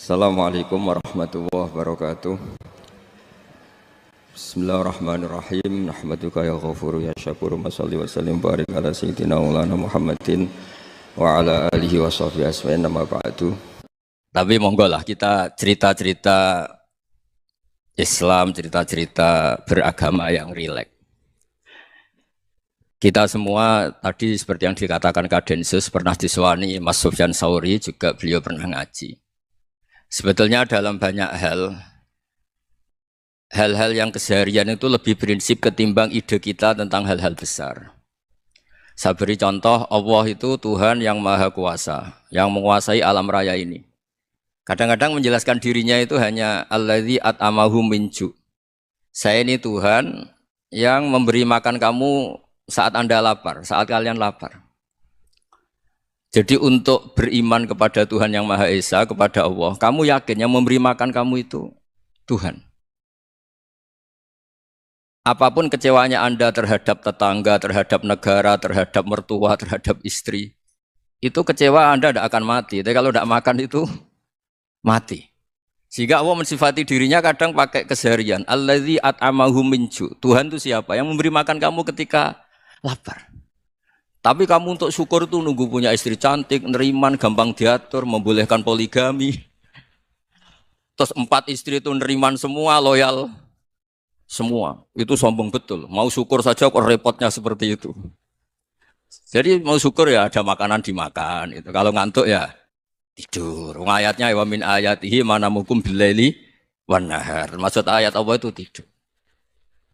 Assalamualaikum warahmatullahi wabarakatuh. Bismillahirrahmanirrahim. Nahmaduka ya ghafuru ya syakuru. Mashalli wa sallim barik ala sayyidina maulana Muhammadin wa ala alihi wa sahbihi asma'in nama ba'du. Tapi monggo lah kita cerita-cerita Islam, cerita-cerita beragama yang rileks. Kita semua tadi seperti yang dikatakan Kadensus pernah diswani Mas Sufyan Sauri, juga beliau pernah ngaji. Sebetulnya dalam banyak hal-hal yang keseharian itu lebih prinsip ketimbang ide kita tentang hal-hal besar. Saya beri contoh, Allah itu Tuhan yang Maha Kuasa, yang menguasai alam raya ini. Kadang-kadang menjelaskan dirinya itu hanya alladzi at'amahum min ju'. Saya ini Tuhan yang memberi makan kamu saat Anda lapar, saat kalian lapar. Jadi untuk beriman kepada Tuhan yang Maha Esa, kepada Allah, kamu yakin yang memberi makan kamu itu Tuhan. Apapun kecewanya Anda terhadap tetangga, terhadap negara, terhadap mertua, terhadap istri, itu kecewa Anda tidak akan mati. Tapi kalau tidak makan itu mati. Sehingga Allah mensifati dirinya kadang pakai keseharian. Alladzi at'amahum min ju'. Tuhan itu siapa? Yang memberi makan kamu ketika lapar. Tapi kamu untuk syukur itu nunggu punya istri cantik, neriman, gampang diatur, membolehkan poligami. Terus 4 istri itu neriman semua, loyal semua. Itu sombong betul. Mau syukur saja kok repotnya seperti itu. Jadi mau syukur ya ada makanan dimakan. Itu. Kalau ngantuk ya tidur. Ayatnya wa min ayatihi manamukum billaili wan nahar. Maksud ayat Allah itu tidur.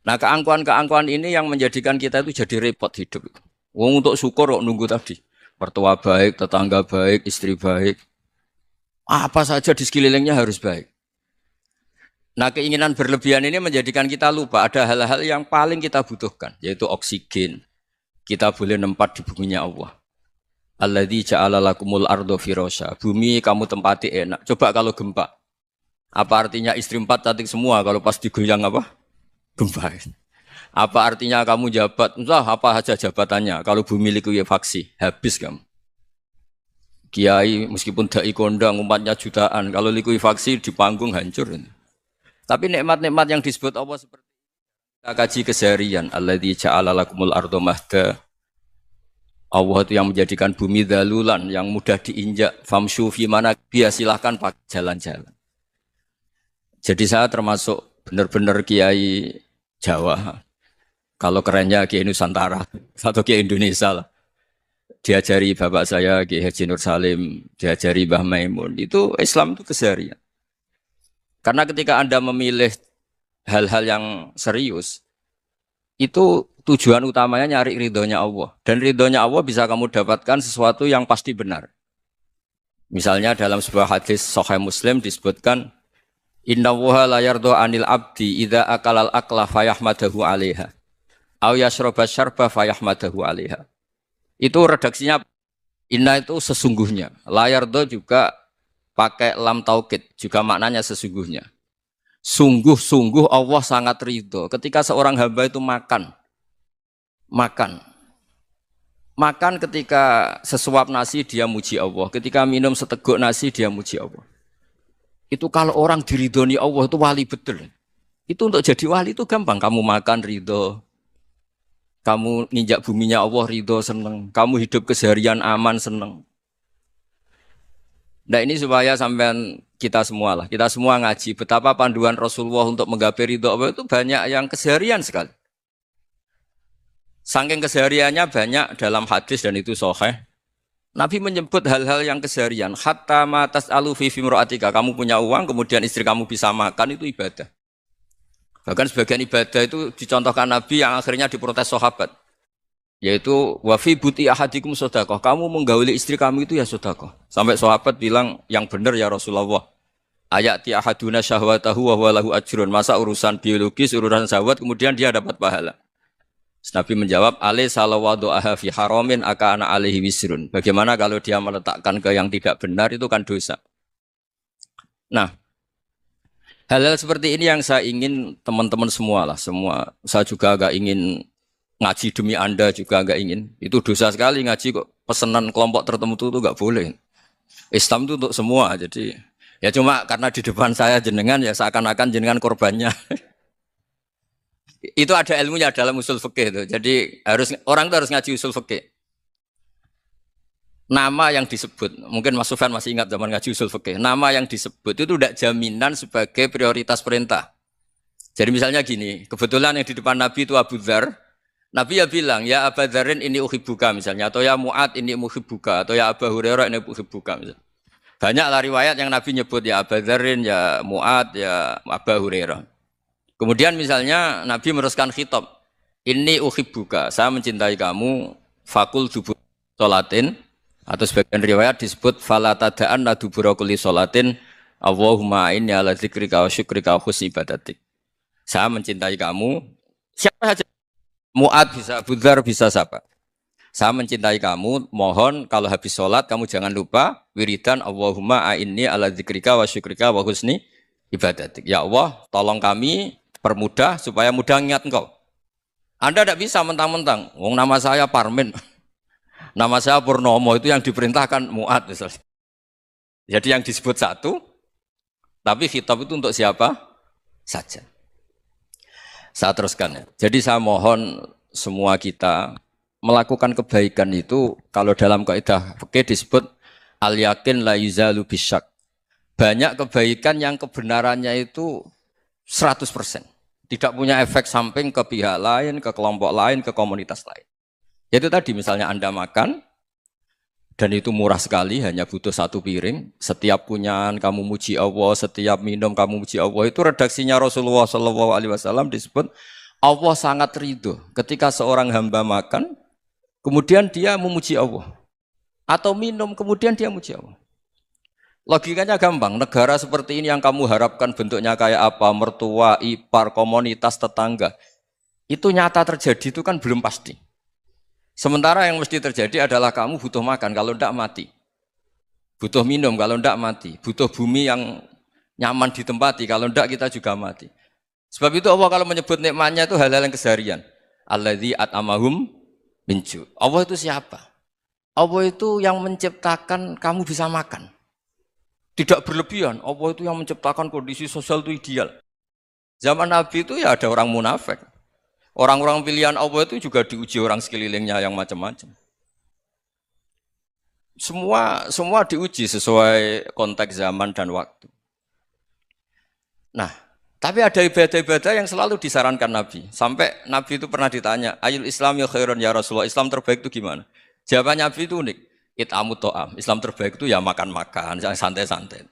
Nah keangkuhan-keangkuhan ini yang menjadikan kita itu jadi repot hidup. Wong untuk syukur kok nunggu tadi. Mertua baik, tetangga baik, istri baik. Apa saja di sekelilingnya harus baik. Nah keinginan berlebihan ini menjadikan kita lupa ada hal-hal yang paling kita butuhkan. Yaitu oksigen. Kita boleh nempat di buminya Allah. Alladzi ja'ala lakumul ardo firasya. Bumi kamu tempati enak. Coba kalau gempa. Apa artinya istri 4 cantik semua kalau pas digoyang apa? Gempa. Apa artinya kamu jabat? Entah apa saja jabatannya. Kalau bumi likuifaksi, habis kamu. Kiai meskipun dai kondang umatnya jutaan, kalau likuifaksi di panggung hancur. Tapi nikmat-nikmat yang disebut Allah seperti kita kaji keseharian. Alladzi ja'ala lakumul ardo mahda. Allah itu yang menjadikan bumi dalulan, yang mudah diinjak. Famshu fi mana biya, silahkan pakai jalan-jalan. Jadi saya termasuk benar-benar kiai Jawa. Kalau kerennya Kiai Nusantara atau Kiai Indonesia lah. Diajari bapak saya Kiai Haji Nur Salim, diajari Mbah Maimun. Itu Islam itu keseharian. Karena ketika Anda memilih hal-hal yang serius, itu tujuan utamanya nyari ridhonya Allah. Dan ridhonya Allah bisa kamu dapatkan sesuatu yang pasti benar. Misalnya dalam sebuah hadis Sahih Muslim disebutkan, Inna Allaha la yardo anil abdi idza akalal akla fayahmadahu alaiha. Au yashraba syarba fayahmadahu alaiha. Itu redaksinya inna itu sesungguhnya. Layardo juga pakai lam taukid, juga maknanya sesungguhnya. Sungguh-sungguh Allah sangat ridho ketika seorang hamba itu makan. Makan ketika sesuap nasi dia muji Allah, ketika minum seteguk nasi dia muji Allah. Itu kalau orang diridhoni Allah itu wali betul. Itu untuk jadi wali itu gampang, kamu makan ridho. Kamu nginjak buminya Allah ridho seneng. Kamu hidup keseharian aman seneng. Nah ini supaya sampean kita semua lah. Kita semua ngaji betapa panduan Rasulullah untuk menggapai ridho Allah itu banyak yang keseharian sekali. Saking kesehariannya banyak dalam hadis dan itu sahih. Nabi menyebut hal-hal yang keseharian. Hatta ma tas'alu fi imra'atika. Kamu punya uang kemudian istri kamu bisa makan itu ibadah. Bahkan sebagian ibadah itu dicontohkan Nabi yang akhirnya diprotes sahabat. Yaitu wafi buti ahadikum sodakoh. Kamu menggauli istri kamu itu ya sodakoh. Sampai sahabat bilang yang benar ya Rasulullah. Ayati ahaduna syahwatahu wa huwa lahu ajrun. Masa urusan biologis, urusan syahwat kemudian dia dapat pahala. Nabi menjawab, alai salawadu'aha fi haramin akana alaihi wisrun. Bagaimana kalau dia meletakkan ke yang tidak benar itu kan dosa. Nah, hal-hal seperti ini yang saya ingin teman-teman semua lah, semua. Saya juga agak ingin ngaji demi Anda juga agak ingin. Itu dosa sekali ngaji kok pesanan kelompok tertentu itu enggak boleh. Islam itu untuk semua. Jadi Ya cuma karena di depan saya jenengan ya seakan-akan jenengan korbannya. Itu ada ilmunya dalam usul fikih itu. Jadi orang itu harus ngaji usul fikih. Nama yang disebut, mungkin Mas Sufyan masih ingat zaman ngaji usul fikih. Nama yang disebut itu tidak jaminan sebagai prioritas perintah. Jadi misalnya gini, kebetulan yang di depan Nabi itu Abu Dzar. Nabi ya bilang, ya Abu Dzarin ini uhibbuka misalnya, atau ya Mu'ad ini uhibbuka, atau ya Abu Hurairah ini uhibbuka misalnya. Banyaklah riwayat yang Nabi nyebut ya Abu Dzarin, ya Mu'ad, ya Abu Hurairah. Kemudian misalnya Nabi meneruskan khitab, ini uhibbuka, saya mencintai kamu, fakul dubur sholatin, atau sebagian riwayat disebut fala tada'anna dubura kulli sholatin, Allahumma inni ala dzikrika wa syukrika wa husni ibadatik. Saya mencintai kamu, siapa saja. Mu'ad bisa, Budzar bisa siapa. Saya mencintai kamu, mohon kalau habis sholat kamu jangan lupa wiridan Allahumma a'inni ala dzikrika wa syukrika wa husni ibadatik. Ya Allah, tolong kami permudah supaya mudah ingat engkau. Anda tidak bisa mentang-mentang, wong nama saya Parmin, nama saya Purnomo, itu yang diperintahkan Mu'ad misalnya. Jadi yang disebut satu, tapi khitab itu untuk siapa saja. Saya teruskan ya. Jadi saya mohon semua kita melakukan kebaikan itu kalau dalam kaidah fikih disebut al yakin la yuzalu bisyak. Banyak kebaikan yang kebenarannya itu 100%. Tidak punya efek samping ke pihak lain, ke kelompok lain, ke komunitas lain. Itu tadi misalnya Anda makan dan itu murah sekali, hanya butuh satu piring. Setiap kunyahan kamu muji Allah, setiap minum kamu muji Allah. Itu redaksinya Rasulullah SAW disebut Allah sangat ridho ketika seorang hamba makan, kemudian dia memuji Allah. Atau minum, kemudian dia muji Allah. Logikanya gampang, negara seperti ini yang kamu harapkan bentuknya kayak apa, mertua, ipar, komunitas, tetangga. Itu nyata terjadi itu kan belum pasti. Sementara yang mesti terjadi adalah kamu butuh makan, kalau tidak mati. Butuh minum, kalau tidak mati. Butuh bumi yang nyaman ditempati, kalau tidak kita juga mati. Sebab itu Allah kalau menyebut nikmatnya itu hal-hal yang keseharian. Alladzi at'amahum min ju'. Allah itu siapa? Allah itu yang menciptakan kamu bisa makan. Tidak berlebihan, Allah itu yang menciptakan kondisi sosial itu ideal. Zaman Nabi itu ya ada orang munafik. Orang-orang pilihan Allah itu juga diuji orang sekelilingnya yang macam-macam. Semua diuji sesuai konteks zaman dan waktu. Nah, tapi ada ibadah-ibadah yang selalu disarankan Nabi. Sampai Nabi itu pernah ditanya, Ayul Islam ya khairun ya Rasulullah, Islam terbaik itu gimana? Jawaban Nabi itu unik. It'amu to'am. Islam terbaik itu ya makan-makan, santai-santai.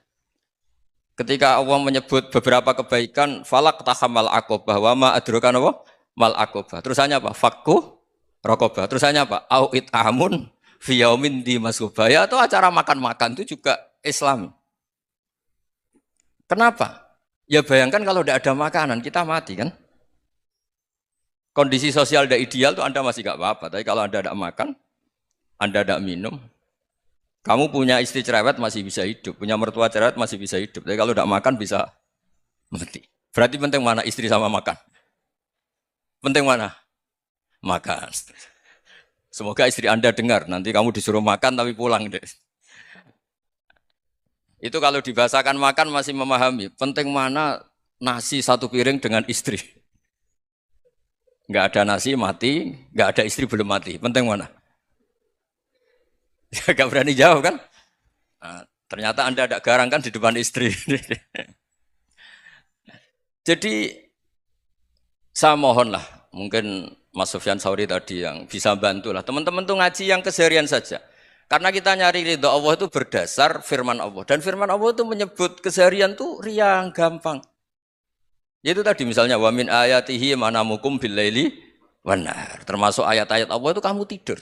Ketika Allah menyebut beberapa kebaikan, falak tahamal aqobah wa ma adrokan apa? Mal akobah. Terusannya apa? Fakku rokobah. Terusannya apa? Au it'amun fi yaumin di masubah. Ya atau acara makan-makan itu juga Islam. Kenapa? Ya bayangkan kalau tidak ada makanan kita mati kan? Kondisi sosial tidak ideal itu Anda masih gak apa-apa. Tapi kalau Anda tidak makan, Anda tidak minum, kamu punya istri cerewet masih bisa hidup, punya mertua cerewet masih bisa hidup. Tapi kalau tidak makan bisa mati. Berarti penting mana istri sama makan? Penting mana? Makan. Semoga istri Anda dengar, nanti kamu disuruh makan tapi pulang deh. Itu kalau dibahasakan makan masih memahami. Penting mana nasi satu piring dengan istri. Enggak ada nasi mati, enggak ada istri belum mati. Penting mana? Enggak berani jawab kan? Nah, ternyata Anda ada garang kan di depan istri. Jadi saya mohonlah, mungkin Mas Sufyan Sauri tadi yang bisa bantulah. Teman-teman tuh ngaji yang keseharian saja. Karena kita nyari ridho Allah itu berdasar firman Allah. Dan firman Allah itu menyebut keseharian tuh riang, gampang. Yaitu tadi misalnya, wa min ayatihi manamukum billaili wanar. Termasuk ayat-ayat Allah itu kamu tidur.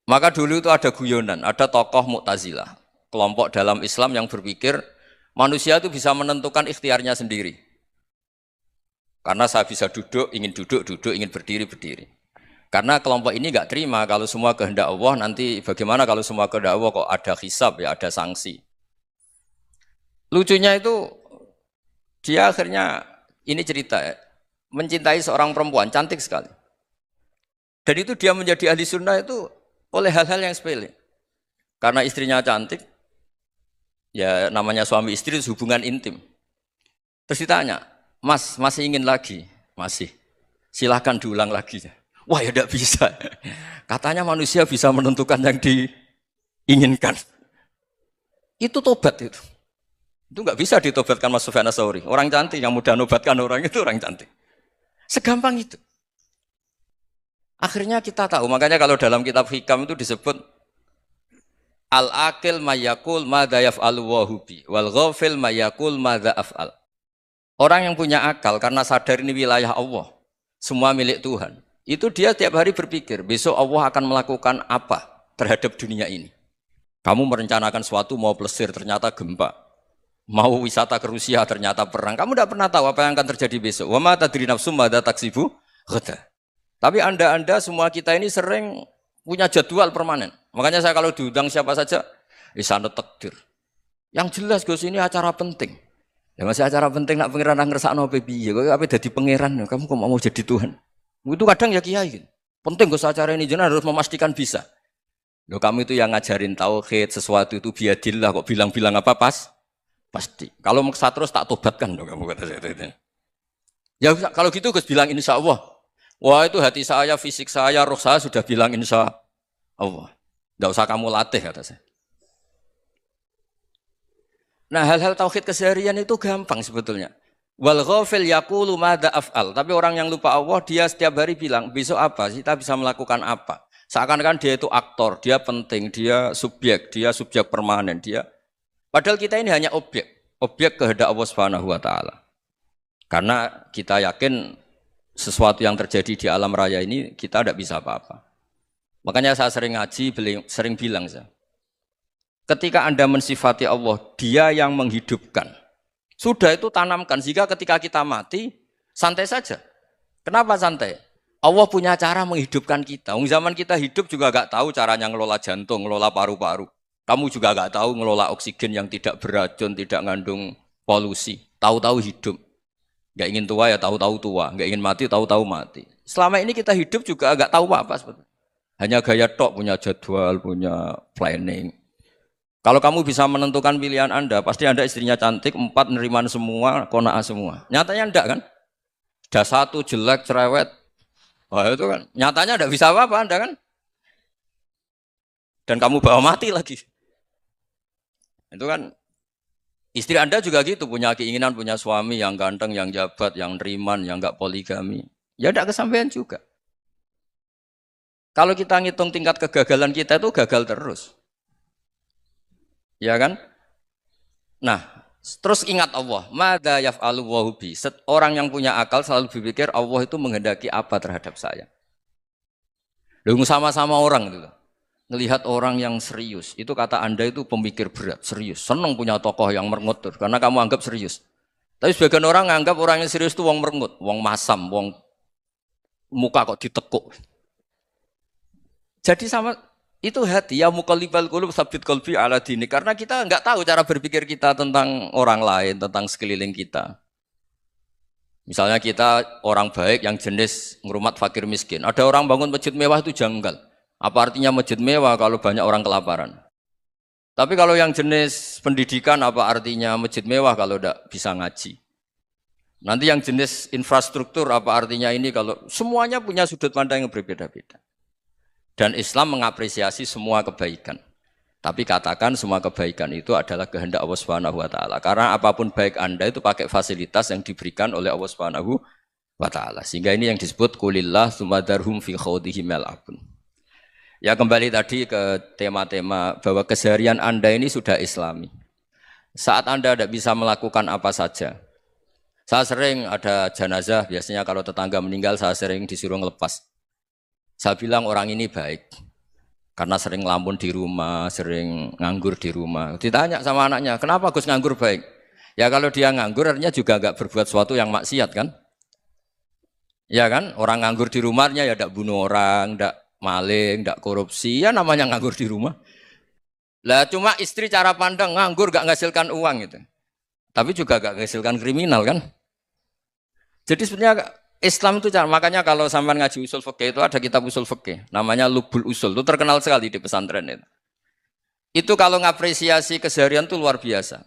Maka dulu itu ada guyonan, ada tokoh Mu'tazilah. Kelompok dalam Islam yang berpikir manusia itu bisa menentukan ikhtiarnya sendiri. Karena saya bisa duduk, duduk, ingin berdiri, berdiri. Karena kelompok ini nggak terima kalau semua kehendak Allah, nanti bagaimana kalau semua kehendak Allah kok ada hisab, ya ada sanksi. Lucunya itu, dia akhirnya, ini cerita ya, mencintai seorang perempuan, cantik sekali. Dan itu dia menjadi ahli sunnah itu oleh hal-hal yang sepele. Karena istrinya cantik, Ya namanya suami istri itu hubungan intim. Terus ditanya, Mas, masih ingin lagi? Masih. Silahkan diulang lagi. Wah ya tidak bisa. Katanya manusia bisa menentukan yang diinginkan. Itu tobat itu. Itu nggak bisa ditobatkan Mas Sufyan Ats-Tsauri. Orang cantik yang mudah nobatkan orang itu orang cantik. Segampang itu. Akhirnya kita tahu, makanya kalau dalam kitab Hikam itu disebut al-akil mayakul madza yaf'alu wa hubi wal ghafil mayakul madza af'al. Orang yang punya akal karena sadar ini wilayah Allah, semua milik Tuhan. Itu dia tiap hari berpikir, besok Allah akan melakukan apa terhadap dunia ini. Kamu merencanakan suatu mau plesir ternyata gempa. Mau wisata ke Rusia ternyata perang. Kamu tidak pernah tahu apa yang akan terjadi besok. Wa ma tadri nafsum madza taksibu ghada. Tapi Anda semua kita ini sering punya jadwal permanen. Makanya saya kalau diundang siapa saja, sana takdir. Yang jelas Gus ini acara penting. Ya masih acara penting nak pangeran ngersakno piye? Kok ape dadi pangeran? Kamu kok mau jadi Tuhan? Itu kadang ya kiai. Penting Gus acara ini jenengan harus memastikan bisa. Loh kamu itu yang ngajarin tauhid, sesuatu itu biadillah kok bilang-bilang apa pas? Pasti. Kalau maksa terus tak tobatkan dong kamu kata saya itu. Ya kalau gitu Gus bilang insya Allah. Wah itu hati saya, fisik saya, roh saya sudah bilang insya Allah. Tidak usah kamu latih kata saya. Nah hal-hal tauhid keseharian itu gampang sebetulnya. Wal ghafil yaqulu madza af'al. Tapi orang yang lupa Allah dia setiap hari bilang besok apa? Kita bisa melakukan apa? Seakan-akan dia itu aktor, dia penting, dia subjek permanen, dia. Padahal kita ini hanya objek kehendak Allah Subhanahu wa taala. Karena kita yakin sesuatu yang terjadi di alam raya ini kita tidak bisa apa-apa. Makanya saya sering ngaji, sering bilang saya. Ketika Anda mensifati Allah, Dia yang menghidupkan. Sudah itu tanamkan sehingga ketika kita mati santai saja. Kenapa santai? Allah punya cara menghidupkan kita. Zaman kita hidup juga gak tahu caranya ngelola jantung, ngelola paru-paru. Kamu juga gak tahu ngelola oksigen yang tidak beracun, tidak ngandung polusi. Tahu-tahu hidup. Gak ingin tua ya tahu-tahu tua. Gak ingin mati tahu-tahu mati. Selama ini kita hidup juga gak tahu apa sebetulnya. Hanya gaya tok, punya jadwal, punya planning. Kalau kamu bisa menentukan pilihan Anda, pasti Anda istrinya cantik, 4 neriman semua, kona'ah semua. Nyatanya enggak kan? Ada 1 jelek, cerewet. Wah itu kan, nyatanya enggak bisa apa-apa Anda kan? Dan kamu bawa mati lagi. Itu kan, istri Anda juga gitu, punya keinginan, punya suami yang ganteng, yang jabat, yang neriman, yang enggak poligami. Ya enggak kesampaian juga. Kalau kita ngitung tingkat kegagalan kita itu gagal terus. Ya kan? Nah, terus ingat Allah. Madza yaf'alu wa bi. Orang yang punya akal selalu berpikir Allah itu menghendaki apa terhadap saya. Lalu sama-sama orang itu. Ngelihat orang yang serius. Itu kata Anda itu pemikir berat, serius. Senang punya tokoh yang merengut karena kamu anggap serius. Tapi sebagian orang anggap orang yang serius itu wong merengut, wong masam, wong muka kok ditekuk. Jadi sama itu hati ya muqallibal qulub tsabbit qalbi ala dini karena kita enggak tahu cara berpikir kita tentang orang lain, tentang sekeliling kita. Misalnya kita orang baik yang jenis ngrumat fakir miskin. Ada orang bangun masjid mewah itu janggal. Apa artinya masjid mewah kalau banyak orang kelaparan? Tapi kalau yang jenis pendidikan apa artinya masjid mewah kalau enggak bisa ngaji? Nanti yang jenis infrastruktur apa artinya ini kalau semuanya punya sudut pandang yang berbeda-beda. Dan Islam mengapresiasi semua kebaikan. Tapi katakan semua kebaikan itu adalah kehendak Allah Subhanahu wa taala. Karena apapun baik Anda itu pakai fasilitas yang diberikan oleh Allah Subhanahu wa taala. Sehingga ini yang disebut qulillah tsumadarhum fi khawdihim yal'abun. Ya kembali tadi ke tema-tema bahwa keseharian Anda ini sudah Islami. Saat Anda tidak bisa melakukan apa saja. Saya sering ada jenazah, biasanya kalau tetangga meninggal saya sering disuruh ngelepas. Saya bilang orang ini baik karena sering ngelamun di rumah, sering nganggur di rumah. Ditanya sama anaknya, kenapa Gus nganggur baik? Ya kalau dia nganggur artinya juga enggak berbuat sesuatu yang maksiat kan? Ya kan? Orang nganggur di rumahnya ya enggak bunuh orang, enggak maling, enggak korupsi, ya namanya nganggur di rumah. Lah cuma istri cara pandang nganggur enggak menghasilkan uang gitu. Tapi juga enggak menghasilkan kriminal kan? Jadi sebenarnya Islam itu makanya kalau sampai ngaji usul fikih itu ada kitab usul fikih namanya Lubul Usul itu terkenal sekali di pesantren itu. Itu kalau ngapresiasi keseharian itu luar biasa.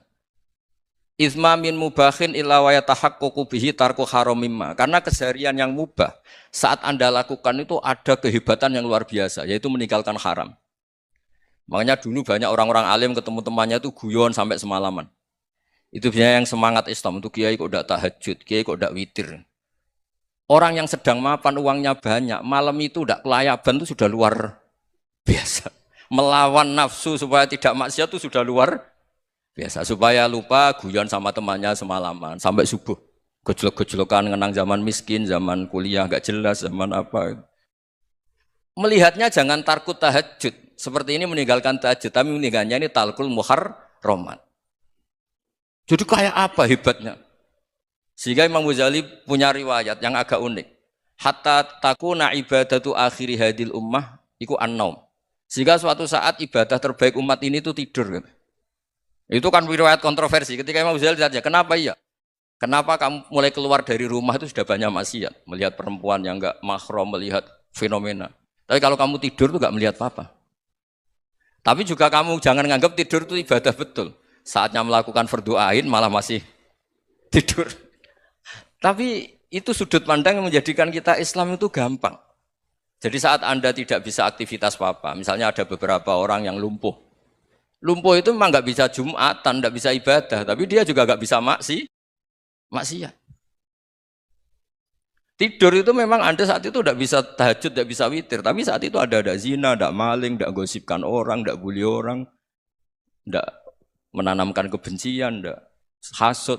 Izma min mubahin illa wa yatahaqqaqu bihi tarku haramimma. Karena keseharian yang mubah saat Anda lakukan itu ada kehebatan yang luar biasa, yaitu meninggalkan haram. Makanya dulu banyak orang-orang alim ketemu temannya itu guyon sampai semalaman. Itu biasanya yang semangat Islam, itu kiai kok tidak tahajud, kiai kok tidak witir. Orang yang sedang mapan uangnya banyak, malam itu tidak kelayaban itu sudah luar biasa. Melawan nafsu supaya tidak maksiat itu sudah luar biasa, supaya lupa guyon sama temannya semalaman sampai subuh. Gejolok-gejolokan ngenang zaman miskin, zaman kuliah nggak jelas, zaman apa. Melihatnya jangan tarkut tahajud. Seperti ini meninggalkan tahajud, tapi meninggalnya ini talkul muharramat. Jadi kayak apa hebatnya? Sehingga Imam Ghazali punya riwayat yang agak unik. Hatta takuna ibadatu akhiri hadil ummah iku an-naum. Sehingga suatu saat ibadah terbaik umat ini itu tidur. Itu kan riwayat kontroversi. Ketika Imam Ghazali ditanya, kenapa iya? Kenapa kamu mulai keluar dari rumah itu sudah banyak maksiat? Melihat perempuan yang enggak mahram, melihat fenomena. Tapi kalau kamu tidur itu enggak melihat apa-apa. Tapi juga kamu jangan nganggap tidur itu ibadah betul. Saatnya melakukan fardu ain malah masih tidur. Tapi itu sudut pandang yang menjadikan kita Islam itu gampang. Jadi saat Anda tidak bisa aktivitas apa-apa, misalnya ada beberapa orang yang lumpuh. Lumpuh itu memang nggak bisa Jumatan, nggak bisa ibadah, tapi dia juga nggak bisa maksiat. Tidur itu memang Anda saat itu tidak bisa tahajud, tidak bisa witir, tapi saat itu ada zina, tidak maling, tidak gosipkan orang, tidak bully orang, tidak menanamkan kebencian, tidak hasud.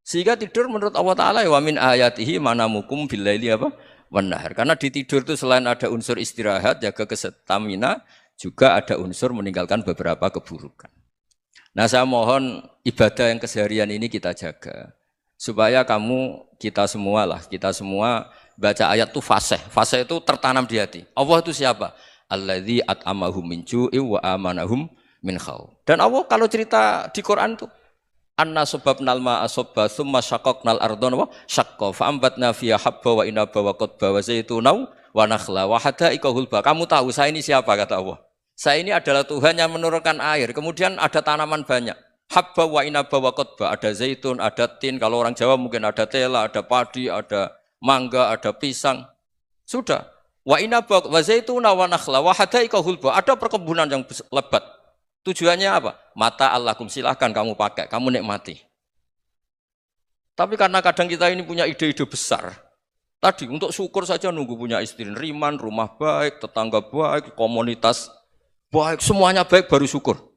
Sehingga tidur menurut Allah Ta'ala wa min ayatihi manamukum billaili apa? Wan-nahar. Karena di tidur itu selain ada unsur istirahat, jaga kestamina, juga ada unsur meninggalkan beberapa keburukan. Nah saya mohon ibadah yang keseharian ini kita jaga. Supaya kita semua baca ayat itu fasih. Fasih itu tertanam di hati. Allah itu siapa? Alladzi at'amahum min ju'i wa amanahum min khauf. Dan Allah kalau cerita di Quran itu anna sababnal ma'a sabba tsumma syaqqaqnal ardha wa syaqqa fa ambatna fiha habba wa inaba wa qadba wa zaituna wa nakhla wa hada'iqa hulba. Kamu tahu saya ini siapa kata Allah? Saya ini adalah Tuhan yang menurunkan air, kemudian ada tanaman banyak. Habba wa inaba wa qadba, ada zaitun, ada tin, kalau orang Jawa mungkin ada tela, ada padi, ada mangga, ada pisang. Sudah. Wa inaba wa zaituna wa nakhla wa hada'iqa hulba, ada perkebunan yang lebat. Tujuannya apa? Mata Allahkum, silahkan kamu pakai, kamu nikmati. Tapi karena kadang kita ini punya ide-ide besar. Tadi untuk syukur saja nunggu punya istri riman, rumah baik, tetangga baik, komunitas baik, semuanya baik baru syukur.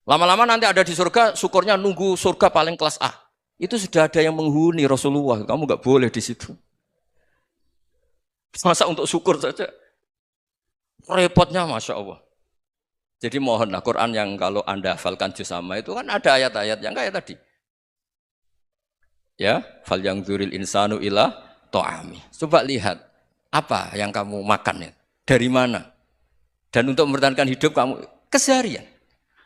Lama-lama nanti ada di surga, syukurnya nunggu surga paling kelas A. Itu sudah ada yang menghuni Rasulullah, kamu nggak boleh di situ. Masa untuk syukur saja? Repotnya Masya Allah. Jadi mohonlah Quran yang kalau Anda hafalkan juz sama itu kan ada ayat-ayat yang kayak tadi. Ya, fal yang dzuril insanu ila ta'ami. Coba lihat apa yang kamu makan ya, dari mana? Dan untuk mempertahankan hidup kamu keseharian.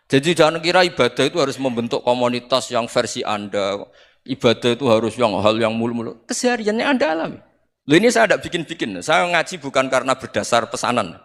Jadi jangan kira ibadah itu harus membentuk komunitas yang versi Anda. Ibadah itu harus yang hal yang mulu-mulu. Kesehariannya Anda alami. Loh ini saya tidak bikin-bikin. Saya ngaji bukan karena berdasar pesanan.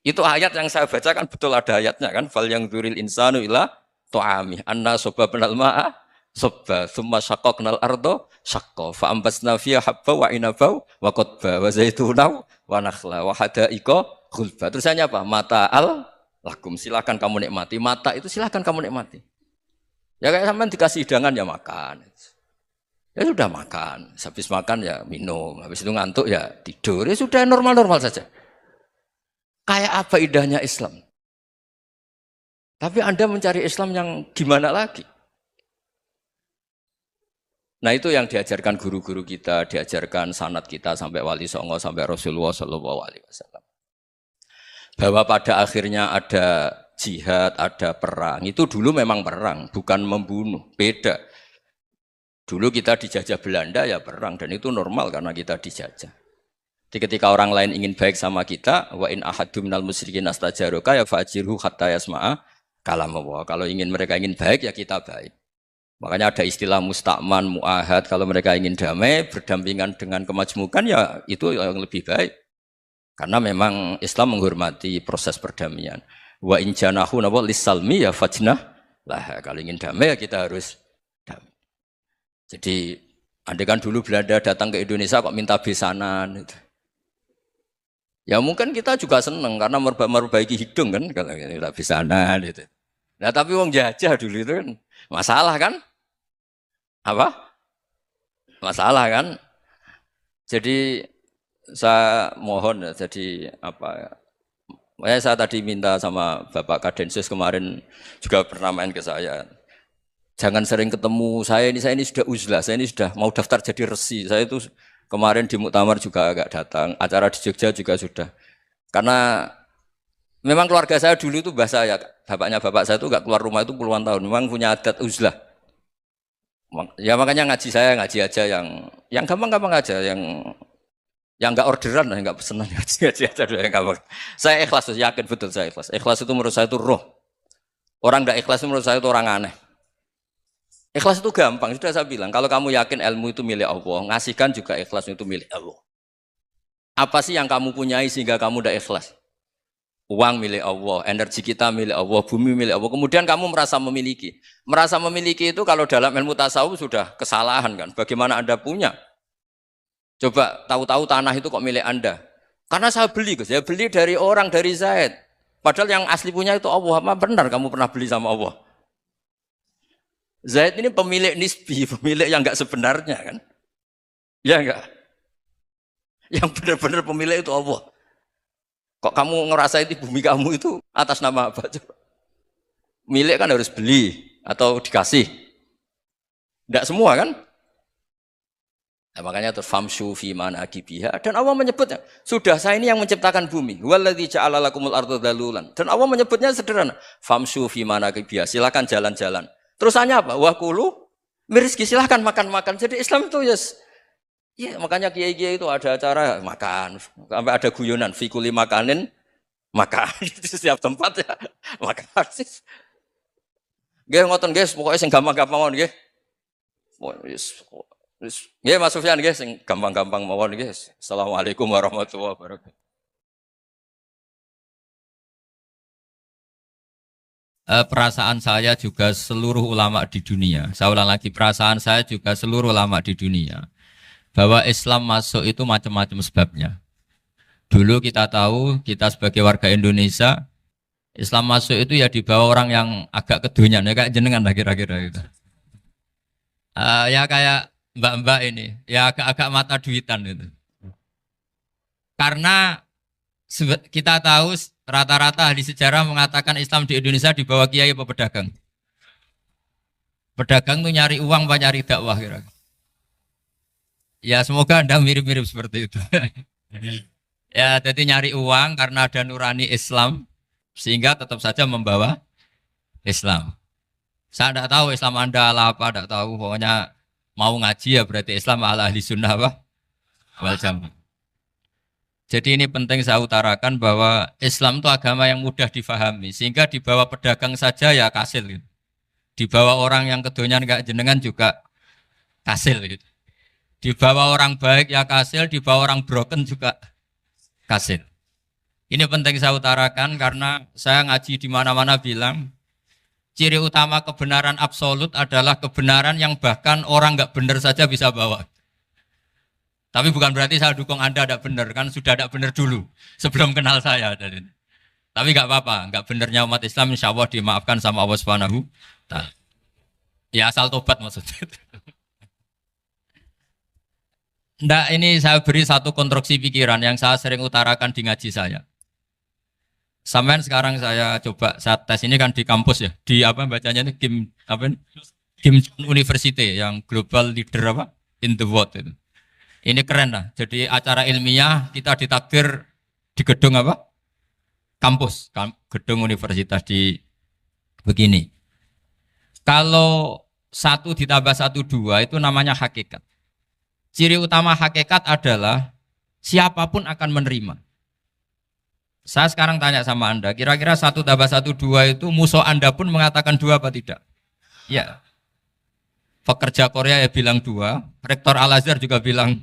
Itu ayat yang saya baca kan betul ada ayatnya kan. Fal yang dzuril insanu ila ta'ami. Anna sababnal ma'a sabba. Thumma syaqqaqnal arda syaqqa. Fa ambasna fiha habba wa inaba wa qadba wa zaituna wa nakhla wa hada'iqa khulba. Terusannya apa? Mata'al lakum, silakan kamu nikmati. Mata itu silakan kamu nikmati. Ya kayak sampean dikasih hidangan ya makan. Ya sudah makan. Habis makan ya minum. Habis itu ngantuk ya tidur. Ya sudah normal-normal saja. Kayak apa indahnya Islam. Tapi Anda mencari Islam yang gimana lagi? Nah itu yang diajarkan guru-guru kita, diajarkan sanad kita sampai Wali Songo, sampai Rasulullah SAW. Bahwa pada akhirnya ada jihad, ada perang. Itu dulu memang perang, bukan membunuh. Beda. Dulu kita dijajah Belanda ya perang. Dan itu normal karena kita dijajah. Jadi ketika orang lain ingin baik sama kita, wa in ahadum minal musyrikin astajaroka ya fa'ajirhu hatta yasma'a kalam Allah. Kalau mereka ingin baik ya kita baik. Makanya ada istilah mustakman, mu'ahad. Kalau mereka ingin damai, berdampingan dengan kemajmukan ya itu yang lebih baik. Karena memang Islam menghormati proses perdamaian. Wa in janahu napa lisalmi ya fajnah lah. Kalau ingin damai ya kita harus damai. Jadi andai kan dulu Belanda datang ke Indonesia kok minta besanan gitu. Ya mungkin kita juga seneng karena memperbaiki hidung kan kalau minta besanan gitu. Nah tapi wong jajah dulu itu kan masalah kan? Apa? Masalah kan? Jadi saya mohon ya, jadi apa? Saya tadi minta sama Bapak Kadensus kemarin juga pernah main ke saya. Jangan sering ketemu saya ini sudah uzlah, saya ini sudah mau daftar jadi resi. Saya itu kemarin di muktamar juga agak datang, acara di Jogja juga sudah. Karena memang keluarga saya dulu itu bahasa ya, bapaknya bapak saya itu nggak keluar rumah itu puluhan tahun. Memang punya adat uzlah. Ya makanya ngaji saya ngaji aja yang gampang-gampang aja, yang nggak orderan, nggak pesenan ngaji aja dulu yang gampang. Saya ikhlas, yakin betul saya ikhlas. Ikhlas itu menurut saya itu roh. Orang nggak ikhlas itu menurut saya itu orang aneh. Ikhlas itu gampang, sudah saya bilang. Kalau kamu yakin ilmu itu milik Allah, ngasihkan juga ikhlas itu milik Allah. Apa sih yang kamu punyai sehingga kamu tidak ikhlas? Uang milik Allah, energi kita milik Allah, bumi milik Allah. Kemudian kamu merasa memiliki. Merasa memiliki itu kalau dalam ilmu tasawuf sudah kesalahan kan. Bagaimana Anda punya? Coba tahu-tahu tanah itu kok milik Anda. Karena saya beli, saya beli dari orang, dari Zaid. Padahal yang asli punya itu Allah. Apa benar kamu pernah beli sama Allah? Zaid ini pemilik nisbi, pemilik yang enggak sebenarnya kan. Ya enggak? Yang benar-benar pemilik itu Allah. Kok kamu ngerasa itu bumi kamu itu atas nama apa? Coba. Milik kan harus beli atau dikasih. Tidak semua kan? Nah, makanya terus famshu fi manakibiha dan Allah menyebutnya, sudah saya ini yang menciptakan bumi. Waladzi ja'ala lakumul arda dalulan. Dan Allah menyebutnya sederhana, famshu fi manakibiha, silakan jalan-jalan. Terusannya apa? Wa kulu mirizki, silakan makan-makan. Jadi Islam itu yes. Ya, makanya kiai-kiai itu ada acara makan, sampai ada guyonan fikuli makanin makan di setiap tempat ya makan. Nggih ngoten guys, pokoknya sing gampang-gampang mawon nggih. Nggih Mas Sufyan nggih sing gampang-gampang mawon nggih. Assalamualaikum warahmatullahi wabarakatuh. Perasaan saya juga seluruh ulama di dunia. Saya ulang lagi, perasaan saya juga seluruh ulama di dunia. Bahwa Islam masuk itu macam-macam sebabnya. Dulu kita tahu, kita sebagai warga Indonesia, Islam masuk itu ya dibawa orang yang agak kedonyan, ya kayak jenengan lah kira-kira gitu. Ya kayak mbak-mbak ini, ya agak-agak mata duitan itu. Karena kita tahu rata-rata ahli sejarah mengatakan Islam di Indonesia dibawa kiai apa pedagang. Pedagang tuh nyari uang apa nyari dakwah kira-kira. Ya semoga Anda mirip-mirip seperti itu. Ya jadi nyari uang karena ada nurani Islam sehingga tetap saja membawa Islam. Saya tidak tahu Islam Anda ala apa, tidak tahu. Pokoknya mau ngaji ya berarti Islam ala ahli sunnah apa? Wal jamaah. Jadi ini penting saya utarakan bahwa Islam itu agama yang mudah difahami sehingga dibawa pedagang saja ya kasil gitu. Dibawa orang yang kedonyan gak jenengan juga kasil gitu. Dibawa orang baik ya kasil, dibawa orang broken juga kasil. Ini penting saya utarakan karena saya ngaji di mana-mana bilang ciri utama kebenaran absolut adalah kebenaran yang bahkan orang nggak benar saja bisa bawa. Tapi bukan berarti saya dukung Anda tidak benar, kan sudah tidak benar dulu sebelum kenal saya. Tapi nggak apa-apa, nggak benarnya umat Islam insya Allah dimaafkan sama Allah Subhanahu. Ya asal tobat maksudnya. Nggak, ini saya beri satu konstruksi pikiran yang saya sering utarakan di ngaji saya. Sampai sekarang saya coba saat tes ini kan di kampus ya, di apa bacanya ini Kim University yang global leader apa in the world itu. Ini keren lah. Jadi acara ilmiah kita ditakdir di gedung apa? Kampus, gedung universitas di begini. Kalau 1 ditambah 1 2 itu namanya hakikat. Ciri utama hakikat adalah siapapun akan menerima. Saya sekarang tanya sama Anda, kira-kira 1 tambah 1 2 itu musuh Anda pun mengatakan 2 apa tidak? Ya. Pekerja Korea ya bilang 2, Rektor Al-Azhar juga bilang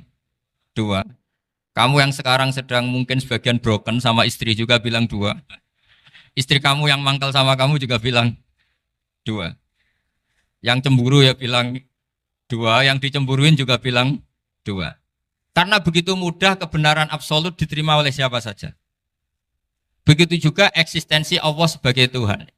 2. Kamu yang sekarang sedang mungkin sebagian broken sama istri juga bilang 2. Istri kamu yang mangkal sama kamu juga bilang dua. Yang cemburu ya bilang dua, yang dicemburuin juga bilang dua. Karena begitu mudah kebenaran absolut diterima oleh siapa saja. Begitu juga eksistensi Allah sebagai Tuhan.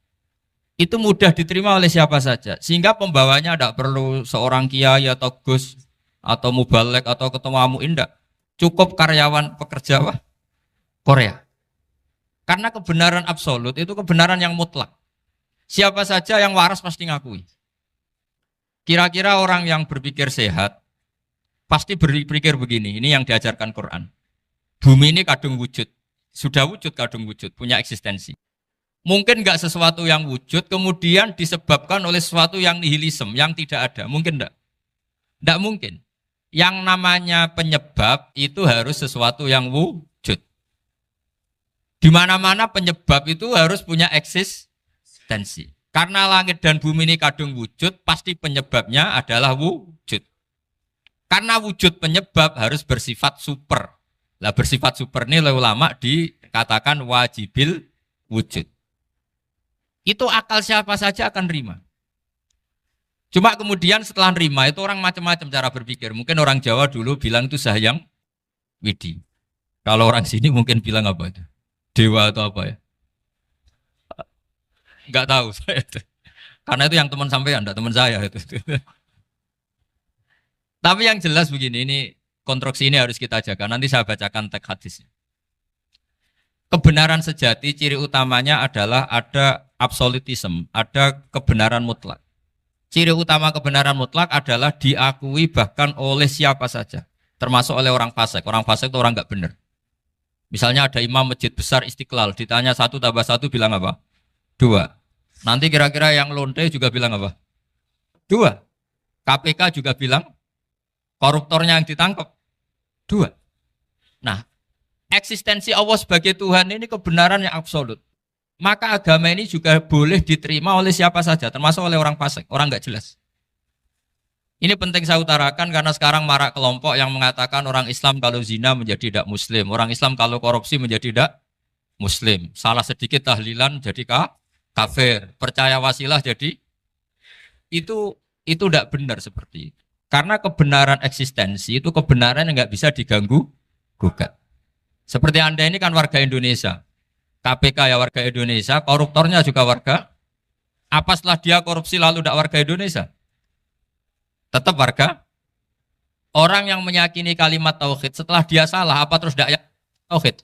Itu mudah diterima oleh siapa saja. Sehingga pembawanya tidak perlu seorang kiai atau gus atau mubalek atau ketua muin, tidak. Cukup karyawan pekerja Korea. Karena kebenaran absolut itu kebenaran yang mutlak. Siapa saja yang waras pasti ngakui. Kira-kira orang yang berpikir sehat pasti berpikir begini, ini yang diajarkan Quran. Bumi ini kadung wujud. Sudah wujud kadung wujud, punya eksistensi. Mungkin enggak sesuatu yang wujud kemudian disebabkan oleh sesuatu yang nihilisme, yang tidak ada. Mungkin enggak? Enggak mungkin. Yang namanya penyebab itu harus sesuatu yang wujud. Di mana-mana penyebab itu harus punya eksistensi. Karena langit dan bumi ini kadung wujud, pasti penyebabnya adalah wujud. Karena wujud penyebab harus bersifat super. Lah bersifat super ini oleh ulama dikatakan wajibil wujud. Itu akal siapa saja akan nerima. Cuma kemudian setelah nerima itu orang macam-macam cara berpikir. Mungkin orang Jawa dulu bilang itu Sahyang Widi. Kalau orang sini mungkin bilang apa itu? Dewa atau apa ya? Enggak tahu saya itu. Karena itu yang teman sampean, enggak teman saya itu. Tapi yang jelas begini, ini konstruksi ini harus kita jaga. Nanti saya bacakan teks hadisnya. Kebenaran sejati ciri utamanya adalah ada absolutisme, ada kebenaran mutlak. Ciri utama kebenaran mutlak adalah diakui bahkan oleh siapa saja, termasuk oleh orang fasik. Orang fasik itu orang nggak benar. Misalnya ada imam masjid besar Istiqlal, ditanya 1 tambah 1 bilang apa? 2. Nanti kira-kira yang lonte juga bilang apa? 2. KPK juga bilang koruptornya yang ditangkap 2. Nah, eksistensi Allah sebagai Tuhan ini kebenaran yang absolut. Maka agama ini juga boleh diterima oleh siapa saja, termasuk oleh orang fasik, orang nggak jelas. Ini penting saya utarakan karena sekarang marak kelompok yang mengatakan orang Islam kalau zina menjadi tidak muslim, orang Islam kalau korupsi menjadi tidak muslim. Salah sedikit tahlilan jadi kafir, percaya wasilah jadi itu tidak benar seperti itu. Karena kebenaran eksistensi itu kebenaran yang nggak bisa diganggu gugat. Seperti Anda ini kan warga Indonesia. KPK ya warga Indonesia, koruptornya juga warga. Apa setelah dia korupsi lalu tidak warga Indonesia? Tetap warga. Orang yang meyakini kalimat tauhid setelah dia salah, apa terus tidak tauhid?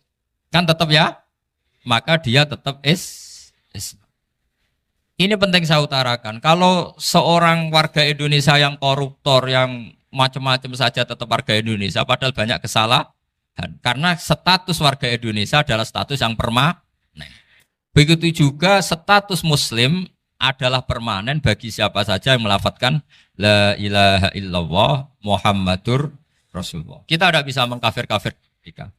Kan tetap ya? Maka dia tetap Ini penting saya utarakan. Kalau seorang warga Indonesia yang koruptor, yang macam-macam saja tetap warga Indonesia, padahal banyak kesalahan. Karena status warga Indonesia adalah status yang permanen. Begitu juga status muslim adalah permanen bagi siapa saja yang melafadzkan la ilaha illallah Muhammadur Rasulullah. Kita tidak bisa mengkafir-kafir mereka.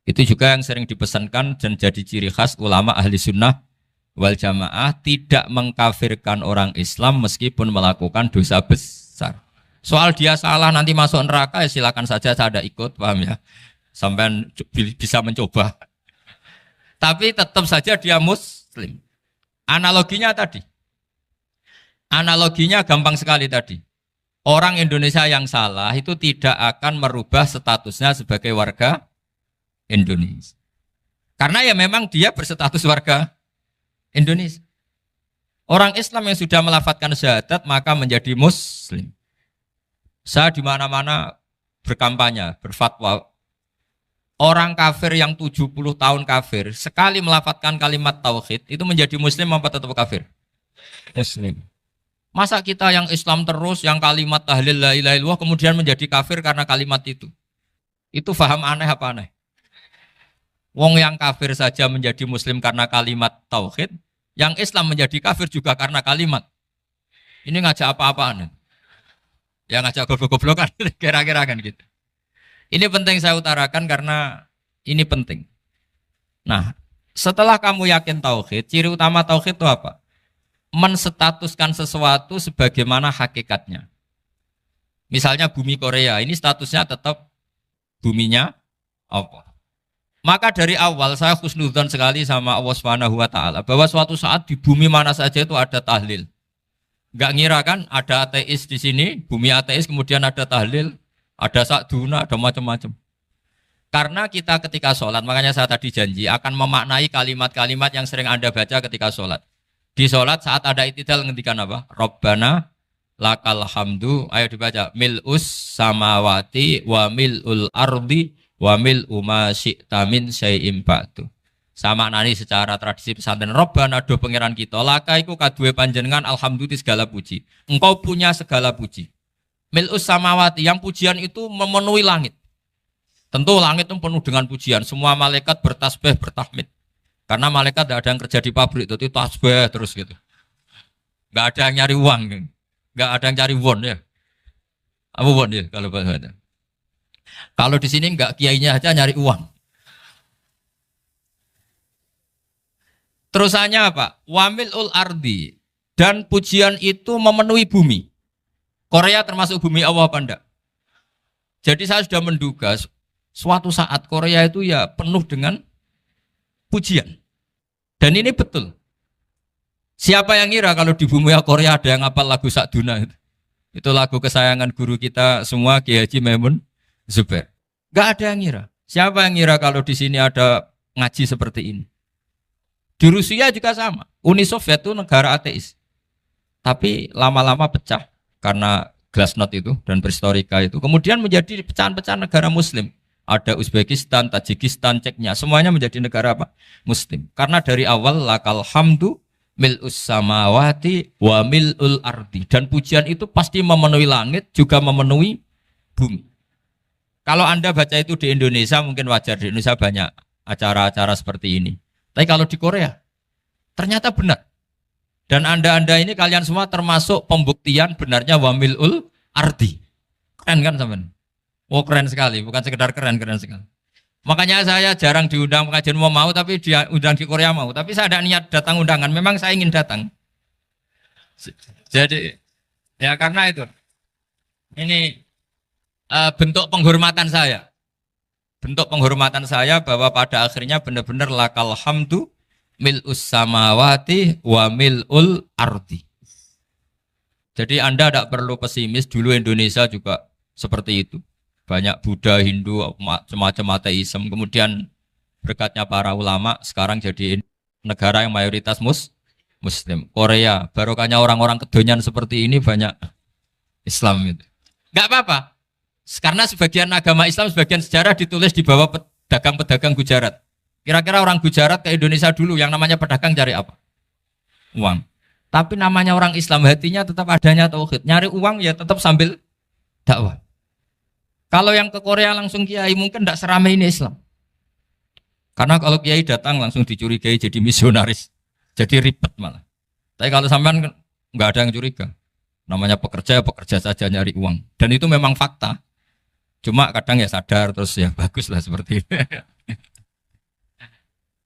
Itu juga yang sering dipesankan dan jadi ciri khas ulama ahli sunnah wal jamaah, tidak mengkafirkan orang Islam meskipun melakukan dosa besar. Soal dia salah nanti masuk neraka ya silakan saja, saya ada ikut, paham ya? Sampai bisa mencoba. Tapi tetap saja dia muslim. Analoginya tadi. Analoginya gampang sekali tadi. Orang Indonesia yang salah itu tidak akan merubah statusnya sebagai warga Indonesia. Karena ya memang dia berstatus warga Indonesia. Orang Islam yang sudah melafadzkan syahadat maka menjadi muslim. Saya di mana-mana berkampanye, berfatwa. Orang kafir yang 70 tahun kafir, sekali melafadzkan kalimat tauhid, itu menjadi muslim apa tetap kafir? Muslim. Masa kita yang Islam terus, yang kalimat tahlil la ilaha illallah, kemudian menjadi kafir karena kalimat itu? Itu faham aneh apa aneh? Wong yang kafir saja menjadi muslim karena kalimat tauhid, yang Islam menjadi kafir juga karena kalimat. Ini ngajak apa-apaan? Ya ngajak goblok-goblokan, kira-kira kan gitu. Ini penting saya utarakan karena ini penting. Nah, setelah kamu yakin tauhid, ciri utama tauhid itu apa? Menstatuskan sesuatu sebagaimana hakikatnya. Misalnya bumi Korea, ini statusnya tetap buminya apa? Maka dari awal saya husnudzon sekali sama Allah Subhanahu wa taala bahwa suatu saat di bumi mana saja itu ada tahlil. Enggak ngira kan ada ateis di sini, bumi ateis kemudian ada tahlil, ada sakduna, ada macam-macam. Karena kita ketika sholat, makanya saya tadi janji akan memaknai kalimat-kalimat yang sering Anda baca ketika sholat. Di sholat saat ada itidal ngendikan apa? Rabbana lakal hamdu, ayo dibaca, mil'us samawati wa mil'ul ardi wa mil'u ma syi'ta min syai'im ba'du. Sama nani secara tradisi pesantren, Rabbana do pangeran kita, laka iku kaduwe panjenengan alhamdulillah segala puji. Engkau punya segala puji. Mil'us samawati, yang pujian itu memenuhi langit. Tentu langit itu penuh dengan pujian. Semua malaikat bertasbih, bertahmid. Karena malaikat tidak ada yang kerja di pabrik, itu tasbih terus gitu. Nggak ada yang nyari uang, nggak ada yang cari won ya. Apa won ya kalau bahasa? Kalau di sini nggak kiainya aja nyari uang. Terusannya apa? Wamilul ardi, dan pujian itu memenuhi bumi. Korea termasuk bumi Allah apa enggak? Jadi saya sudah menduga suatu saat Korea itu ya penuh dengan pujian. Dan ini betul. Siapa yang ngira kalau di bumi Korea ada yang hafal lagu Sakduna itu? Itu lagu kesayangan guru kita semua, Ki Haji Maimun Zubair. Gak ada yang ngira. Siapa yang ngira kalau di sini ada ngaji seperti ini? Di Rusia juga sama. Uni Soviet itu negara ateis. Tapi lama-lama pecah karena Glasnost itu dan Perestroika itu. Kemudian menjadi pecahan-pecahan negara Muslim. Ada Uzbekistan, Tajikistan, Ceknya, semuanya menjadi negara apa? Muslim. Karena dari awal lakal hamdu mil'us samawati wa mil'ul ardi. Dan pujian itu pasti memenuhi langit, juga memenuhi bumi. Kalau Anda baca itu di Indonesia, mungkin wajar. Di Indonesia banyak acara-acara seperti ini. Tapi kalau di Korea, ternyata benar. Dan Anda ini kalian semua termasuk pembuktian benarnya wa mil'ul ardi. Keren kan teman? Oh keren sekali, bukan sekedar keren sekali. Makanya saya jarang diundang pengajian mau, tapi diundang di Korea mau. Tapi saya ada niat datang undangan, memang saya ingin datang. Jadi, ya karena itu. Ini bentuk penghormatan saya. Bentuk penghormatan saya bahwa pada akhirnya benar-benar lakal hamdu mil'us samawati wa mil'ul ardi. Jadi Anda tidak perlu pesimis, dulu Indonesia juga seperti itu. Banyak Buddha, Hindu, semacam ateisme. Kemudian berkatnya para ulama sekarang jadi negara yang mayoritas Muslim. Korea, barokahnya orang-orang kedonyan seperti ini banyak Islam itu. Enggak apa-apa. Karena sebagian agama Islam, sebagian sejarah ditulis di bawah pedagang-pedagang Gujarat. Kira-kira orang Gujarat ke Indonesia dulu yang namanya pedagang cari apa? Uang. Tapi namanya orang Islam, hatinya tetap adanya tauhid. Nyari uang ya tetap sambil dakwah. Kalau yang ke Korea langsung kiai mungkin tidak seramai ini Islam. Karena kalau kiai datang langsung dicurigai jadi misionaris. Jadi ribet malah. Tapi kalau sampean nggak ada yang curiga. Namanya pekerja, pekerja saja nyari uang. Dan itu memang fakta. Cuma kadang ya sadar terus ya bagus lah seperti itu.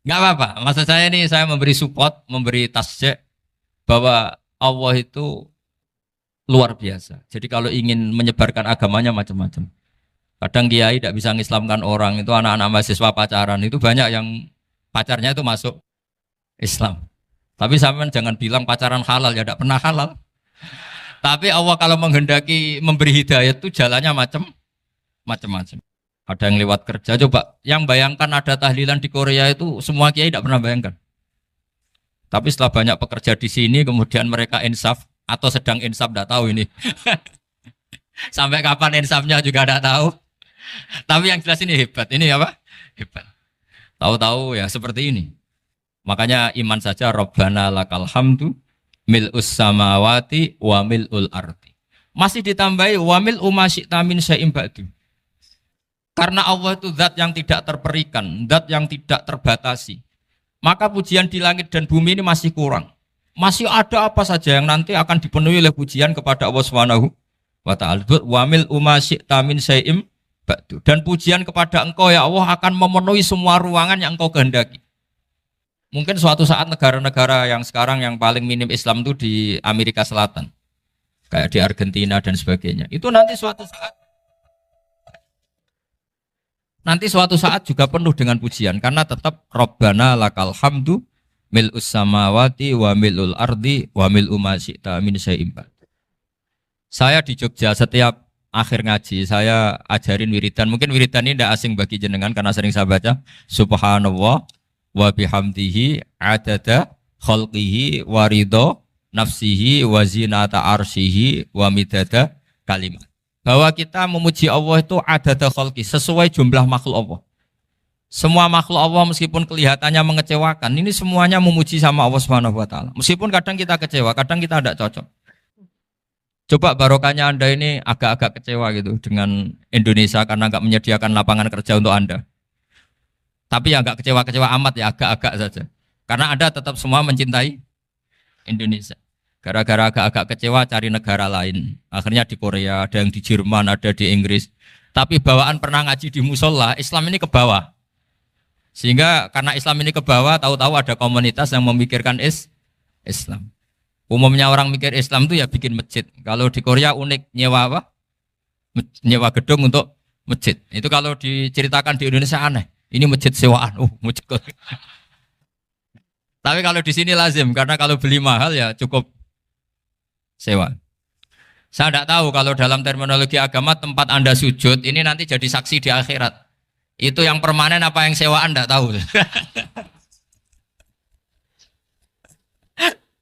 Nggak apa-apa. Maksud saya ini saya memberi support, memberi tasjek bahwa Allah itu luar biasa. Jadi kalau ingin menyebarkan agamanya macam-macam. Kadang kiai tidak bisa mengislamkan orang, itu anak-anak mahasiswa pacaran, itu banyak yang pacarnya itu masuk Islam. Tapi sampean jangan bilang pacaran halal, ya tidak pernah halal. Tapi Allah kalau menghendaki memberi hidayah itu jalannya macam-macam. Ada yang lewat kerja, coba yang bayangkan ada tahlilan di Korea itu semua kiai tidak pernah bayangkan. Tapi setelah banyak pekerja di sini, kemudian mereka insaf atau sedang insaf, tidak tahu ini. Sampai kapan insafnya juga tidak tahu. Tapi yang jelas ini hebat. Ini apa? Hebat. Tahu-tahu ya seperti ini. Makanya iman saja Rabbana lakal hamdu mil'us samawati wa mil'ul ardi. Masih ditambahi wa mil'u ma syi'ta min syai'im ba'du. Karena Allah itu zat yang tidak terperikan, zat yang tidak terbatasi. Maka pujian di langit dan bumi ini masih kurang. Masih ada apa saja yang nanti akan dipenuhi oleh pujian kepada Allah Subhanahu wa ta'ala. Wa mil'u ma syi'ta min syai'im ba'du. Dan pujian kepada Engkau ya Allah akan memenuhi semua ruangan yang Engkau kehendaki. Mungkin suatu saat negara-negara yang sekarang yang paling minim Islam itu di Amerika Selatan. Kayak di Argentina dan sebagainya. Itu nanti suatu saat nanti suatu saat juga penuh dengan pujian karena tetap Rabbana lakal hamdu mil'us samawati wa mil'ul ardi wa mil'u ma syi'ta min syai'in ba'd. Saya di Jogja setiap akhir ngaji saya ajarin wiridan. Mungkin wiridan ini tidak asing bagi jenengan karena sering saya baca. Subhanallah wa bihamdihi adada khalqihi wa ridha nafsihi wa zinata arsyihi wa midada kalimat. Bahwa kita memuji Allah itu adada khalqi sesuai jumlah makhluk Allah. Semua makhluk Allah meskipun kelihatannya mengecewakan, ini semuanya memuji sama Allah Subhanahu wa taala. Meskipun kadang kita kecewa, kadang kita tidak cocok. Coba barokahnya Anda ini agak-agak kecewa gitu dengan Indonesia karena nggak menyediakan lapangan kerja untuk Anda. Tapi ya nggak kecewa-kecewa amat ya, agak-agak saja. Karena Anda tetap semua mencintai Indonesia. Gara-gara agak-agak kecewa cari negara lain. Akhirnya di Korea, ada yang di Jerman, ada di Inggris. Tapi bawaan pernah ngaji di musola, Islam ini ke bawah. Sehingga karena Islam ini ke bawah, tahu-tahu ada komunitas yang memikirkan Islam. Umumnya orang mikir Islam itu ya bikin masjid. Kalau di Korea unik, nyewa apa? Nyewa gedung untuk masjid. Itu kalau diceritakan di Indonesia aneh. Ini masjid sewaan. Masjid. Tapi kalau di sini lazim karena kalau beli mahal ya cukup sewa. Saya tidak tahu kalau dalam terminologi agama tempat Anda sujud ini nanti jadi saksi di akhirat. Itu yang permanen apa yang sewaan tidak tahu.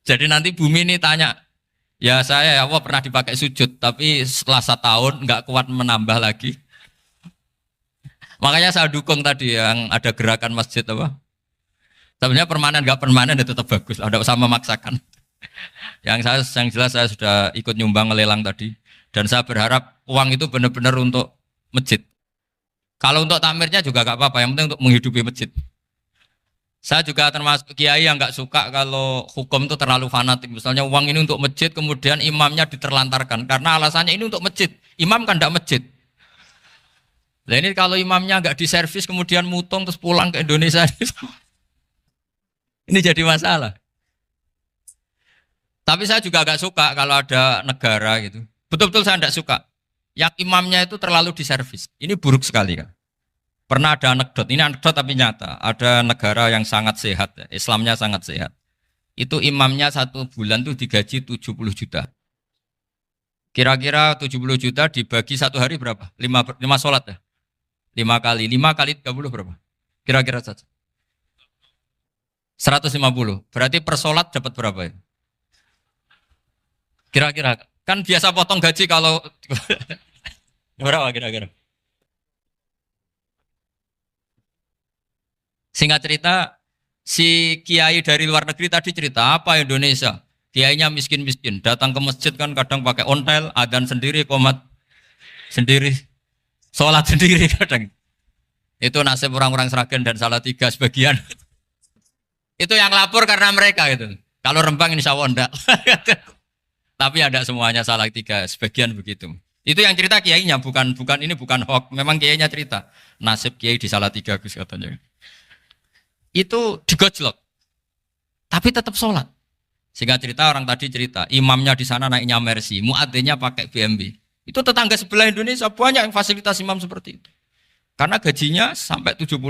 Jadi nanti bumi ini tanya, ya saya ya Allah pernah dipakai sujud, tapi setelah 1 tahun nggak kuat menambah lagi. Makanya saya dukung tadi yang ada gerakan masjid apa. Sebenarnya permanen nggak permanen itu tetap bagus, ada usah memaksakan. Yang jelas saya sudah ikut nyumbang lelang tadi, dan saya berharap uang itu benar-benar untuk masjid. Kalau untuk takmirnya juga nggak apa-apa, yang penting untuk menghidupi masjid. Saya juga termasuk kiai yang nggak suka kalau hukum itu terlalu fanatik. Misalnya uang ini untuk masjid, kemudian imamnya diterlantarkan. Karena alasannya ini untuk masjid. Imam kan tidak masjid. Nah ini kalau imamnya nggak diservis, kemudian mutung terus pulang ke Indonesia. Ini jadi masalah. Tapi saya juga nggak suka kalau ada negara gitu. Betul-betul saya tidak suka. Yang imamnya itu terlalu diservis. Ini buruk sekali kan. Pernah ada anekdot, ini anekdot tapi nyata. Ada negara yang sangat sehat, Islamnya sangat sehat. Itu imamnya 1 bulan tuh digaji 70 juta. Kira-kira 70 juta dibagi 1 hari berapa? 5 sholat ya? 5 kali 30 berapa? Kira-kira saja. 150. Berarti per sholat dapat berapa ya? Kira-kira. Kan biasa potong gaji kalau... Berapa kira-kira? Singkat cerita, si kiai dari luar negeri tadi cerita apa Indonesia? Kiainya miskin-miskin, datang ke masjid kan kadang pakai ontel, adzan sendiri, qomat sendiri, sholat sendiri kadang. Itu nasib orang-orang Sragen dan Salatiga sebagian. Itu yang lapor karena mereka itu. Kalau Rembang insya Allah enggak. Tapi ada semuanya Salatiga, sebagian begitu. Itu yang cerita kiainya, bukan ini bukan hoax, memang kiainya cerita. Nasib kiai di Salatiga Gus katanya. Itu digojlok, tapi tetap sholat. Sehingga cerita orang tadi cerita, imamnya di sana naiknya Mercy, muadzinnya pakai BMW. Itu tetangga sebelah Indonesia banyak yang fasilitas imam seperti itu. Karena gajinya sampai 70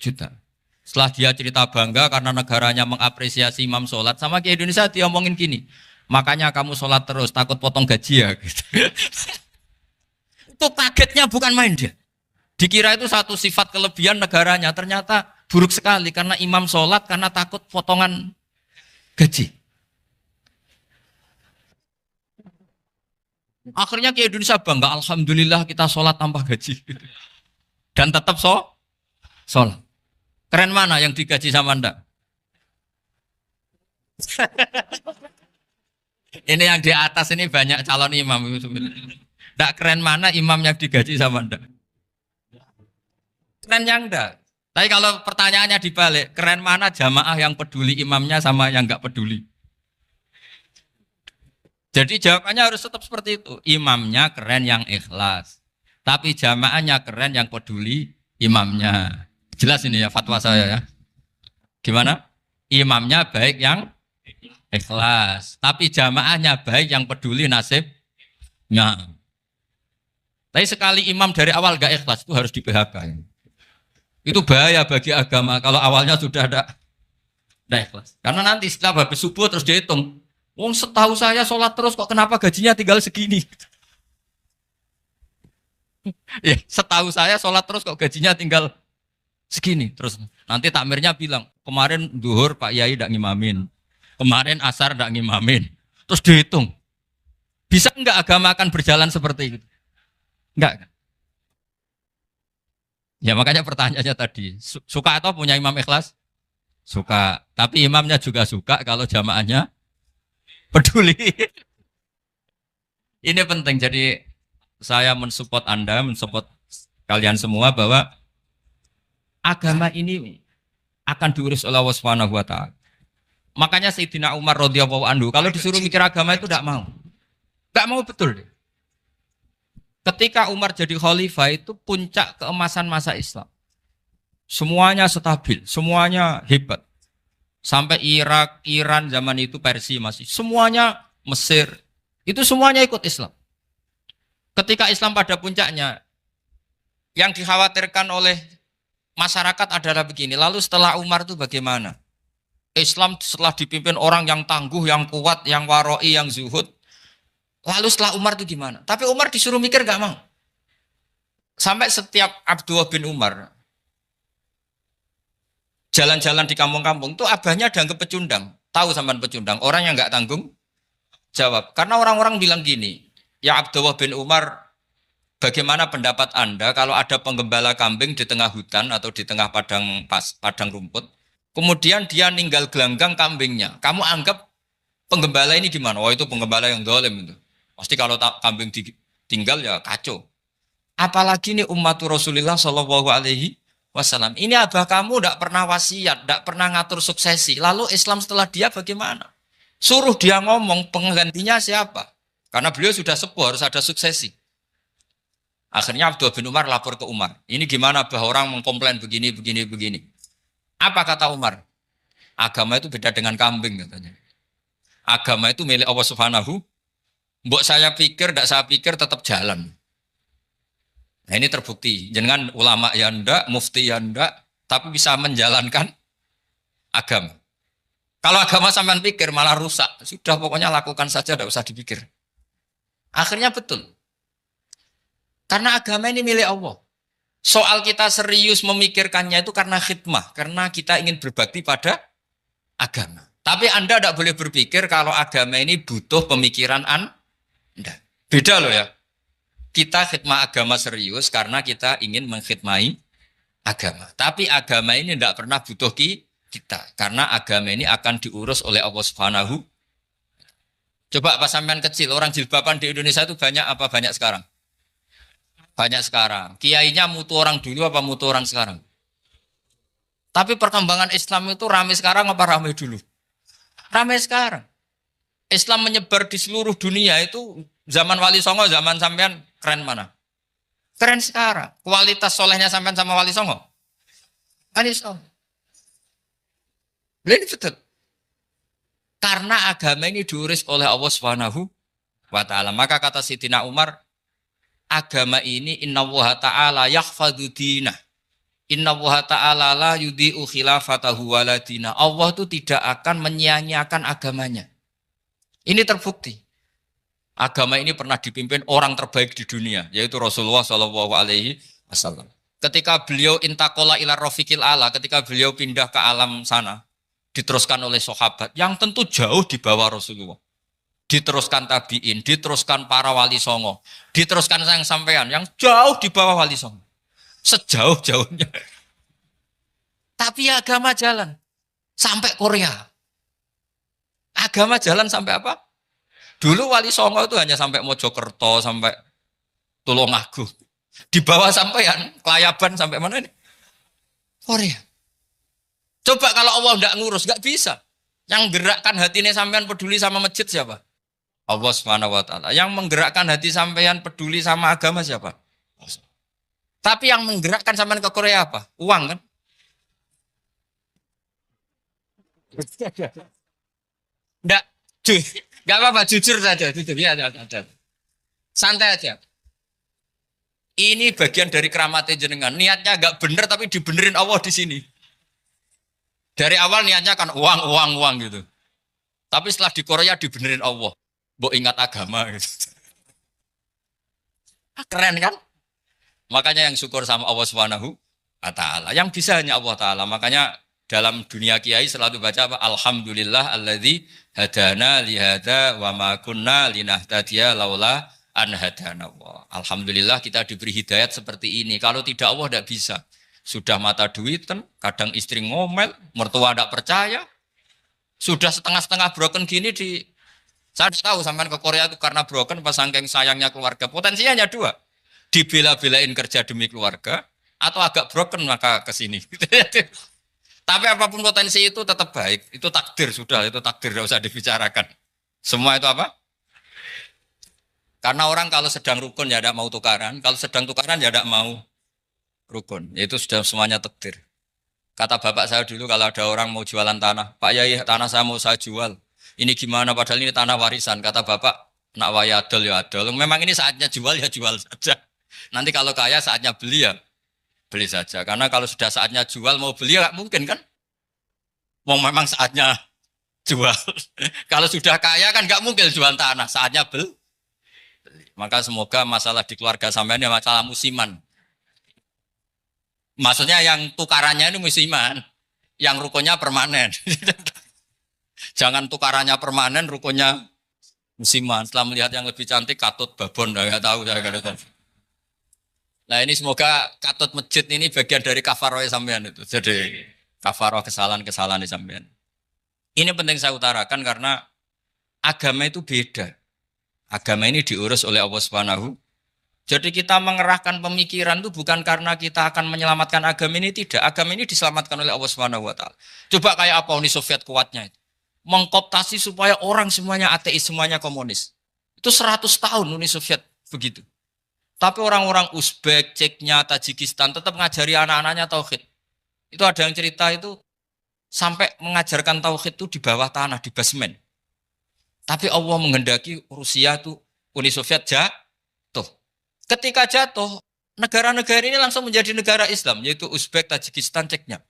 juta. Setelah dia cerita bangga karena negaranya mengapresiasi imam sholat, sama kayak Indonesia dia omongin gini, makanya kamu sholat terus, takut potong gaji ya. Gitu. Itu kagetnya bukan main dia. Dikira itu satu sifat kelebihan negaranya, ternyata buruk sekali karena imam sholat karena takut potongan gaji. Akhirnya ke Indonesia bangga, alhamdulillah kita sholat tanpa gaji. Dan tetap sholat. Keren mana yang digaji sama Anda? Ini yang di atas ini banyak calon imam. Tidak keren mana imam yang digaji sama Anda? Keren yang enggak. Tapi kalau pertanyaannya dibalik, keren mana jamaah yang peduli imamnya sama yang enggak peduli? Jadi jawabannya harus tetap seperti itu. Imamnya keren yang ikhlas. Tapi jamaahnya keren yang peduli imamnya. Jelas ini ya fatwa saya ya. Gimana? Imamnya baik yang ikhlas. Tapi jamaahnya baik yang peduli nasibnya. Tapi sekali imam dari awal enggak ikhlas itu harus di PHK. Itu bahaya bagi agama kalau awalnya sudah ada ikhlas. Karena nanti setelah habis subuh terus dihitung. Wong setahu saya sholat terus kok kenapa gajinya tinggal segini? Ya, setahu saya sholat terus kok gajinya tinggal segini. Terus nanti takmirnya bilang, kemarin duhur Pak Yai tidak ngimamin. Kemarin asar tidak ngimamin. Terus dihitung. Bisa enggak agama akan berjalan seperti itu? Enggak kan? Ya makanya pertanyaannya tadi, suka atau punya imam ikhlas? Suka. Tapi imamnya juga suka kalau jamaahnya peduli. Ini penting. Jadi saya mensupport Anda, mensupport kalian semua bahwa agama ini akan diurus oleh Allah Subhanahu wa taala. Makanya Sayyidina Umar radhiyallahu anhu kalau disuruh mikir agama itu tidak mau. Enggak mau betul. Ketika Umar jadi khalifah itu puncak keemasan masa Islam. Semuanya stabil, semuanya hebat. Sampai Irak, Iran zaman itu Persia masih. Semuanya Mesir. Itu semuanya ikut Islam. Ketika Islam pada puncaknya, yang dikhawatirkan oleh masyarakat adalah begini. Lalu setelah Umar itu bagaimana? Islam setelah dipimpin orang yang tangguh, yang kuat, yang waroi, yang zuhud. Lalu setelah Umar itu gimana? Tapi Umar disuruh mikir gak mau. Sampai setiap Abdullah bin Umar jalan-jalan di kampung-kampung itu abahnya dianggap pecundang. Tahu sampean pecundang? Orang yang gak tanggung jawab. Karena orang-orang bilang gini, ya Abdullah bin Umar, bagaimana pendapat Anda kalau ada penggembala kambing di tengah hutan atau di tengah padang rumput, kemudian dia ninggal gelanggang kambingnya. Kamu anggap penggembala ini gimana? Oh itu penggembala yang dolim itu. Pasti kalau kambing ditinggal ya kacau. Apalagi ini ummatu Rasulullah Shallallahu Alaihi Wasallam. Ini abah kamu tidak pernah wasiat, tidak pernah ngatur suksesi. Lalu Islam setelah dia bagaimana? Suruh dia ngomong penggantinya siapa? Karena beliau sudah sepuh harus ada suksesi. Akhirnya Abdullah bin Umar lapor ke Umar. Ini gimana bah orang mengkomplain begini, begini, begini. Apa kata Umar? Agama itu beda dengan kambing katanya. Agama itu milik Allah Subhanahu. Mbok saya pikir, tidak saya pikir tetap jalan. Nah ini terbukti. Jangan ulama ya ndak, mufti ya ndak, tapi bisa menjalankan agama. Kalau agama sampean pikir malah rusak. Sudah pokoknya lakukan saja, tidak usah dipikir. Akhirnya betul. Karena agama ini milik Allah. Soal kita serius memikirkannya itu karena khidmah. Karena kita ingin berbakti pada agama. Tapi Anda tidak boleh berpikir kalau agama ini butuh pemikiran Anda. Beda loh ya. Kita khidmah agama serius karena kita ingin mengkhidmai agama. Tapi agama ini tidak pernah butuh kita. Karena agama ini akan diurus oleh Allah Subhanahu. Coba pas sampean kecil, orang jilbaban di Indonesia itu banyak apa banyak sekarang? Banyak sekarang. Kiainya mutu orang dulu apa mutu orang sekarang? Tapi perkembangan Islam itu ramai sekarang apa ramai dulu? Ramai sekarang. Islam menyebar di seluruh dunia itu zaman Wali Songo, zaman sampean keren mana? Keren sekarang. Kualitas solehnya sampean sama Wali Songo? Wali Songo. Ini betul. Karena agama ini diurus oleh Allah Subhanahu wa taala. Maka kata Sayyidina Umar, agama ini innallaha ta'ala yahfadhu dinah. Innallaha ta'ala la yudhi'u khilafatahu waladina. Allah itu tidak akan menyia-nyiakan agamanya. Ini terbukti. Agama ini pernah dipimpin orang terbaik di dunia, yaitu Rasulullah Shallallahu Alaihi Wasallam. Ketika beliau intakola ila rofiqil ala, ketika beliau pindah ke alam sana, diteruskan oleh sahabat yang tentu jauh di bawah Rasulullah. Diteruskan tabiin, diteruskan para wali songo, diteruskan sayang sampean yang jauh di bawah wali songo. Sejauh-jauhnya. Tapi agama jalan sampai Korea. Agama jalan sampai apa? Dulu Wali Songo itu hanya sampai Mojokerto, sampai Tulungagung. Di bawah sampean, Kelayaban sampai mana ini? Korea. Coba kalau Allah tidak ngurus, nggak bisa. Yang gerakkan hatinya sampean peduli sama masjid siapa? Allah Subhanahu wa taala. Yang menggerakkan hati sampean peduli sama agama siapa? Tapi yang menggerakkan sampean ke Korea apa? Uang kan? Enggak, enggak apa-apa, jujur saja, jujur ya, santai aja. Ini bagian dari keramatnya jenengan. Niatnya agak bener tapi dibenerin Allah di sini. Dari awal niatnya kan uang, uang, uang gitu. Tapi setelah di Korea dibenerin Allah. Mbok ingat agama gitu. Keren kan? Makanya yang syukur sama Allah Subhanahu wa taala. Yang bisa hanya Allah taala. Makanya dalam dunia kiai selalu baca apa? Alhamdulillah alladzi hadana li hadza wa ma kunna linahtadiya laula an hadana Allah. Alhamdulillah kita diberi hidayat seperti ini. Kalau tidak Allah tidak bisa. Sudah mata duitan, kadang istri ngomel, mertua tidak percaya. Sudah setengah-setengah broken gini di saya tahu sampean ke Korea itu karena broken pas saking sayangnya keluarga. Potensinya hanya dua. Dibela-belain kerja demi keluarga atau agak broken maka ke sini. Tapi apapun potensi itu tetap baik. Itu takdir sudah, itu takdir tidak usah dibicarakan. Semua itu apa? Karena orang kalau sedang rukun ya tidak mau tukaran, kalau sedang tukaran ya tidak mau rukun. Itu sudah semuanya takdir. Kata bapak saya dulu kalau ada orang mau jualan tanah, Pak Yai tanah saya mau saya jual. Ini gimana padahal ini tanah warisan. Kata bapak, nak waya adol ya adol. Memang ini saatnya jual ya jual saja. Nanti kalau kaya saatnya beli ya beli saja. Karena kalau sudah saatnya jual mau beli ya nggak mungkin kan. Mau memang saatnya jual. Kalau sudah kaya kan nggak mungkin jual tanah. Saatnya beli. Maka semoga masalah di keluarga sampean ya masalah musiman. Maksudnya yang tukarannya ini musiman, yang rukunnya permanen. Jangan tukarannya permanen, rukunnya musiman. Setelah melihat yang lebih cantik, katut babon, nggak tahu saya nggak tahu. Nah ini semoga katut masjid ini bagian dari kafaroh sampean itu. Jadi kafaroh kesalahan-kesalahan di sampean. Ini penting saya utarakan karena agama itu beda. Agama ini diurus oleh Allah Subhanahu. Jadi kita mengerahkan pemikiran itu bukan karena kita akan menyelamatkan agama ini, tidak. Agama ini diselamatkan oleh Allah Subhanahu wa taala. Coba kayak apa Uni Soviet kuatnya itu. Mengkooptasi supaya orang semuanya ateis, semuanya komunis. Itu 100 tahun Uni Soviet begitu. Tapi orang-orang Uzbek, Ceknya, Tajikistan tetap mengajari anak-anaknya tauhid. Itu ada yang cerita itu sampai mengajarkan tauhid itu di bawah tanah, di basement. Tapi Allah menghendaki Rusia itu Uni Soviet jatuh. Ketika jatuh, negara-negara ini langsung menjadi negara Islam, yaitu Uzbek, Tajikistan, Ceknya.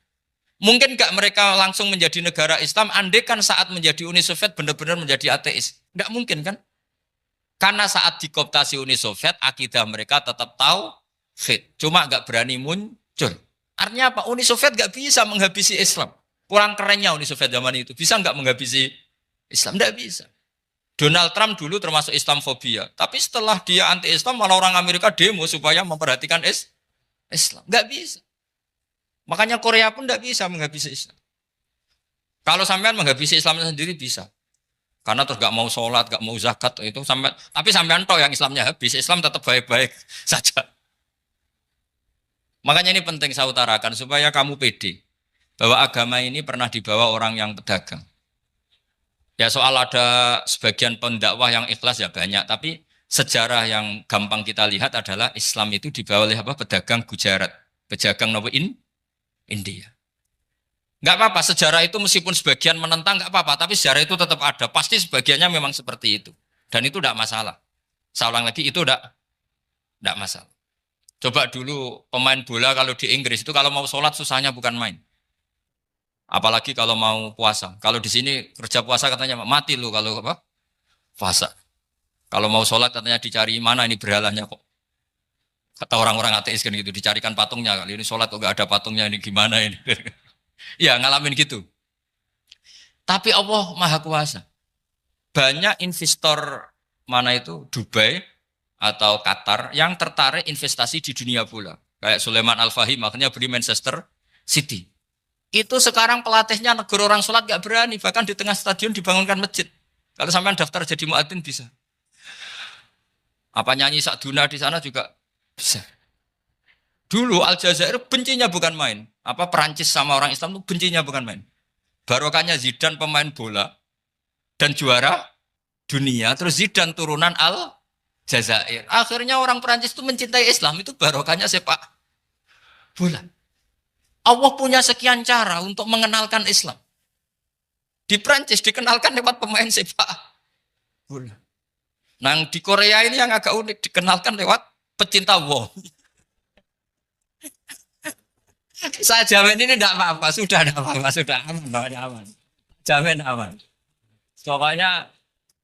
Mungkin nggak mereka langsung menjadi negara Islam, andai kan saat menjadi Uni Soviet benar-benar menjadi ateis. Nggak mungkin kan? Karena saat dikooptasi Uni Soviet, akidah mereka tetap tauhid. Cuma nggak berani muncul. Artinya apa? Uni Soviet nggak bisa menghabisi Islam. Kurang kerennya Uni Soviet zaman itu. Bisa nggak menghabisi Islam? Nggak bisa. Donald Trump dulu termasuk Islamfobia. Tapi setelah dia anti-Islam, malah orang Amerika demo supaya memperhatikan Islam. Nggak bisa. Makanya Korea pun nggak bisa menghabisi Islam. Kalau sampean menghabisi Islam sendiri bisa. Karena terus nggak mau sholat, nggak mau zakat, itu sampean. Tapi sampean toh yang Islamnya habis, Islam tetap baik-baik saja. Makanya ini penting saya utarakan, supaya kamu pede. Bahwa agama ini pernah dibawa orang yang pedagang. Ya soal ada sebagian pendakwah yang ikhlas ya banyak, tapi sejarah yang gampang kita lihat adalah Islam itu dibawa oleh apa? Pedagang Gujarat, pedagang India. Nggak apa-apa, sejarah itu meskipun sebagian menentang nggak apa-apa, tapi sejarah itu tetap ada. Pasti sebagiannya memang seperti itu, dan itu tidak masalah. Saya ulang lagi, itu tidak masalah. Coba dulu pemain bola kalau di Inggris itu kalau mau sholat susahnya bukan main. Apalagi kalau mau puasa. Kalau di sini kerja puasa katanya mati lu kalau apa? Puasa. Kalau mau sholat katanya dicari mana ini berhalanya kok. Kata orang-orang ateis kan gitu, dicarikan patungnya. Kali ini sholat kok gak ada patungnya, ini gimana ini. Ya ngalamin gitu. Tapi Allah Maha Kuasa. Banyak investor mana itu Dubai atau Qatar yang tertarik investasi di dunia bola. Kayak Sulaiman Al-Fahim makanya beli Manchester City. Itu sekarang pelatihnya negara orang sholat gak berani. Bahkan di tengah stadion dibangunkan masjid. Kalau sampai daftar jadi muadzin bisa. Apa nyanyi Sakduna di sana juga bisa. Dulu Aljazair bencinya bukan main. Apa Perancis sama orang Islam itu bencinya bukan main. Barokahnya Zidane pemain bola. Dan juara dunia. Terus Zidane turunan Aljazair. Akhirnya orang Perancis itu mencintai Islam. Itu barokahnya sepak bola. Allah punya sekian cara untuk mengenalkan Islam. Di Prancis dikenalkan lewat pemain sepak bola. Nah di Korea ini yang agak unik dikenalkan lewat pecinta wow. Saya jamin ini tidak apa-apa, sudah tidak apa-apa, sudah aman, pokoknya aman. Jamin aman. Pokoknya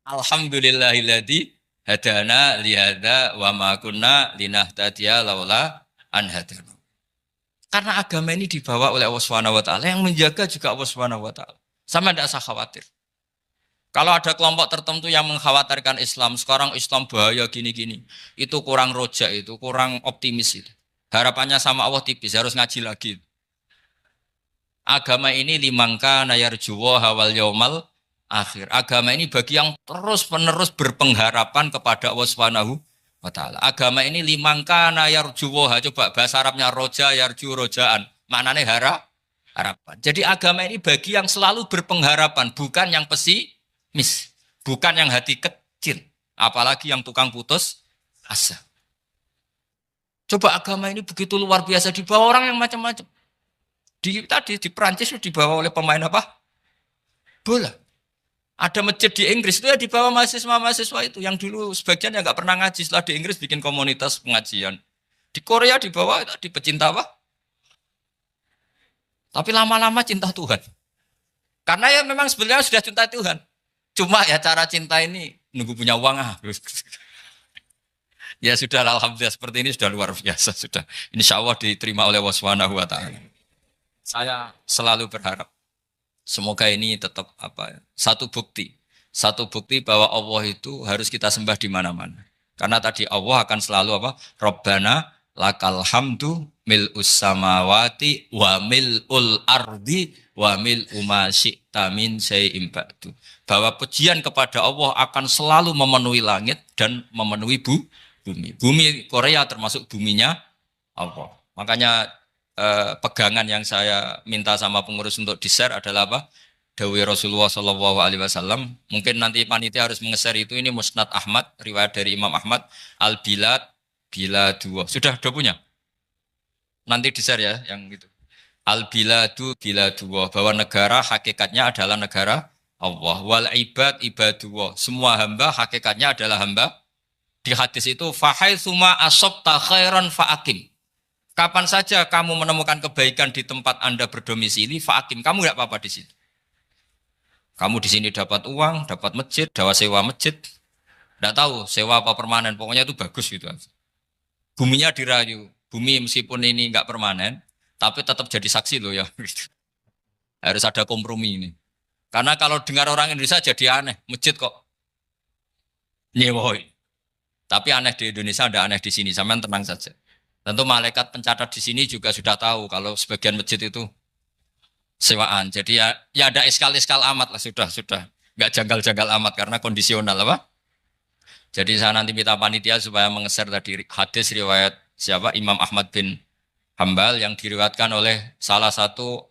alhamdulillahilladzi hadana lihada wa ma kunna linahtadiya laula an hadana. Karena agama ini dibawa oleh Allah Subhanahu wa taala, yang menjaga juga Allah Subhanahu wa taala. Sama tidak usah khawatir. Kalau ada kelompok tertentu yang mengkhawatirkan Islam, sekarang Islam bahaya gini-gini, itu kurang rojak, itu kurang optimis itu. Harapannya sama Allah tipis, harus ngaji lagi. Agama ini limangka nayarjuwa hawal yaumal akhir. Agama ini bagi yang terus-menerus berpengharapan kepada Allah Subhanahu wa taala. Agama ini limangka nayarjuwa, coba bahasa Arabnya roja yarju rojaan. Maknanya harapan. Jadi agama ini bagi yang selalu berpengharapan, bukan yang pesimis, bukan yang hati kecil, apalagi yang tukang putus asa. Coba agama ini begitu luar biasa dibawa orang yang macam-macam. Di Perancis dibawa oleh pemain apa? Bola. Ada masjid di Inggris itu ya dibawa mahasiswa-mahasiswa itu yang dulu sebagian yang nggak pernah ngaji, setelah di Inggris bikin komunitas pengajian. Di Korea dibawa di pecinta apa? Tapi lama-lama cinta Tuhan. Karena ya memang sebenarnya sudah cinta Tuhan. Cuma ya cara cinta ini nunggu punya uang Ya sudah, alhamdulillah seperti ini sudah luar biasa sudah. Insya Allah diterima oleh Allah Subhanahu wa taala. Saya selalu berharap semoga ini tetap satu bukti bahwa Allah itu harus kita sembah di mana-mana. Karena tadi Allah akan selalu Rabbana lakal hamdu mil'us samawati wa mil'ul ardi wa mil'u ma syi'ta min syai'in ba'du. Bahwa pujian kepada Allah akan selalu memenuhi langit dan memenuhi bumi. Bumi Korea termasuk buminya Allah. Makanya pegangan yang saya minta sama pengurus untuk di-share adalah Dawi Rasulullah Shallallahu Alaihi Wasallam. Mungkin nanti panitia harus menge-share itu. Ini Musnad Ahmad, riwayat dari Imam Ahmad. Al-Bilad bila dua. Sudah punya? Nanti di-share ya yang gitu. Al-Biladu bila dua. Bahwa negara hakikatnya adalah negara Allah. Wal ibad ibadullah. Semua hamba hakikatnya adalah hamba. Di hadis itu fahaitsuma asabta khairan fa'akim. Kapan saja kamu menemukan kebaikan di tempat Anda berdomisili, fa'akim, kamu enggak apa-apa di situ. Kamu di sini dapat uang, dapat masjid, sewa masjid. Enggak tahu sewa apa permanen, pokoknya itu bagus gitu. Buminya dirayu. Bumi meskipun ini enggak permanen, tapi tetap jadi saksi loh ya. Harus ada kompromi ini. Karena kalau dengar orang Indonesia jadi aneh, masjid kok nyewoi. Tapi aneh di Indonesia, ada aneh di sini, sampean tenang saja. Tentu malaikat pencatat di sini juga sudah tahu kalau sebagian masjid itu sewaan. Jadi ya ada eskal-eskal amat lah, sudah. Enggak janggal-janggal amat karena kondisional Jadi saya nanti minta panitia supaya mengeser tadi hadis riwayat siapa? Imam Ahmad bin Hambal yang diriwayatkan oleh salah satu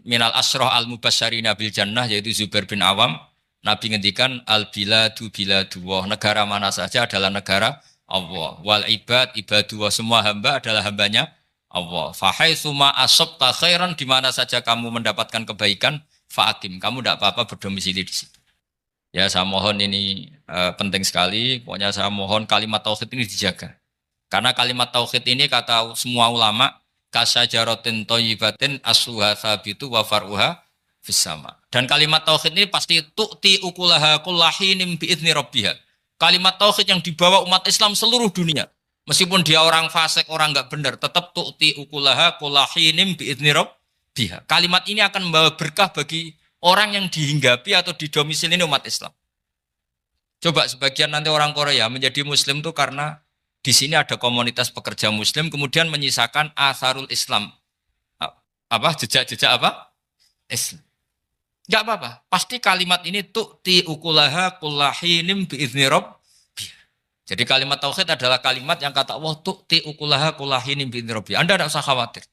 minal asroh al-mubasyarina bil jannah yaitu Zubair bin Awam. Nabi ngendikan al-biladu biladullah. Negara mana saja adalah negara Allah. Wal ibad ibadullah, semua hamba adalah hambanya Allah. Fahaitsuma asabta khairan, di mana saja kamu mendapatkan kebaikan, fa'akim, kamu tidak apa-apa berdomisili di situ. Ya saya mohon ini penting sekali. Pokoknya saya mohon kalimat tauhid ini dijaga. Karena kalimat tauhid ini kata semua ulama kasajaratin thayyibatin asluha tsabitu wa far'uha fis sama. Dan kalimat tauhid ini pasti tu'ti ukulaha kullahinim bi'izni rabbiha. Kalimat tauhid yang dibawa umat Islam seluruh dunia. Meskipun dia orang fasik, orang enggak benar, tetap tu'ti ukulaha kullahinim bi'izni rabbiha. Kalimat ini akan membawa berkah bagi orang yang dihinggapi atau didomisili umat Islam. Coba sebagian nanti orang Korea menjadi muslim itu karena di sini ada komunitas pekerja muslim kemudian menyisakan atharul Islam. Jejak-jejak Islam. Enggak apa-apa. Pasti kalimat ini tu'ti ukulaha kullahinim bi'izni rabbiha. Jadi kalimat tauhid adalah kalimat yang kata Allah tu'ti ukulaha kullahinim bi'izni rabbiha. Anda tidak usah khawatir.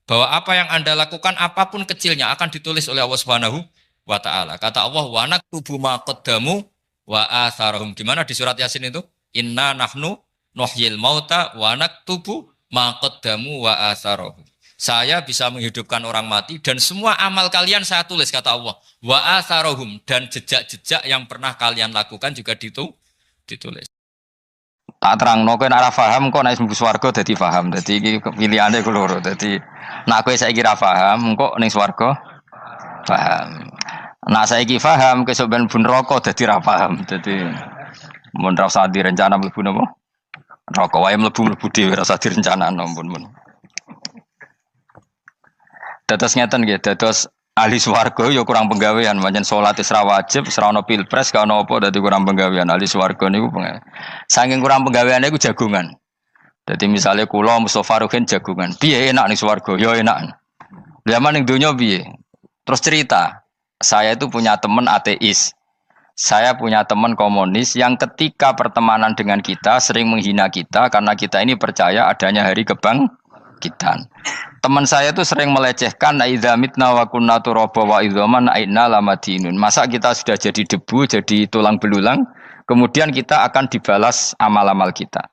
Bahwa apa yang Anda lakukan apapun kecilnya akan ditulis oleh Allah Subhanahu wa taala. Kata Allah wa naktubu ma qaddamu wa atharahum. Gimana di surat Yasin itu? Inna nahnu nuhyil mauta wa naktubu ma qaddamu wa atharahum. Saya bisa menghidupkan orang mati dan semua amal kalian saya tulis, kata Allah. Wa atharahum, dan jejak-jejak yang pernah kalian lakukan juga ditulis. Tak terangno kowe nek ora paham kok nek mlebu swarga dadi paham. Dadi iki pilihane ku loro. Dadi nek kowe saiki ra paham kok ning swarga paham. Nek saiki paham kesuk ben mlebu neraka dadi ra paham. Dadi mun ra usah direncana mlebu napa? Neraka wae mlebu dhewe ra usah direncanakno mun. Dados ngeten nggih, dados ahli swarga ya kurang penggawean, pancen salat wis ra wajib, wis ra ono pilpres, gak ono apa dadi kurang penggawean. Ahli swarga niku saking kurang penggaweane iku jagungan. Dadi misale kula Mustofa Ruhin jagungan. Piye enak ning swarga? Ya enak. Zaman ning donya piye? Terus cerita, saya itu punya teman ateis. Saya punya teman komunis yang ketika pertemanan dengan kita sering menghina kita karena kita ini percaya adanya hari kebangkitan. Teman saya itu sering melecehkan idza mitna wa kunna turaba wa idzaman aina lamadinun. Masa kita sudah jadi debu, jadi tulang belulang, kemudian kita akan dibalas amal-amal kita.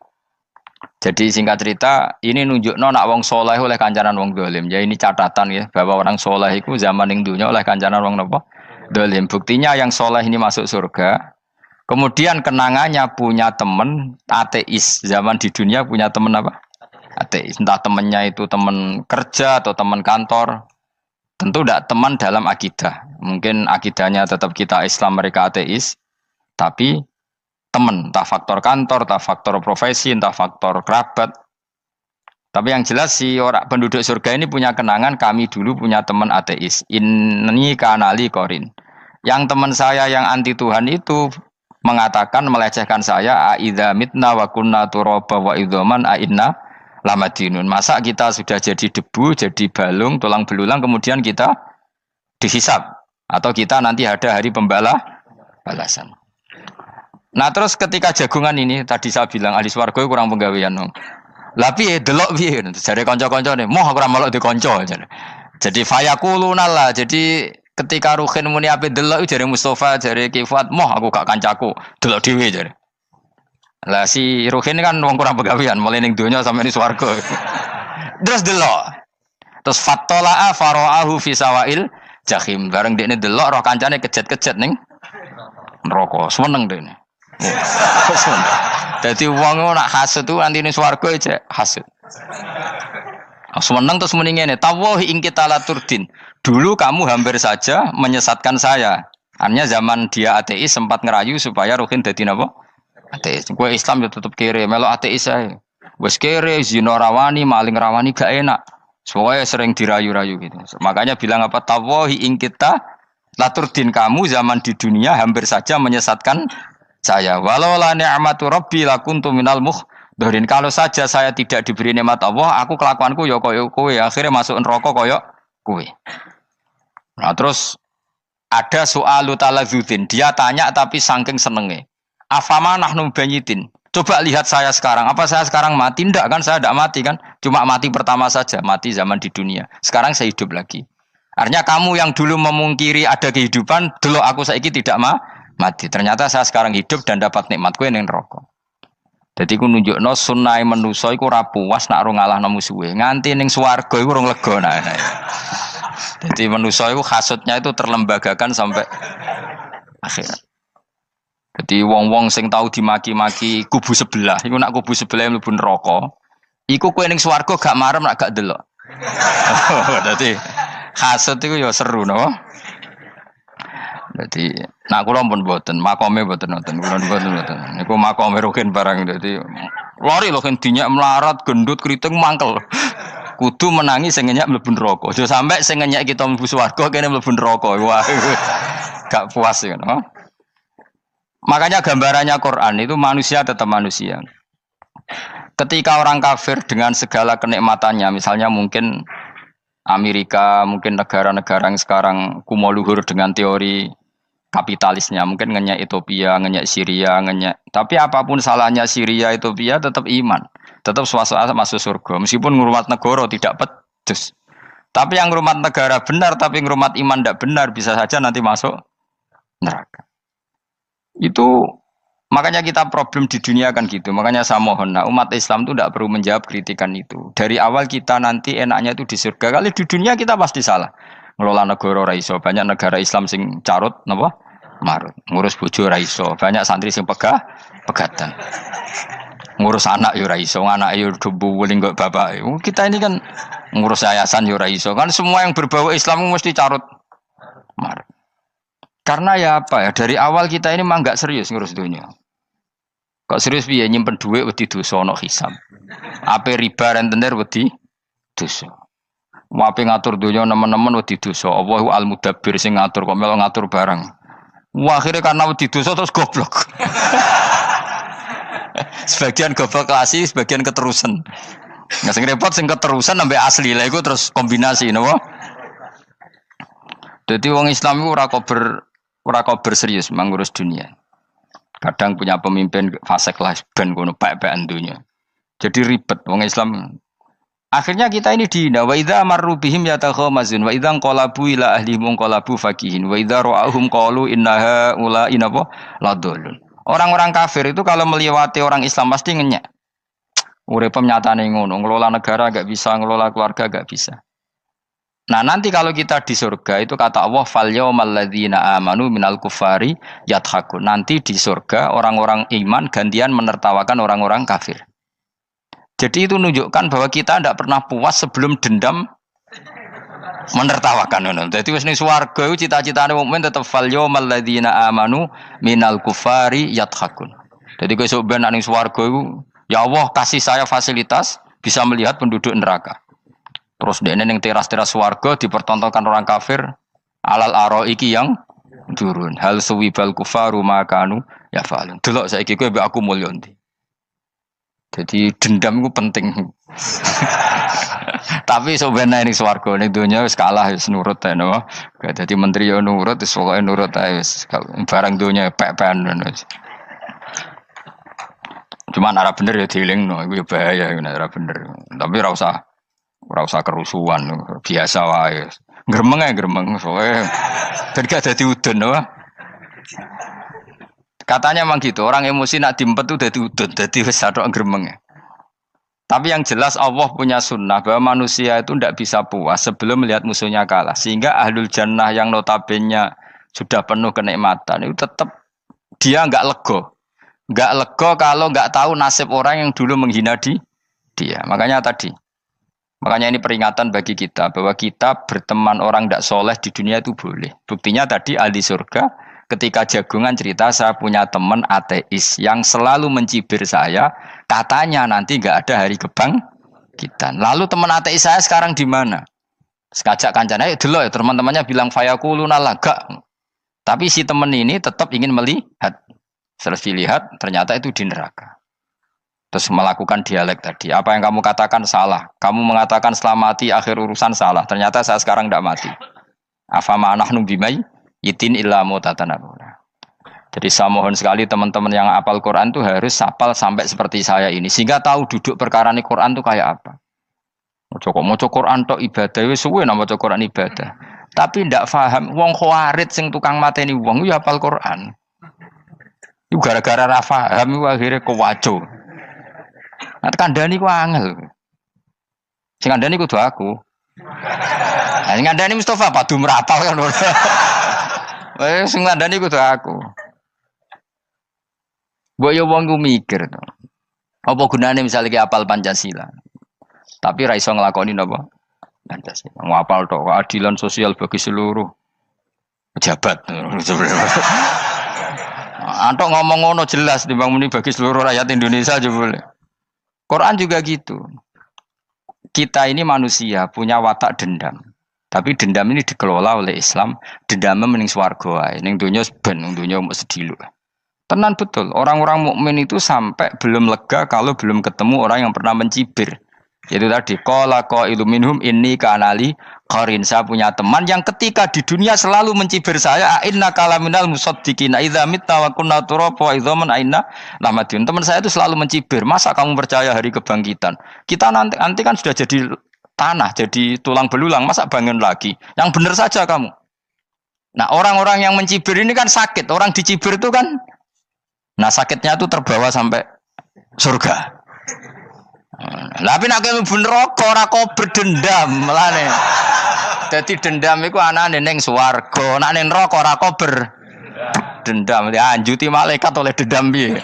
Jadi singkat cerita, ini nunjukno nak wong soleh oleh kancanan wong dolim. Ya ini catatan ya, bahwa orang soleh itu zaman ning dunya oleh kancanan wong napa? Dolim. Buktinya yang soleh ini masuk surga. Kemudian kenangannya punya teman ateis. Zaman di dunia punya teman apa? Ateis. Entah temannya itu teman kerja atau teman kantor. Tentu tidak teman dalam akidah. Mungkin akidahnya tetap kita Islam, mereka ateis. Tapi teman, entah faktor kantor, entah faktor profesi, entah faktor kerabat. Tapi yang jelas si orang penduduk surga ini punya kenangan, kami dulu punya teman ateis. Ini kanali korin. Yang teman saya yang anti Tuhan itu mengatakan, melecehkan saya, aidza mitna wa kunna turaba wa idzaman aina lamadinun. Masa kita sudah jadi debu, jadi balung, tulang belulang, kemudian kita dihisab. Atau kita nanti ada hari balasan. Nah terus ketika jagungan ini, tadi saya bilang ahli swarga kurang penggawean. Lah piye delok piye? Jare kanca-kancane, moh aku ora melok di kanca. Jadi fayaquluna lah. Jadi ketika Ruhin muni ape delok jare Mustofa, jare Kifat, moh aku gak kancaku, delok dhewe jare. Lah si Ruhin kan wong kurang penggawean, mulai ning donya sampe ning swarga. Terus delok. Terus fattala'a fara'ahu fi sawail jahim. Bareng dekne delok roh kancane kejet-kejet ning neraka. Seneng dekne. Jadi wong nak hasud tu nanti ning swarga aja hasud. Seneng terus muni ngene, tawahi ing kita laturdin. Dulu kamu hampir saja menyesatkan saya. Artinya zaman dia ateis sempat ngerayu supaya Ruhin dadi napa? Ateis. Kowe Islam ya tetep kere, melok ateis ae. Wis kere, zina rawani, maling rawani gak enak. Soalnya sering dirayu-rayu gitu. Makanya bilang apa? Tawahi ing kita laturdin, kamu zaman di dunia hampir saja menyesatkan saya. Walau la ni'matu rabbi lakuntu minal muhdharin. Kalau saja saya tidak diberi nikmat Allah, aku kelakuanku ya koyo kowe, akhirnya masuk neraka koyo kowe. Nah, terus ada soalu taladzudin. Dia tanya tapi saking senenge. Afama nahnu banyitin. Coba lihat saya sekarang. Apa saya sekarang mati? Tidak kan, saya tidak mati kan. Cuma mati pertama saja, mati zaman di dunia. Sekarang saya hidup lagi. Artinya kamu yang dulu memungkiri ada kehidupan, dulu aku saiki tidak mati. Ternyata saya sekarang hidup dan dapat nikmat kowe ning neraka. Dadi ku nunjukno sunnahe manusa iku ora puas nak ora ngalahno musuhe. Nganti ning swarga iku urung lega nah. Dadi manusa iku hasudnya itu terlembagakan sampai akhirat. Jadi wong-wong sing tahu dimaki-maki kubu sebelah, iku nak kubu sebelah mlebu neraka, iku kowe ning swarga gak marem nak gak delok. Dadi hasud iku ya seru no. Dadi nak kula pun mboten, makome mboten nonton, kula mboten. Niku makome Ruhin barang dadi lari lho kan dinyak melarat, gendut, kriting mangkel. Kudu menangi sing ngenyak mlebu neraka. Aja sampe sing ngenyak kita mlebu swarga kene mlebu neraka. Wah. Gak puas ya, no? Makanya gambarannya Quran itu manusia tetap manusia. Ketika orang kafir dengan segala kenikmatannya, misalnya mungkin Amerika, mungkin negara-negara yang sekarang kumo luhur dengan teori kapitalisnya, mungkin ngenyak Ethiopia, ngenyak Syria, ngenyak. Tapi apapun salahnya Syria, Ethiopia tetap iman, tetap suasana masuk surga. Meskipun ngurmat negara tidak pedes. Tapi yang ngurmat negara benar, tapi ngurmat iman tidak benar, bisa saja nanti masuk neraka. Itu makanya kita problem di dunia kan gitu. Makanya saya mohon, nah, umat Islam itu tidak perlu menjawab kritikan itu. Dari awal kita nanti enaknya itu di surga. Kali di dunia kita pasti salah. Ngelola negara raiso. Banyak negara Islam sing carut, napa? Marut. Ngurus bojo raiso. Banyak santri sing pegatan. ngurus anak yo ora iso, anak yo buling kok bapak. Kita ini kan ngurus yayasan yo ora iso. Kan semua yang berbau Islam mesti carut marut. Karena ya apa ya, dari awal kita ini mah enggak serius ngurus dunia. Kok serius piye nyimpen dhuwit wedi dosa ana hisab. Ape riba rentenir wedi dosa. Wape ngatur dunia nemen-nemen wedi dosa. Allahu al-mudabbir sing ngatur kok melo ngatur barang. Wah, akhirnya karena wedi dosa terus goblok. Sebagian goblok klasik, sebagian keterusan. Nggak sing repot sing keterusan sampai asli lah iku terus kombinasi napa. Jadi wong Islam iku ora kober serius mengurus dunia. Kadang punya pemimpin fasik lah ben kono pek-pekan dunia. Jadi ribet wong Islam. Akhirnya kita ini dihina wa idza marru bihim yatakhamazun wa idza qalabu ila ahlihim qalabu fakihin wa idza ra'ahum qalu innaha ula inapa ladallun. Orang-orang kafir itu kalau melewati orang Islam pasti ngenyek. Urip nyatane ngono, ngelola negara enggak bisa, ngelola keluarga enggak bisa. Nah, nanti kalau kita di surga itu kata Allah fal yaumal ladzina amanu minal kufari yadhakun. Nanti di surga orang-orang iman gantian menertawakan orang-orang kafir. Jadi itu menunjukkan bahwa kita tidak pernah puas sebelum dendam menertawakan. Jadi wis ning swarga iku cita-citane mukmin tetep fal yaumal ladzina amanu minal kufari yadhakun. Jadi kowe sok ben ning swarga iku ya Allah kasih saya fasilitas bisa melihat penduduk neraka. Terus dene ning teras-teras swarga dipertontonkan orang kafir alal araiki yang durun. Hal suwibal kufaru makanu ya falun. Delok saiki kowe mbek aku mulya ndi. Jadi dendam itu penting. Tapi sebenarnya ini swarga ning donya wis kalah wis nurut ae no. Dadi menteri yo nurut wis pokoke nurut ae wis barang donya pek-pekan wis. Cuman arah bener ya dielingno iku ya bahaya ora bener. Tapi ora usah kerusuhan, biasa wae. Gremeng ae gremeng soalnya gak dadi udun no. Katanya memang gitu, orang emosi nak diempet tuh dadi udun, dadi wis sadok gremeng. Tapi yang jelas Allah punya sunnah bahwa manusia itu tidak bisa puas sebelum melihat musuhnya kalah. Sehingga ahlul jannah yang notabene sudah penuh kenikmatan itu tetap dia enggak lego. Enggak lego kalau enggak tahu nasib orang yang dulu menghina dia. Makanya ini peringatan bagi kita bahwa kita berteman orang tidak soleh di dunia itu boleh. Buktinya tadi ahli surga ketika jagungan cerita saya punya teman ateis yang selalu mencibir saya, katanya nanti nggak ada hari kebangkitan. Lalu teman ateis saya sekarang di mana? Sekajak kancana dulu ya teman-temannya bilang fayakuluna laga. Tapi si teman ini tetap ingin melihat. Setelah dilihat ternyata itu di neraka. Terus melakukan dialek tadi. Apa yang kamu katakan salah. Kamu mengatakan setelah mati akhir urusan salah. Ternyata saya sekarang tidak mati. Afama nahnu bimai yitin illa mutatanabuna. Jadi saya mohon sekali teman-teman yang hafal Quran itu harus hafal sampai seperti saya ini. Sehingga tahu duduk perkara ini Quran itu kayak apa. Mau Quran tok ibadah. Wis suwe nama Quran ibadah. Tapi tidak paham. Wong khawarit sing tukang mateni wong ya hafal Quran. Itu gara-gara ra paham akhirnya kewaco. Nah, kandhani ku angel. Sing kandhani kudu aku. Nah, sing kandhani Mustafa padu merapal kan. Sing kandhani kudu aku. Mbok yo wong ku mikir to. Apa gunane misalnya ki apal Pancasila. Tapi ra iso nglakoni napa? Pancasila. Ngapal tok keadilan sosial bagi seluruh pejabat. Antok ngomong ngono jelas timbang muni bagi seluruh rakyat Indonesia aja boleh. Quran juga gitu. Kita ini manusia punya watak dendam. Tapi dendam ini dikelola oleh Islam. Dendamnya mending swarga wae. Ning donya ben, ning donya mung sedhilu. Tenan betul. Orang-orang mukmin itu sampai belum lega kalau belum ketemu orang yang pernah mencibir. Yaitu tadi qala qailu minhum inni kanali qarin. Saya punya teman yang ketika di dunia selalu mencibir saya, inna kalaminal musaddiqina idza mitta wa kunna turaba wa idzaman aina lamadun. Teman saya itu selalu mencibir, masa kamu percaya hari kebangkitan? Kita nanti kan sudah jadi tanah, jadi tulang belulang, masa bangun lagi? Yang benar saja kamu. Nah, orang-orang yang mencibir ini kan sakit. Orang dicibir itu kan nah sakitnya itu terbawa sampai surga. Tapi nek kowe bener ora kok berdendam melane. Dadi dendam iku anane ning swarga, nek ning neraka ora kok berdendam. Dianjuti malaikat oleh dendam piye.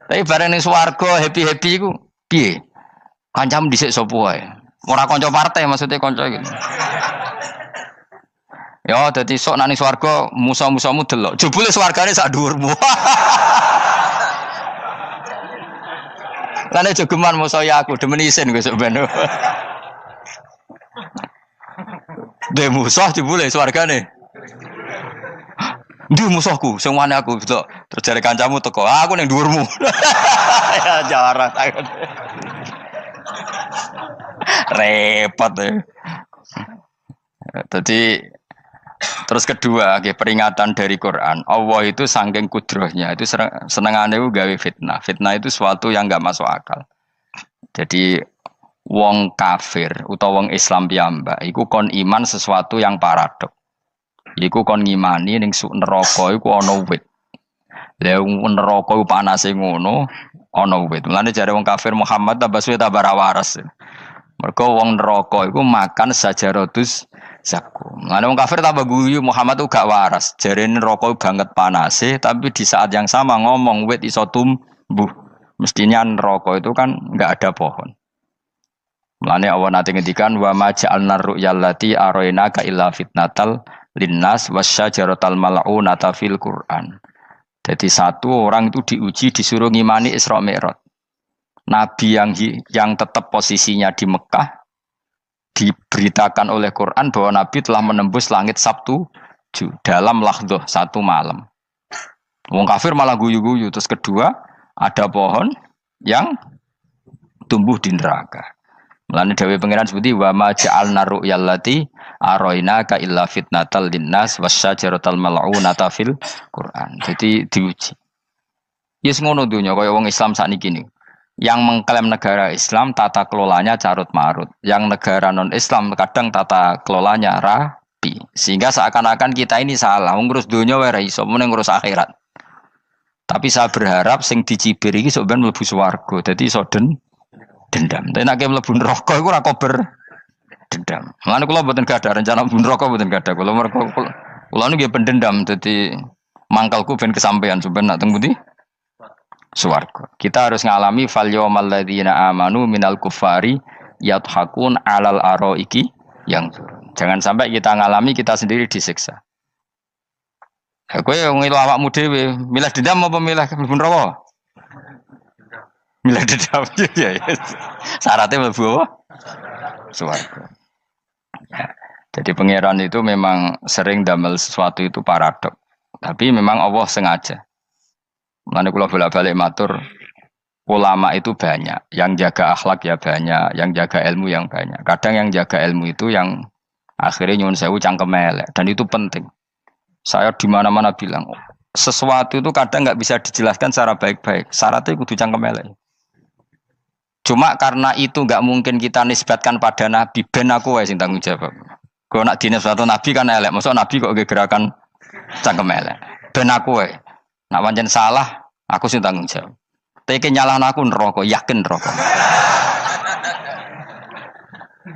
Tapi bareng ning swarga happy-happy iku piye? Kancamu dhisik sapa wae. Ora kanca partai maksudnya kanca gitu. Ya dadi sok nang swarga musa-musamu delok. Jebule swargane sak dhuwurmu. Lan jogeman musa ya aku demen isin kowe sok ben. De musuh jebule swargane. Ndi musuhku sing wane aku delok. Terus jare kancamu teko, aku ning dhuwurmu. Ya jarang. Repot ya. Jadi terus kedua, peringatan dari Quran. Allah itu saking kudrohnya itu senengane gawe fitnah. Fitnah itu sesuatu yang enggak masuk akal. Jadi wong kafir utawa wong Islam piyambak iku kon iman sesuatu yang paradok. Iku kon ngimani ning neraka iku ana wit. Lah neraka iku panase ngono, ana wit. Mulane jare wong kafir Muhammad tambah suwe tambah ra waras. Mergo wong neraka iku makan sajarotus zakum. Mulane wong kafir tambah guyu Muhammad tuh gak waras. Jarene neraka banget panase, tapi di saat yang sama ngomong wit iso tumbuh. Mestinya neraka itu kan enggak ada pohon. Mulane Allah nate ngendikan wa ma ja'alna ru'yallati arainaka illa fitnatal linnas wasyajaratal mal'unata fil Qur'an. Jadi satu orang itu diuji disuruh ngimani Isra Mi'raj. Nabi yang tetap posisinya di Mekah diberitakan oleh Quran bahwa Nabi telah menembus langit Sabtu dalam lahdoh satu malam. Wong kafir malah guyu-guyu. Terus kedua ada pohon yang tumbuh di neraka. Mulane dawuh pangeran seperti wa ma ja'alna ru'yallati arainaka illa fitnatal linnas wasyajaratal mal'unata fil Quran. Jadi diuji. Yes ngono dunya kaya wong Islam sakniki niku. Yang mengklaim negara Islam tata kelolanya carut marut. Yang negara non Islam kadang tata kelolanya rapi. Sehingga seakan-akan kita ini salah. Ngurus dunia wae ra iso, mung ngurus akhirat. Tapi saya berharap sing dicibir iki sok ben mlebu swarga. Dadi iso dendam. Tapi nek mlebu neraka iku ora kober dendam. Mulane kula mboten gadah rencana mlebu neraka mboten gadah. Kula niku nggih pendendam dadi mangkalku ben kesampaian sampeyan nak teng pundi? Swarga. Kita harus ngalami fal yawmal ladzina amanu minal kuffari yadhakun alal araiki yang jangan sampai kita ngalami kita sendiri disiksa. Kowe ngilu awakmu dhewe, milih dendam apa milih mlebu neraka? Milih dendam ya. Syaratnya mlebu apa? Swarga. Ya. Jadi pangeran itu memang sering damel sesuatu itu paradok. Tapi memang Allah sengaja. Mulane kula bolak-balik matur, ulama itu banyak, yang jaga akhlak ya banyak, yang jaga ilmu yang banyak. Kadang yang jaga ilmu itu yang akhirnya nyuwun sewu cangkem elek dan itu penting. Saya di mana-mana bilang, sesuatu itu kadang nggak bisa dijelaskan secara baik-baik. Syaratnya kudu cangkem elek. Cuma karena itu nggak mungkin kita nisbatkan pada nabi, ben aku wae sing tanggung jawab. Kalau nak dinisbatkan nabi kan elek, maksud nabi kok gerakan cangkem elek. Ben aku wae. Nak pancen salah, aku sing tanggung jawab. Tapi nyalahan aku neraka, yakin neraka.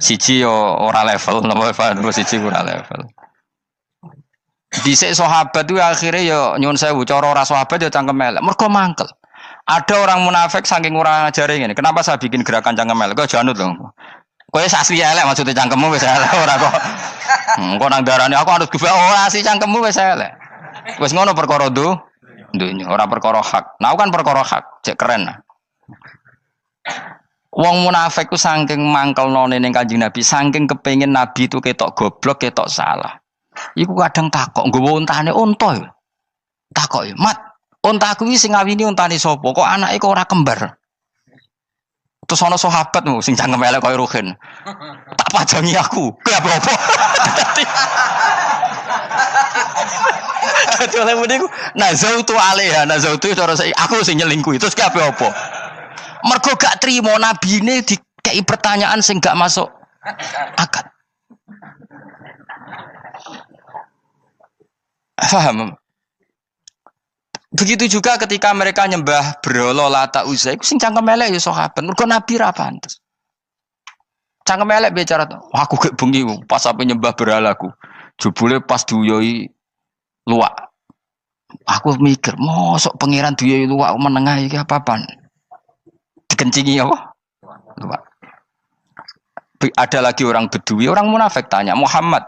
Siji yo ora level, napa siji ora level. Dhisik sahabat itu akhirnya yo nyuwun sewu cara ora sahabat yo cangkem elek. Mergo mangkel. Ada orang munafik saking ora ngajari ngene. Kenapa saya bikin gerakan cangkem elek? Kok janut lho. Kowe asli elek maksudnya cangkemmu wis elek ora kok. Engko nang darane aku harus gebak ora asli cangkemmu wis elek. Wis ngono perkara dunya ora perkara hak. Nah kan perkara hak, cek keren. Wong munafik ku saking mangkelnone ning Kanjeng Nabi, saking kepengin Nabi itu ketok goblok, ketok salah. Iku kadang takok nggawa untane unta ya. Takok ya, "Mat, unta kuwi sing ngawini untane sapa? Kok anake kok ora kembar?" Terus ana sahabatmu sing cangkem elek koyo Ruhin. Tak pajangi aku. Kowe apa? Dadi oleh muni ku nazautu alaiha, nazautu cara aku sing nyelingkuhi. Terus ki apa? Mergo gak trimo nabine dikei pertanyaan sing gak masuk akal. Paham? Begitu juga ketika mereka nyembah berhala Lata Uzza iku sing cangkem elek ya sahabat. Mergo nabi ra pantes. Cangkem elek bicara, aku gak bengi pas sampe nyembah berhalaku. Jebule pas duyoi luwak. Aku mikir, mosok pangeran duwe luwak menengah iki apa-apaan? Dikencingi apa? Luwak. Ada lagi orang Bedui, orang munafik tanya, Muhammad,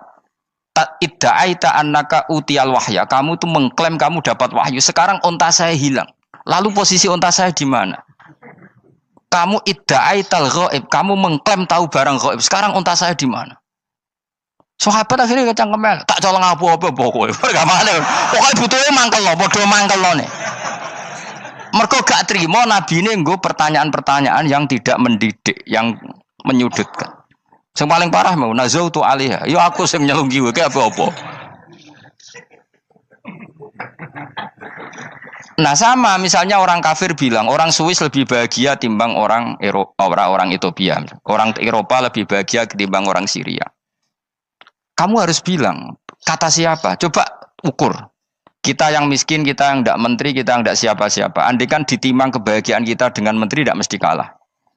idda'aita annaka utiyal wahya. Kamu tuh mengklaim kamu dapat wahyu. Sekarang unta saya hilang. Lalu posisi unta saya di mana? Kamu idda'aital ghaib. Kamu mengklaim tahu barang ghaib. Sekarang unta saya di mana? Sahabat akhirnya kecangkemel, tak colong apa-apa pokoknya. Pergamane. Pokoknya butuhnya mangkel lo, bodoh mangkel lo nih. Mergo gak terima nabi ini nggo pertanyaan-pertanyaan yang tidak mendidik, yang menyudutkan. Yang paling parah mau nazautu alaiha. Yo aku sing nyelunggi wae apa-apa. Nah sama misalnya orang kafir bilang orang Swiss lebih bahagia timbang orang Eropa, orang Ethiopia. Orang Eropa lebih bahagia ketimbang orang Syria. Kamu harus bilang, kata siapa? Coba ukur. Kita yang miskin, kita yang tidak menteri, kita yang tidak siapa-siapa. Andai kan ditimang kebahagiaan kita dengan menteri, tidak mesti kalah.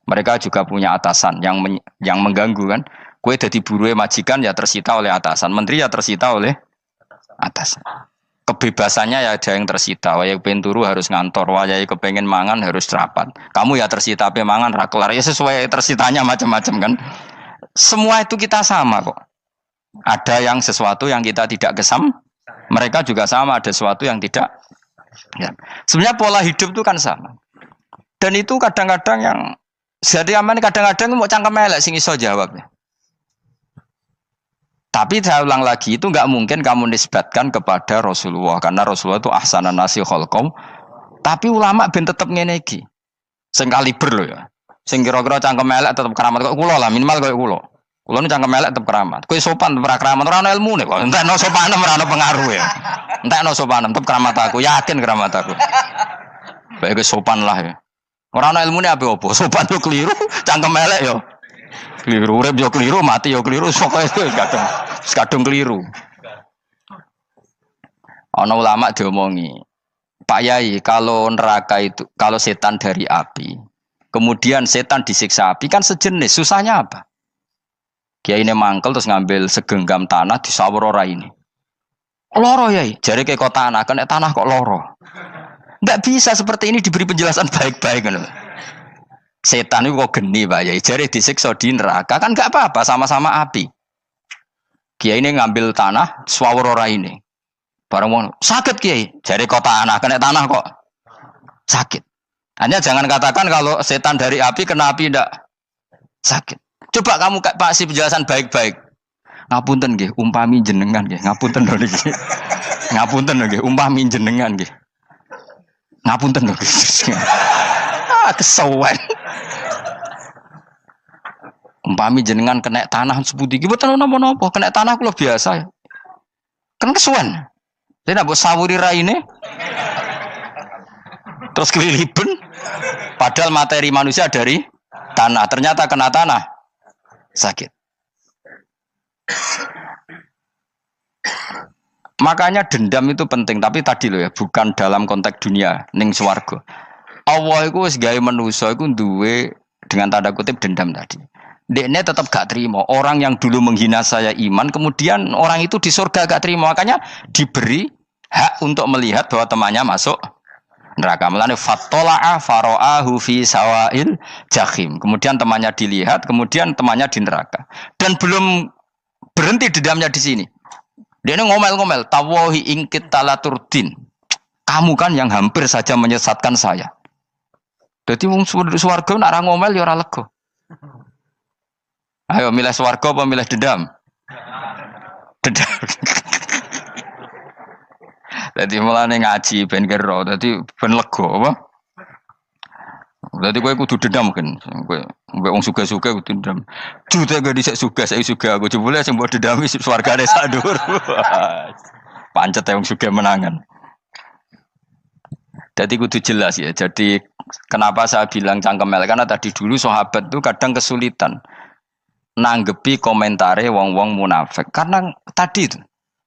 Mereka juga punya atasan yang mengganggu kan. Kue jadi buruh majikan ya tersita oleh atasan. Menteri ya tersita oleh atasan. Kebebasannya ya ada yang tersita. Wayai pengen turu harus ngantor. Wayai kepengen mangan harus rapat. Kamu ya tersita pe mangan rakelar. Ya sesuai tersitanya macam-macam kan. Semua itu kita sama kok. Ada yang sesuatu yang kita tidak kesam, mereka juga sama ada sesuatu yang tidak. Ya. Sebenarnya pola hidup itu kan sama. Dan itu kadang-kadang yang jadi aman kadang-kadang mau cangkem elek sing iso jawabnya. Tapi saya ulang lagi itu nggak mungkin kamu nisbatkan kepada Rasulullah karena Rasulullah itu ahsanan nasi khalqum. Tapi ulama ben tetep ngene iki. Sing kaliber lho ya. Sing kira-kira cangkem elek tetep keramat kok kula lah minimal koyo kula. Kulo nu cangkem elek tetep keramat. Kowe sopan tetep keramat, ora ono ilmune kok. Entekno sopan ora ono pengaruh ya. Entekno sopan tetep keramat aku, yakin keramat aku. Baik sopan lah ya. Ora ono ilmune apa-apa, sopan yo keliru, cangkem elek yo keliru, urip yo keliru, mati yo keliru, pokoke kadung keliru. Ono ulama diomongi, Pak Yai, kalau neraka itu, kalau setan dari api, kemudian setan disiksa api kan sejenis, susahnya apa? Kiai ini mangkel terus ngambil segenggam tanah di sawur ora ini. Loro yai, jari ke kota tanah, kena tanah kok loro. Enggak bisa seperti ini diberi penjelasan baik-baik kan. Setan itu kok geni Pak Yai, jari disiksa di neraka kan enggak apa-apa sama-sama api. Kiai ini ngambil tanah sawur ora ini. Barang mau sakit Kiai, jari kota tanah kena tanah kok sakit. Hanya jangan katakan kalau setan dari api kena api enggak sakit. Coba kamu kasih penjelasan baik-baik. Ngapunten nggih, umpami jenengan nggih. Ngapunten lho niki. Ngapunten lho nggih, umpami jenengan nggih. Ngapunten lho. Kesuwen. Umpami jenengan kena tanah sepundi iki mboten napa-napa, kena tanah kula biasa. Kan kesuwen. Dene mbok sawuri raine. Terus keliliben. Padahal materi manusia dari tanah, ternyata kena tanah. Sakit. Makanya dendam itu penting, tapi tadi loh ya, bukan dalam konteks dunia, ning swarga. Allah iku wis gawe manusa iku duwe dengan tanda kutip dendam tadi. Dekne tetap gak terima. Orang yang dulu menghina saya iman, kemudian orang itu di surga gak terima, makanya diberi hak untuk melihat bahwa temannya masuk neraka. Melane fattala'a fara'ahu fi sawail jahim. Kemudian temannya dilihat, kemudian temannya di neraka. Dan belum berhenti dendamnya di sini. Dia ini ngomel-ngomel, tawahi ingkit talaturdin. Kamu kan yang hampir saja menyesatkan saya. Jadi wong swarga nek ora ngomel ya ora lega. Ayo milih swarga apa milih dendam? Dendam. Jadi mulane ngaji ben kero, dadi ben lega apa? Dadi kowe kudu dendam kan. Kowe wong suga-suga kudu dendam. Jute gak dhisik suga, saiki suga aku jebule sing mbok dendami swargane sak dhuwur. Pancet wong suga menangan. Jadi kudu jelas ya. Jadi kenapa saya bilang cangkemel karena tadi dulu sahabat itu kadang kesulitan nanggepi komentare wong-wong munafik. Karena tadi itu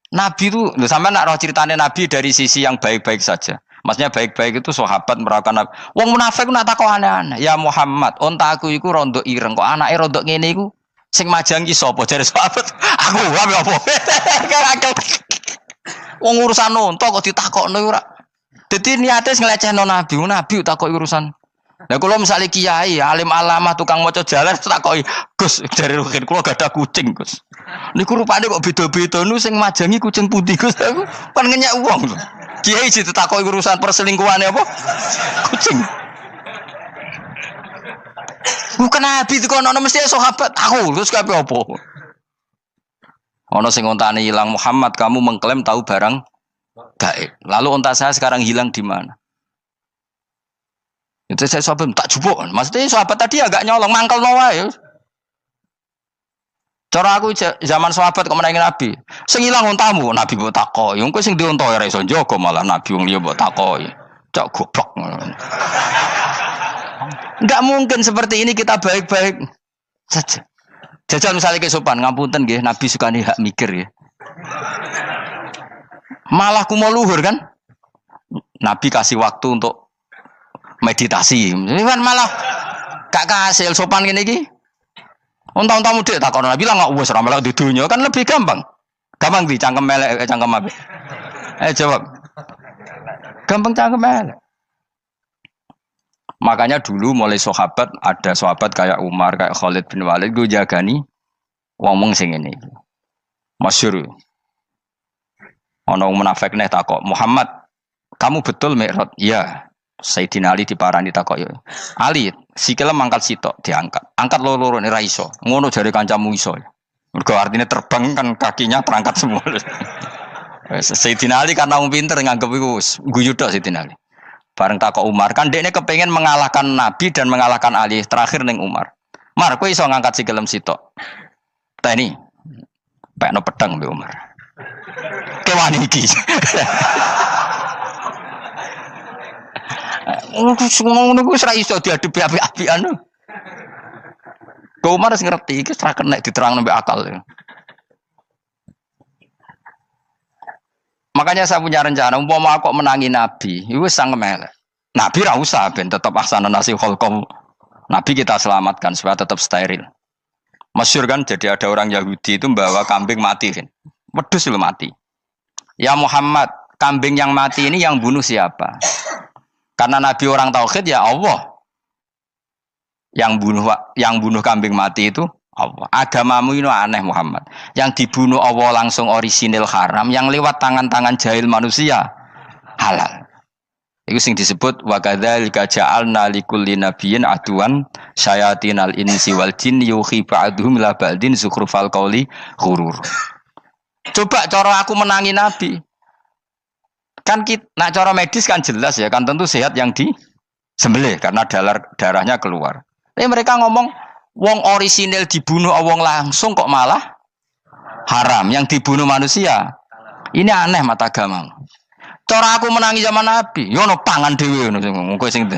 Nabi itu, sampai nak roh ceritanya Nabi dari sisi yang baik-baik saja. Maksudnya baik-baik itu sahabat merawakan Nabi. Wong munafik nak takok aneh-aneh. Ya Muhammad, onta aku iku rondo ireng kok anake rondo ngene iku sing majangi sapa jare sahabat. Aku apa? Wong urusan onta kok ditakokno ora. Dadi niate nglecehno nabi, nabi takoki urusan. Lah kula misale kiai, alim alamah tukang maca jalan takoki, "Gus, jare rukin kula gak ada kucing, Gus." Niku rupane kok beda-beda nu sing majangi kucing putih, Gus. Aku kan ngenyek wong. Kiai ditakoki urusan perselingkuhane apa? Kucing. Bukan nabi itu kono mesti sahabat aku, terus kabeh apa? Ono sing ontane hilang Muhammad, kamu mengklaim tahu barang gaib. Lalu onta saya sekarang hilang di mana? Itu saya sahabat tak jupuk. Maksudnya sahabat tadi agak nyolong mangkel noa ya. Cara aku zaman sahabat kok menangi Nabi. Sing ilang ontamu, Nabi mbok takoki. Engko sing dionto ora iso njaga malah Nabi wong liya mbok takoki. Cok goblok. Enggak mungkin seperti ini kita baik-baik saja. Jajal misalnya ke sopan, ngapunten nggih, Nabi sukani hak mikir ya. Malah kumo luhur kan? Nabi kasih waktu untuk meditasi. Ini kan malah gak kasil sopan gini iki. Unta-untamu dek takon Nabi lah enggak wis ora melok di dunya kan lebih gampang. Gampang di cangkem melek cangkem apik. Jawab. Gampang cangkem melek. Makanya dulu mulai sahabat ada sahabat kayak Umar, kayak Khalid bin Walid gue jagani wong sing ngene iki. Masyhur. Ana wong munafik neh takok, "Muhammad, kamu betul Mi'raj?" "Iya." Sayyidina Ali diparani takok yo. "Ali, sikile mangkat sitok diangkat. Angkat loro-loro ora iso. Ngono jare kancamu iso." Mergo artinya terbang kan kakinya terangkat semua. Sayyidina Ali karena wong pinter nganggep iku guyu tok Sayyidina Ali. Bareng takok Umar, kan dekne kepengen mengalahkan Nabi dan mengalahkan Ali. Terakhir ning Umar. "Mar, kowe iso ngangkat sikilem sitok." "Ta ini." Pekno pedang mbek Umar. Kewani iki. Ngono ku wis ra iso diadepi api-apian. Kok Umar wis ngerti iki ora kena diterangno mbek akal. Makanya saya punya rencana, umpama aku menangi Nabi, itu sangat melek. Nabi ra usah ben tetap ahsana nasi kholqom. Nabi kita selamatkan supaya tetap steril. Masyhur kan, jadi ada orang Yahudi itu membawa kambing mati kan. Wedhus lu mati. "Ya Muhammad, kambing yang mati ini yang bunuh siapa?" Karena Nabi orang tauhid ya Allah. Yang bunuh kambing mati itu Allah. Agamamu ini aneh Muhammad. Yang dibunuh Allah langsung orisinil haram, yang lewat tangan-tangan jahil manusia halal. Itu sing disebut wa kadzalika ja'alna likulli nabiyyin aduwan syayatinal insi wal jin yuhi ba'dhum la ba'din zukhrufal qauli ghurur. Coba cara aku menangi Nabi. Kan nak cara medis kan jelas ya, kan tentu sehat yang disembelih karena darahnya keluar. Tapi mereka ngomong wong orisinil dibunuh wong langsung kok malah haram, yang dibunuh manusia. Ini aneh mata agama. Cara aku menangi zaman Nabi, yo no pangan dhewe ngono kowe sing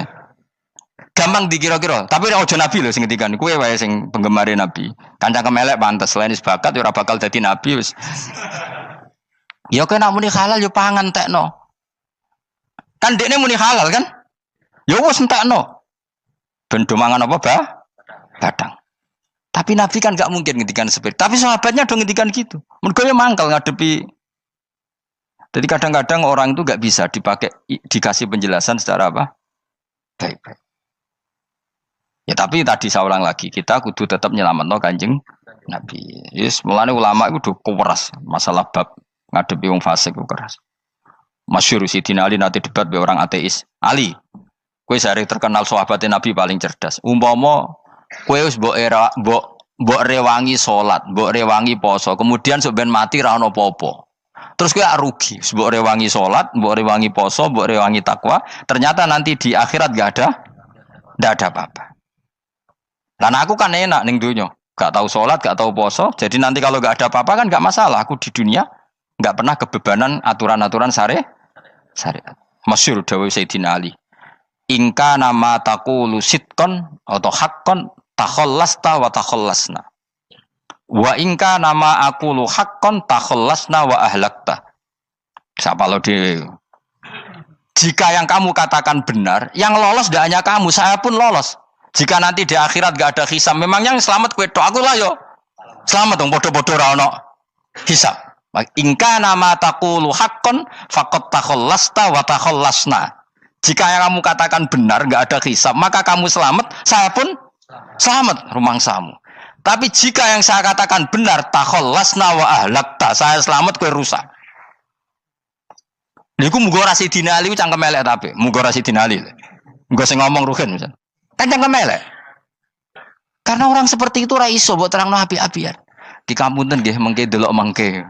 gampang dikira-kira, tapi ora aja Nabi lho sing ngendikan, kowe wae sing penggemar Nabi. Kancang kemelek pantes selain bakat yo ora bakal dadi nabi wis. Ya kowe nak muni halal yo pangan tekno. Kan dekne muni halal kan? Ya wis entekno. Ben do mangan apa, Badang. Tapi Nabi kan gak mungkin ngendikan seperti. Tapi sahabatnya dong ngendikan gitu. Mergo ya mangkel ngadepi. Jadi kadang-kadang orang itu gak bisa dikasih penjelasan secara apa? Baik-baik. Ya tapi tadi saya ulang lagi, kita kudu tetap nyelametno Kanjeng Nabi. Yes, mulane ulama itu keras masalah bab ngadepi wong fasik itu keras. Masyhur Sidina Ali nanti debat be orang ateis. "Ali, kowe sare terkenal sahabatnya Nabi paling cerdas. Umpama kowe wis mbok rewangi salat, mbok rewangi poso, kemudian sok ben mati ra ono apa-apa. Terus kowe rugi, mbok rewangi salat, mbok rewangi poso, mbok rewangi takwa, ternyata nanti di akhirat ndak ada apa-apa. Lan aku kan enak ning donya, gak tahu salat, gak tahu poso, jadi nanti kalau gak ada apa-apa kan gak masalah. Aku di dunia gak pernah kebebanan aturan-aturan syariat. Masyhur dawuh Sayyidina Ali. Ingka nama taqulu sidqan atau haqqan takhallasta wa takhallasna. Wa ingka nama aqulu haqqan takhallasna wa ahlakta. Siapa lo dhewe? Jika yang kamu katakan benar, yang lolos tidak hanya kamu, saya pun lolos. Jika nanti di akhirat gak ada hisab, memang yang selamat kowe tok, aku lah yo. Selamat dong, bodoh-bodoh ra ono hisab. Ingka nama taqulu haqqan faqad takhallasta wa takhallasna. Jika yang kamu katakan benar, enggak ada hisab, maka kamu selamat, saya pun selamat rumangsamu. Tapi jika yang saya katakan benar, takhallasna wa ahlakta, saya selamat kowe rusak. Niku muga ora sidina Ali cangkem elek tapi, muga ora sidina Ali. Muga sing ngomong Ruhin misal. Kan cangkem elek. Karena orang seperti itu ra iso mbok terangno api-apian. Di kampunten nggih mengke delok mengke.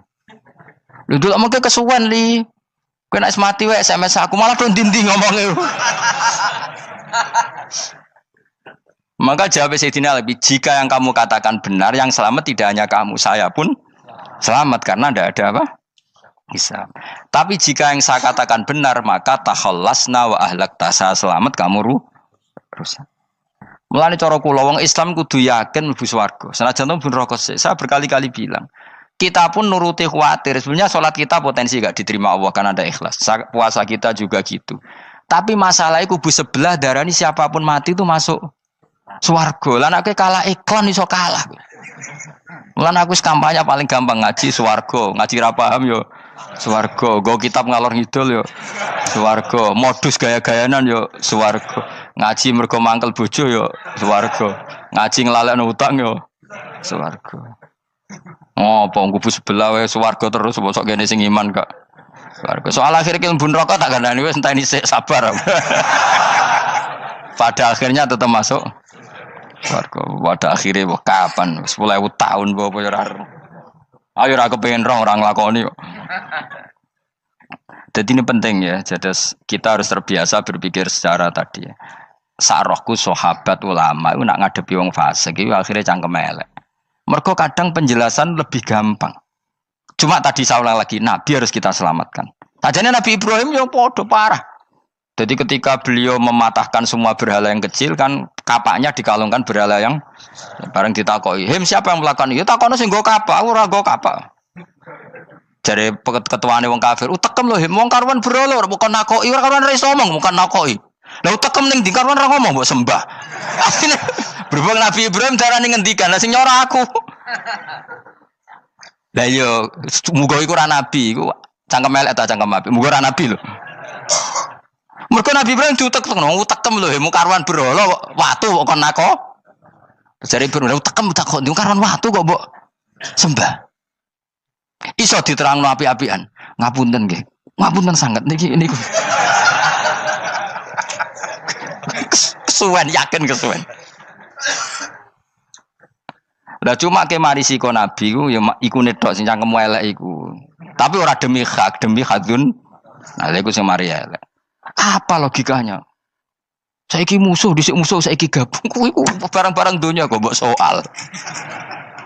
Lho delok mengke kesuwen li. Kowe nek mati wae SMS aku malah do ndi-ndi ngomongnya. Maka jawab Sayyidina Ali, jika yang kamu katakan benar, yang selamat tidak hanya kamu, saya pun selamat karena tidak ada apa? Hisab. Tapi jika yang saya katakan benar, maka takhallasna wa ahlakta, saya selamat, kamu rusak. Mulane cara kula wong Islam kudu yakin mlebu swarga. Senajan to pun rokok sik. Saya berkali-kali bilang, kita pun nuruti khawatir. Sebenarnya sholat kita potensi gak diterima Allah karena ada ikhlas. Puasa kita juga gitu. Tapi masalahnya kubu sebelah darani siapapun mati itu masuk swarga. Lan aku kalah iklan iso kalah. Lan aku kampanye paling gampang ngaji swarga, ngaji ra paham yo swarga, go kitab ngalor ngidul yo swarga, modus gaya-gayanan yo swarga. Ngaji mergo mangkel bojo yo swarga. Ngaji nglalekno utang yo swarga. Oh, apa kubu sebelah wae swarga terus bosok kene sing iman kok. Swarga. Soal akhir ki mlebu neraka tak kandhani wis enteni sik sabar. Pada akhirnya tetap masuk swarga. Pada akhirnya kapan? 10.000 tahun apa ya ora. Ayo ora kepengin orang nglakoni kok. Jadi ini penting ya. Jadi kita harus terbiasa berpikir secara tadi ya. Sarohku sahabat ulama itu nak ngadepi wong fasik itu akhirnya cangkem elek. Mergo kadang penjelasan lebih gampang. Cuma tadi saya ulang lagi, Nabi harus kita selamatkan. Tajane Nabi Ibrahim yang podo parah. Jadi ketika beliau mematahkan semua berhala yang kecil kan kapaknya dikalungkan berhala yang bareng ditakoi. Him siapa yang melakukan itu? Takono sing nggo kapak, ora nggo kapak. Jare ketuane wong kafir, utekem lho him wong karuan berhala ora bukan nakoki, ora karuan iso ngomong, bukan nakoki. Lah utekem ning ndi karuan ora ngomong mbok sembah. Asline berhubung Nabi Ibrahim darane ngendikan, lah sing nyora aku. Lah yo muga iku ora nabi, iku cangkem elek ta cangkem apik. Muga ora nabi lho. Mergo Nabi Ibrahim diutek-utek utekem lho, mu karuan berhala watu kok kon nako. Jare Ibrahim utekem tak kok karuan watu kok mbok sembah. Iso diterangno api-apian. Ngapunten nggih. Ngapunten sanget niki niku. Kesuwen yakin kesuwen. Lah cuma ke mari siko Nabi ku ya iku netok sing cangkem elek iku. Tapi ora demi hak, demi hadun. Nah iku sing mari elek. Apa logikanya? Saiki musuh dhisik musuh saiki gabung kuwi barang-barang donya kok mbok soal.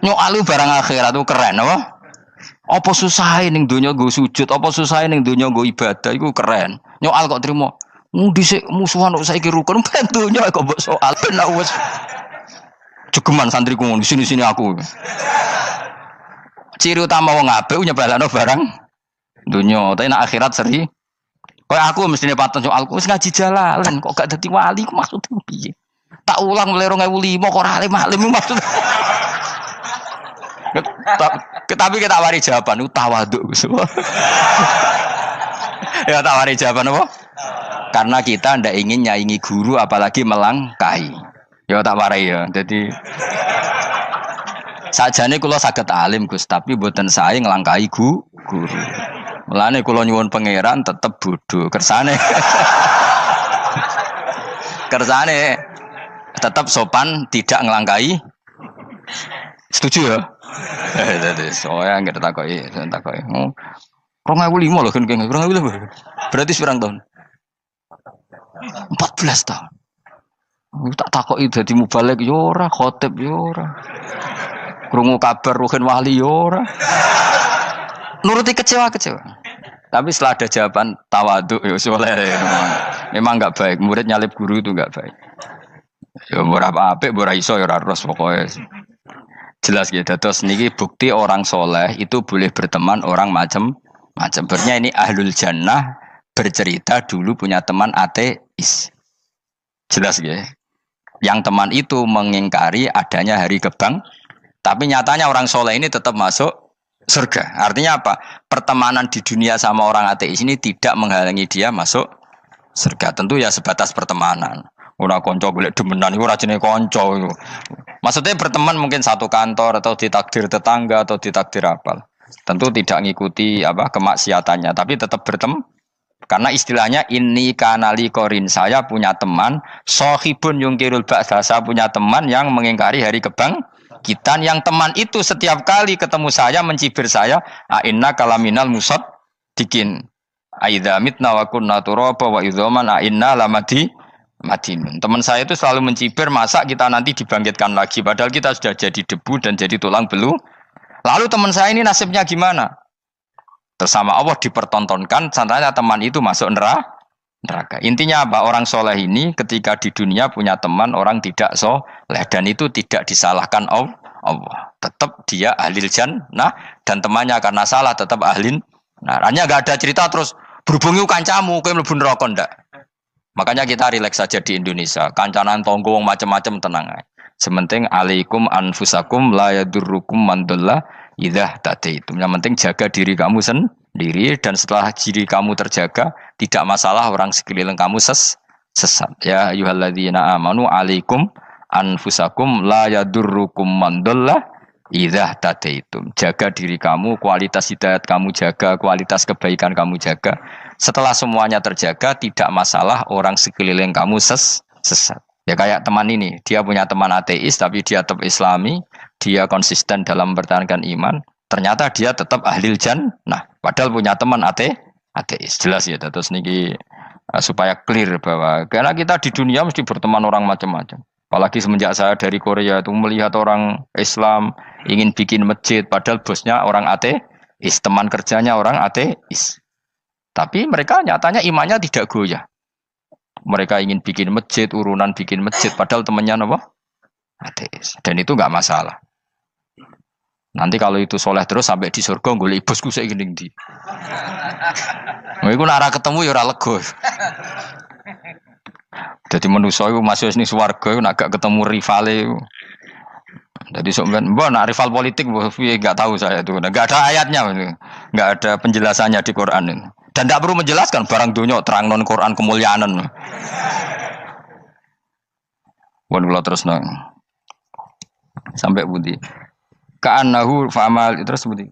Nyoal barang akhirat itu keren apa? Apa susahe ning donya nggo sujud, apa susahe ning donya nggo ibadah iku keren. Nyoal kok trimo. Dhisik musuhan kok saiki rukun ben donya kok mbok soal ben wis jegeman santriku ngono sini-sini aku. Ciri utama wong apik nyebalano barang dunya, tapi nek akhirat seri. Kayak aku mestine paten soalku wis ngaji jalalan kok gak dadi wali ku maksudku piye? Tak ulang mulai 2005 kok ora alim-alim maksud. Tapi kita wari jawaban tawaduk. Ya tak wari jawaban apa? Karena kita ndak ingin nyaingi guru apalagi melangkahi. Ya tak warai ya. Jadi sajane kula saged alim Gus, tapi mboten sae nglangkahi guru. Mulane kula nyuwun pangeran tetep bodho. Kersane tetep sopan, tidak nglangkahi. Setuju ya? Dadi soalnya enggak takoki. 2005 lho kan 2005. Berarti pirang tahun? 14 tahun. Tak takoki dadi mubalek yo ora, khotib yo ora. Krungu kabar Ruhin wali yo ora. Nuruti kecewa-kecewa. Tapi setelah ada jawaban tawaduk ya soleh. Memang enggak baik, murid nyalip guru itu enggak baik. Ya ora apik, ora iso ya ora ros pokoke. Jelas gitu. Terus niki bukti orang soleh itu boleh berteman orang macam-macam. Bernya ini ahlul jannah bercerita dulu punya teman ateis. Jelas gitu. Yang teman itu mengingkari adanya hari kebang, tapi nyatanya orang soleh ini tetap masuk surga. Artinya apa? Pertemanan di dunia sama orang ateis ini tidak menghalangi dia masuk surga. Tentu ya sebatas pertemanan. Ora konco golek demenan iku ora jenenge konco iku. Maksudnya berteman mungkin satu kantor atau ditakdir tetangga atau ditakdir apa. Tentu tidak ngikuti apa kemaksiatannya, tapi tetap berteman. Karena istilahnya ini kanali korin, saya punya teman sohibun yungkirul ba'sa, saya punya teman yang mengingkari hari kebangkitan, yang teman itu setiap kali ketemu saya mencibir saya, inna kalaminal musad dikin aidza mitna wa kunna turaba wa idzaman inna lamadi madinun. Teman saya itu selalu mencibir, masa kita nanti dibangkitkan lagi padahal kita sudah jadi debu dan jadi tulang belulang. Lalu teman saya ini nasibnya gimana? Bersama Allah dipertontonkan, ternyata teman itu masuk neraka. Intinya apa? Orang soleh ini ketika di dunia punya teman orang tidak soleh, dan itu tidak disalahkan Allah. Tetap dia ahlil jannah, dan temannya karena salah tetap ahlin. Nah, hanya gak ada cerita terus berhubungi kancamu, kowe mlebu neraka ndak. Makanya kita rileks saja di Indonesia. Kancanan tonggo macam-macam tenang aja. Sementing alaikum anfusakum la yadurrukum man dhalla idza tadaitum. Yang penting jaga diri kamu sendiri, dan setelah diri kamu terjaga tidak masalah orang sekeliling kamu sesat. Ya ayyuhalladzina amanu alaikum anfusakum la yadurrukum man dhalla idza tadaitum. Jaga diri kamu, kualitas hidayat kamu jaga, kualitas kebaikan kamu jaga. Setelah semuanya terjaga tidak masalah orang sekeliling kamu sesat. Ya kayak teman ini, dia punya teman ateis tapi dia tetap islami, dia konsisten dalam mempertahankan iman, ternyata dia tetap ahlil jannah, padahal punya teman ateis. Jelas ya, terus niki supaya clear bahwa karena kita di dunia mesti berteman orang macam-macam. Apalagi semenjak saya dari Korea itu melihat orang Islam ingin bikin masjid, padahal bosnya orang ateis, teman kerjanya orang ateis. Tapi mereka nyatanya imannya tidak goyah. Mereka ingin bikin masjid, urunan bikin masjid, padahal temannya apa? Ateis. Dan itu nggak masalah. Nanti kalau itu soleh terus sampai di surga, golek bosku saya gini di. Iku nara ketemu ya ora lega. Jadi manusia itu masuk sini swarga, nak gak ketemu rivale. Jadi sebenarnya, nak rival politik, nggak tahu saya itu, nggak ada ayatnya, nggak ada penjelasannya di Quran ini. Dan tidak perlu menjelaskan barang dunia terang non Quran kemuliaan. Wan kula terus nang sampai budi. Ka'annahu fa'amal terus budi.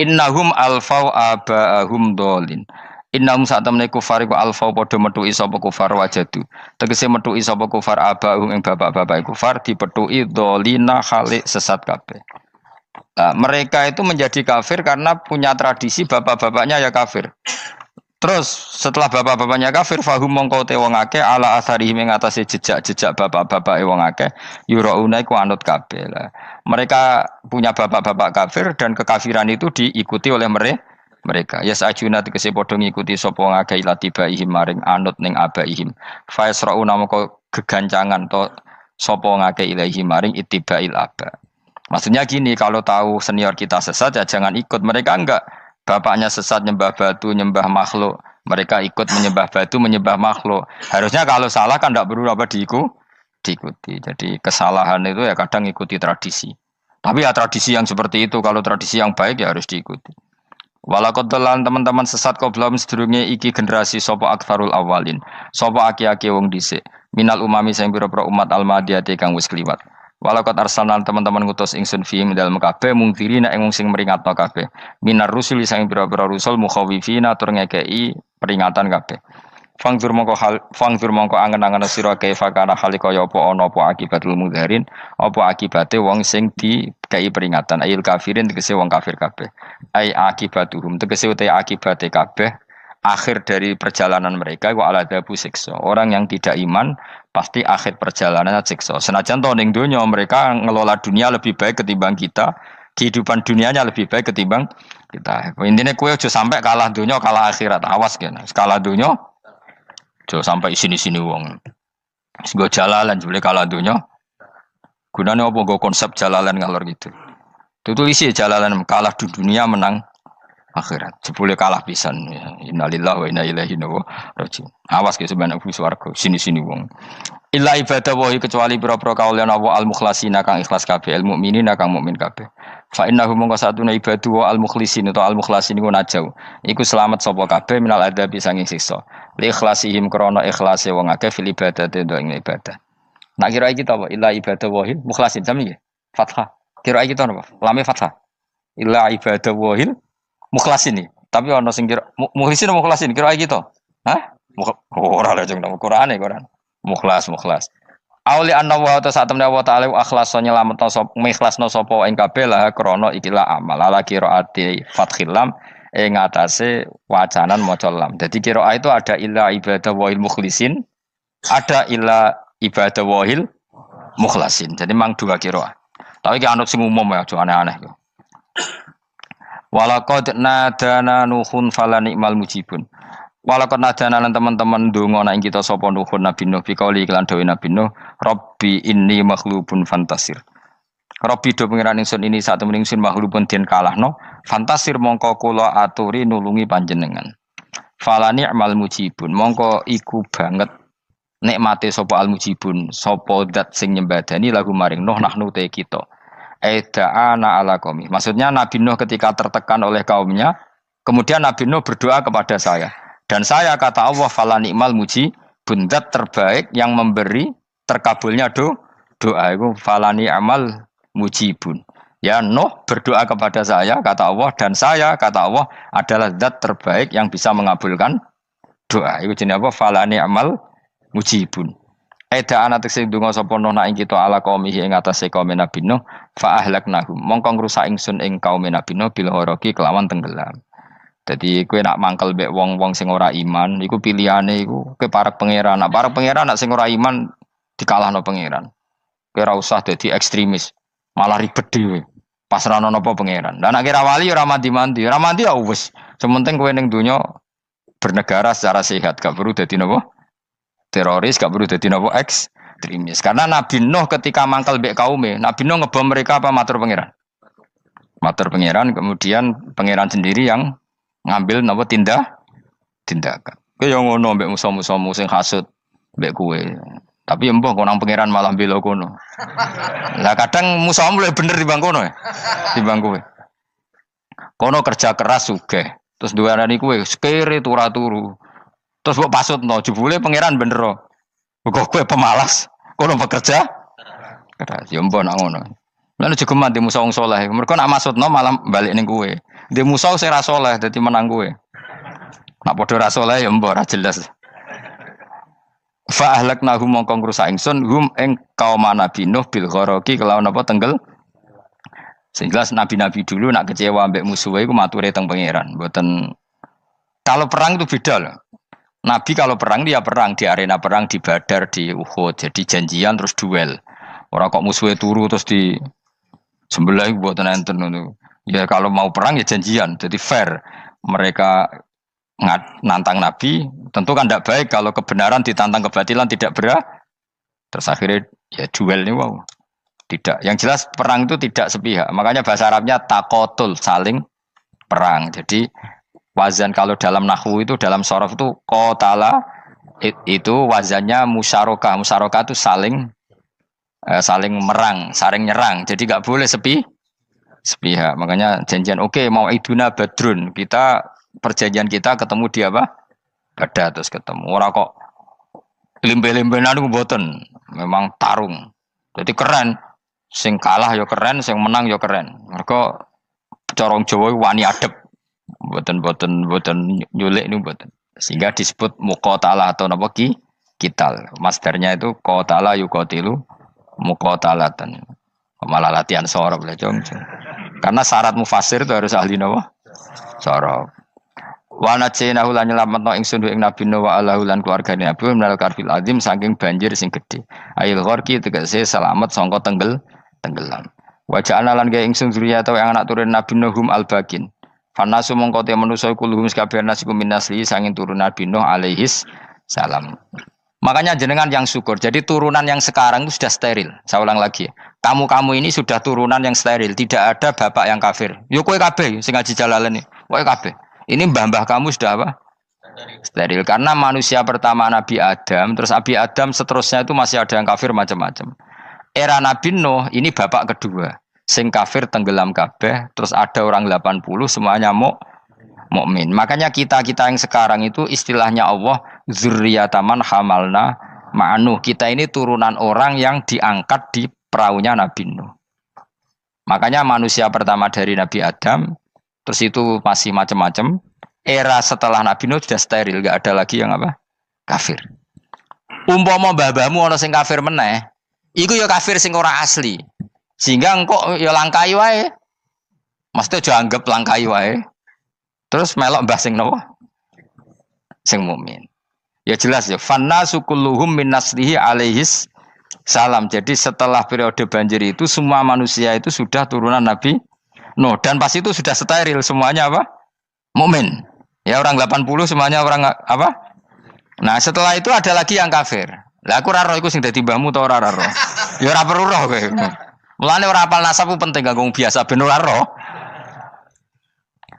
Innahum alfau aba'ahum dolin. Innahum satamne kufar iku alfau padha metuki sapa kufar wajadu. Tegese metuki sapa kufar aba'ahum ing bapak-bapak kufar dipetuki dolina khalik sesat kabeh. Nah, mereka itu menjadi kafir karena punya tradisi bapak-bapaknya ya kafir. Terus setelah bapak-bapaknya kafir, fahum mongko te wong akeh ala asarihi ing atase jejak-jejak bapak-bapake wong akeh yurauna iku anut kabeh. Mereka punya bapak-bapak kafir dan kekafiran itu diikuti oleh mereka. Ya sajuna tegese padha ngikuti sapa wong akeh latibaihim maring anut ning abaihim. Fa yasrauna mongko gegancangan to sapa wong akeh ilahi maring ittibail aba. Maksudnya gini, kalau tahu senior kita sesat ya jangan ikut. Mereka enggak, bapaknya sesat nyembah batu, nyembah makhluk. Mereka ikut menyembah batu, menyembah makhluk. Harusnya kalau salah kan enggak perlu apa diikuti. Jadi kesalahan itu ya kadang ikuti tradisi. Tapi ya tradisi yang seperti itu, kalau tradisi yang baik ya harus diikuti. Walakotelan teman-teman sesat kau belum sedurunge iki generasi sopo akfarul awalin. Sopo aki-aki wong dhisik. Minal umami sing pira-pira umat almadiyati kang wis kliwat. Walakot arsalan teman-teman ngutus ingsun fiim dalem kabeh mungkiri nek wong sing meringatno kabeh. Minar rusuli sing pira-pira rusul mukhawifina tur ngekeki peringatan kabeh. Fangzur mongko angen-angen sira kaifa kana hale kaya apa ana apa akibatul mudharin, apa akibate wong sing dikei peringatan ayil kafirin tegese wong kafir kabeh. Ai akibatuhum tegese uta akibate kabeh akhir dari perjalanan mereka wa aladabu siksa. Orang yang tidak iman pasti akhir perjalanan siksa. Senajan to ning donya mereka ngelola dunia lebih baik ketimbang kita, kehidupan dunianya lebih baik ketimbang kita. Intine kowe aja sampai kalah donya kalah akhirat. Awas kene. Kalah donya aja sampai sini-sini wong. Sing go jalalan jebule kalah donya. Gunane apa go konsep jalalan ngalor gitu. Tutulisi jalalan kalah di dunia menang akhirat. Jebule kalah pisan. Innalillahi wa inna ilaihi raji'un. Awas ke sebenarnya swarga sini-sini wong. Illa ibadah wahi kecuali pira-pira kaulan Allah al-mukhlasina kang ikhlas kabeh, al mukminina kang mukmin kabeh. Fa innahu mongko satuna ibadu wa al-mukhlisin atau al-mukhlasin iku najau. Iku selamat sapa kabeh minal adabi sanging siksa. Li ikhlasihim krana ikhlase wong akeh fil ibadati ing ibadah. Nak kira iki apa? Illa ibadah wahil mukhlasin sami nggih. Fathah. Kira iki to napa? Lame fathah. Illa ibadah wahil mukhlasin iki. Tapi ana sing kira mukhlisin mukhlasin kira iki to. Hah? Ora lha jeng nang Qur'ane Quran. Mukhlas. Auli anna wa ta'ala wa ta'ala akhlas nyelametno sapa mikhlasno sapa ing kabeh lah krana ikilah amal ala qiraati fathil lam ing atase wacanan maca lam. Dadi qiraah itu ada illa ibadah wahil mukhlisin, ada illa ibadah wahil mukhlasin. Jadi mang dua qiraah. Tapi ki anut sing umum ya, aja aneh-aneh. Walaqad nadana nuhun fala ni'mal mujibun. Walaqad nadana lan teman-teman ndonga nek kita sapa nuhun Nabi Nuh fi qauli iklan dawe Nabi Nuh, Rabbi inni maghlubun fantasir. Rabbi do pengiran ingsun ini sak temen ingsun maghlubun den kalahno, fantasir mongko kula aturi nulungi panjenengan. Fala ni'mal mujibun, mongko iku banget nikmate sapa al mujibun, sapa zat sing nyembadani lagu maring Nuh nahnu te kita. Aida'ana ala qaumi. Maksudnya Nabi Nuh ketika tertekan oleh kaumnya, kemudian Nabi Nuh berdoa kepada saya. Dan saya kata Allah fala ni'mal mujibun, zat terbaik yang memberi terkabulnya doa itu fala ni'mal mujibun. Ya Nuh berdoa kepada saya kata Allah, dan saya kata Allah adalah zat terbaik yang bisa mengabulkan doa. Itu jenenge apa? Fala ni'mal mujibun. Eda ana tekse donga sapa Nuh nak ing kita ala qaumihi ing atase kaum Nabi Nuh fa ahlaknahum mongko ngrusak ingsun ing kaum Nabi Nuh bil gharaqi kelawan tenggelam. Jadi kowe nak mangkel mbek wong-wong sing ora iman iku pilihane iku kowe parek pangeran. Nak parek pangeran nak sing ora iman dikalahno pangeran. Kowe ora usah dadi ekstremis, malah ribet dhewe. Pasrahno napa pangeran. Lah nek kira wali ora mandi-mandi, ora mandi ya wis. Sementing kowe ning donya bernegara secara sehat, gak perlu dadi napa? Teroris, gak perlu dadi napa ekstremis. Karena Nabi Nuh ketika mangkel mbek kaume, Nabi Nuh ngebom mereka apa matur pangeran? Matur pangeran, kemudian pangeran sendiri yang ngambil napa tindakan. Kowe yo ngono mbek musuh-musuhmu sing hasud mbek kowe. Tapi mbah konang pangeran malah bela kono. Lah kadang musuhmu luwih bener timbang kono ya. Timbang kowe. Kono kerja keras sugih. Terus duweni kowe sekere turu. Terus mbok pasutno jebule pangeran bener. Kok kowe pemalas. Kono bekerja keras. Yo mbah nak ngono. Lan jegeman di musuh wong saleh. Mergo nak maksudno malah balik ning kowe. Di musuh sing ra saleh dadi menang kowe. Nak padha ra saleh ya mbok ra jelas. Fa ahlaknahum mongko ngrusak ingsun hum ing kaum Nabi Nuh bil gharaqi kelawan apa tenggel. Sehingga nabi-nabi dulu nak kecewa mbek musuhe iku mature teng pangeran. Mboten kalau perang itu beda loh. Nabi kalau perang dia perang di arena perang di Badar di Uhud. Jadi janjian terus duel. Ora kok musuhe turu terus di sebelah mboten enten ngono. Ya kalau mau perang ya janjian. Jadi fair. Mereka nantang Nabi, tentu kan tidak baik kalau kebenaran ditantang kebatilan tidak berat. Terus akhirnya ya duel ini wow. Tidak. Yang jelas perang itu tidak sepihak. Makanya bahasa Arabnya takotul, saling perang. Jadi wazan kalau dalam nahwu itu dalam sorof itu qatala itu wazannya musyarakah. Musyarakah itu saling merang, saling nyerang. Jadi enggak boleh sepihak. Makanya janjian oke, mau iduna badrun. Perjanjian kita ketemu di apa? Badar terus ketemu. Ora kok limbe-limbenan ku mboten. Memang tarung. Jadi keren. Sing kalah ya keren, sing menang ya keren. Mergo corong Jawa wani adep. Mboten nyulik niku mboten. Sehingga disebut muqatalah atau napa kital. Masdarnya itu qatala yuqatilu muqatalatan. Malah latihan sorab lah jong. Karena syarat mufassir itu harus ahli napa? Sorab. Wa najinahu lan nyelametno ingsun ing Nabi Nuh wa alahu lan keluargane Nabi minal karfil azim saking banjir sing gedhe. Ail gharqi tegese selamat sangka tenggelam. Wa ja'alna lan gawe ingsun zuriyata yang anak turun Nabi Nuh hum albakin. Fanasu mongko te manusa kulhum kabeh nasikum minasli sanging turun Nabi Nuh alaihis salam. Makanya jenengan yang syukur. Jadi turunan yang sekarang itu sudah steril. Saya ulang lagi. Kamu ini sudah turunan yang steril. Tidak ada bapak yang kafir. Yo kowe kabeh sing ngaji Jalalain. Kowe kabeh. Ini mbah-mbah kamu sudah apa? Steril. Karena manusia pertama Nabi Adam, terus Nabi Adam seterusnya itu masih ada yang kafir macam-macam. Era Nabi Nuh ini bapak kedua. sing kafir tenggelam kabeh, terus ada orang 80 semuanya mukmin. Makanya kita-kita yang sekarang itu istilahnya Allah dzurriyyataman hamalna ma'nuh. Kita ini turunan orang yang diangkat di perahunya Nabi Nuh. Makanya manusia pertama dari Nabi Adam, terus itu masih macam-macam. Era setelah Nabi Nuh sudah steril, enggak ada lagi yang apa? Kafir. Umpama mbah-mbahmu ana sing kafir meneh, iku ya kafir sing ora asli. Sehingga engkau ya langkai wae. Mesti aja anggap langkai wae. Terus melok mbah sing nopo? Sing mukmin. Ya jelas ya, fannasu kulluhum min naslihi alaihis salam. Jadi setelah periode banjir itu semua manusia itu sudah turunan Nabi Nuh dan pas itu sudah steril semuanya apa? Mukmin. Ya orang 80 semuanya orang apa? Nah, setelah itu ada lagi yang kafir. Lah aku ora roh iku sing dadi mbahmu ta ora roh. Ya ora perlu roh kowe. Mulane ora apal nasab penting kanggo biasa ben ora roh.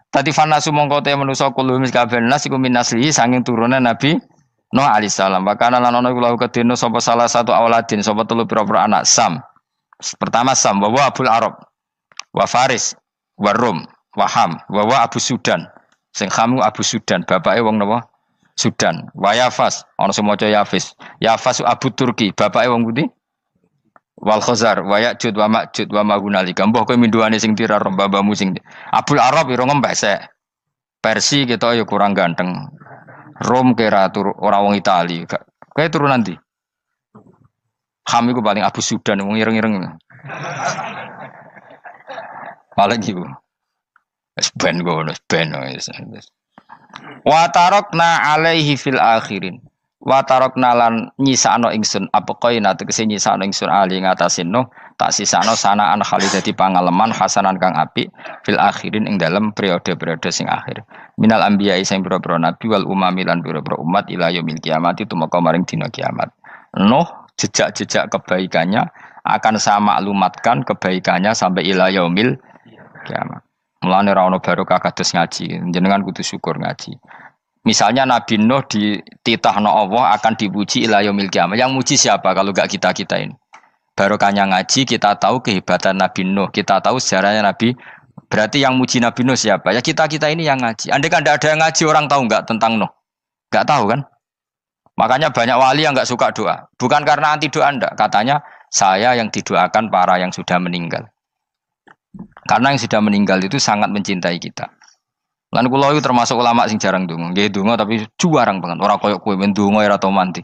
Tadi fanasu mongko te manusa kulo mis kabeh nas iku min naslihi saking turunan Nabi Nuh alaihi salam. Bakana lan ana iku lahu kedene sapa salah satu auladin sapa telu pira-pira anak Sam. Pertama Sam wa Abul Arab wa Faris wa Rum wa Ham wa Abu Sudan. Sing Ham Abu Sudan, bapake wong napa? Sudan. Wa Yafas, ana sing maca Yafis. Yafas Abu Turki, bapake wong pundi? Wal Khazar, wa Ya'jud wa Ma'jud wa Magunalika. Mbah kowe minduane sing tira babamu sing Abul Arab ira ngembek sek. Persi kita ya kurang ganteng. Rom kira ora wong Itali. Kowe turunan ndi? Ham iku paling Abu Sudan wong ireng-ireng. Paling iku. Wis ben ngono, ben wis. Wa tarakna alaihi fil akhirin. Wa tarakna lan nyisano ingsun apa koina tegese nyisano ingsun ali ngatasin no tak sisano sanaan khalidati pangaleman hasanan kang apik fil akhirin ing dalem periode-periode sing akhir. Minal anbiya sing pira-pira nabi wal umami lan pira-pira umat ila yaumil kiamat itu maka maring dina kiamat. Nuh jejak-jejak kebaikannya akan saya maklumatkan kebaikannya sampai ila yaumil kiamat. Mulane ra ono barokah kados ngaji, jenengan kudu syukur ngaji. Misalnya Nabi Nuh dititahno Allah akan dipuji ila yaumil kiamah. Yang muji siapa kalau enggak kita-kita ini? Barokahnya ngaji, kita tahu kehebatan Nabi Nuh, kita tahu sejarahnya Nabi. Berarti yang muji Nabi Nuh siapa? Ya kita-kita ini yang ngaji. Andai kan tidak ada yang ngaji, orang tahu enggak tentang Nuh? Enggak tahu kan? Makanya banyak wali yang enggak suka doa. Bukan karena anti doa enggak, katanya saya yang didoakan para yang sudah meninggal. Karena yang sudah meninggal itu sangat mencintai kita. Lan kula itu termasuk ulama sing jarang ndonga. Nggih ndonga tapi juarang banget. Ora koyo kowe men ndonga ora tau mandi.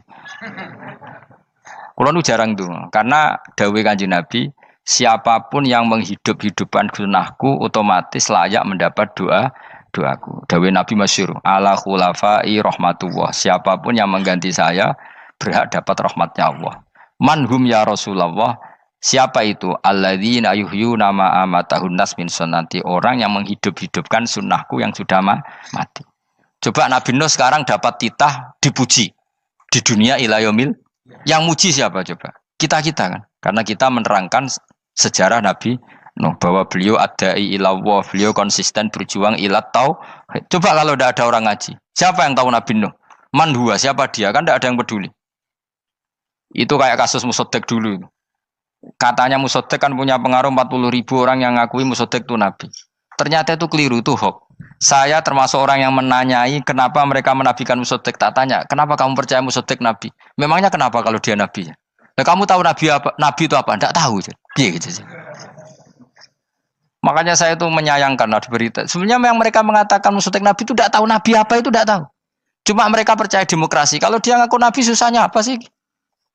Kula nu jarang ndonga karena dawuh Kanjeng Nabi, siapapun yang menghidup-hidupkan sunnahku otomatis layak mendapat doaku. Dawuh Nabi masyhur, ala khulafai rahmatullah. Siapapun yang mengganti saya berhak dapat rahmatnya Allah. Manhum ya Rasulullah. Siapa itu? Alladzina yuhyuna ma amatahun nas min sunnati, orang yang menghidup-hidupkan sunnahku yang sudah mati. Coba Nabi Nuh sekarang dapat titah dipuji di dunia ila yaumil. Yang muji siapa coba? Kita-kita kan. Karena kita menerangkan sejarah Nabi Nuh bahwa beliau adai ila Allah, beliau konsisten berjuang ila tauhid. Coba kalau tidak ada orang ngaji, siapa yang tahu Nabi Nuh? Man huwa, siapa dia? Kan tidak ada yang peduli. Itu kayak kasus Musaddaq dulu. Katanya Musaddaq kan punya pengaruh 40.000 orang yang ngakui Musaddaq itu Nabi. Ternyata itu keliru, itu hoax. Saya termasuk orang yang menanyai kenapa mereka menabikan Musaddaq. Tak tanya, kenapa kamu percaya Musaddaq Nabi? Memangnya kenapa kalau dia Nabi? Nah, kamu tahu Nabi apa? Nabi itu apa? Tidak tahu. Iya gitu sih. Makanya saya itu menyayangkan ada berita. Sebenarnya yang mereka mengatakan Musaddaq Nabi itu tidak tahu Nabi apa itu tidak tahu. Cuma mereka percaya demokrasi. Kalau dia ngaku Nabi susahnya apa sih?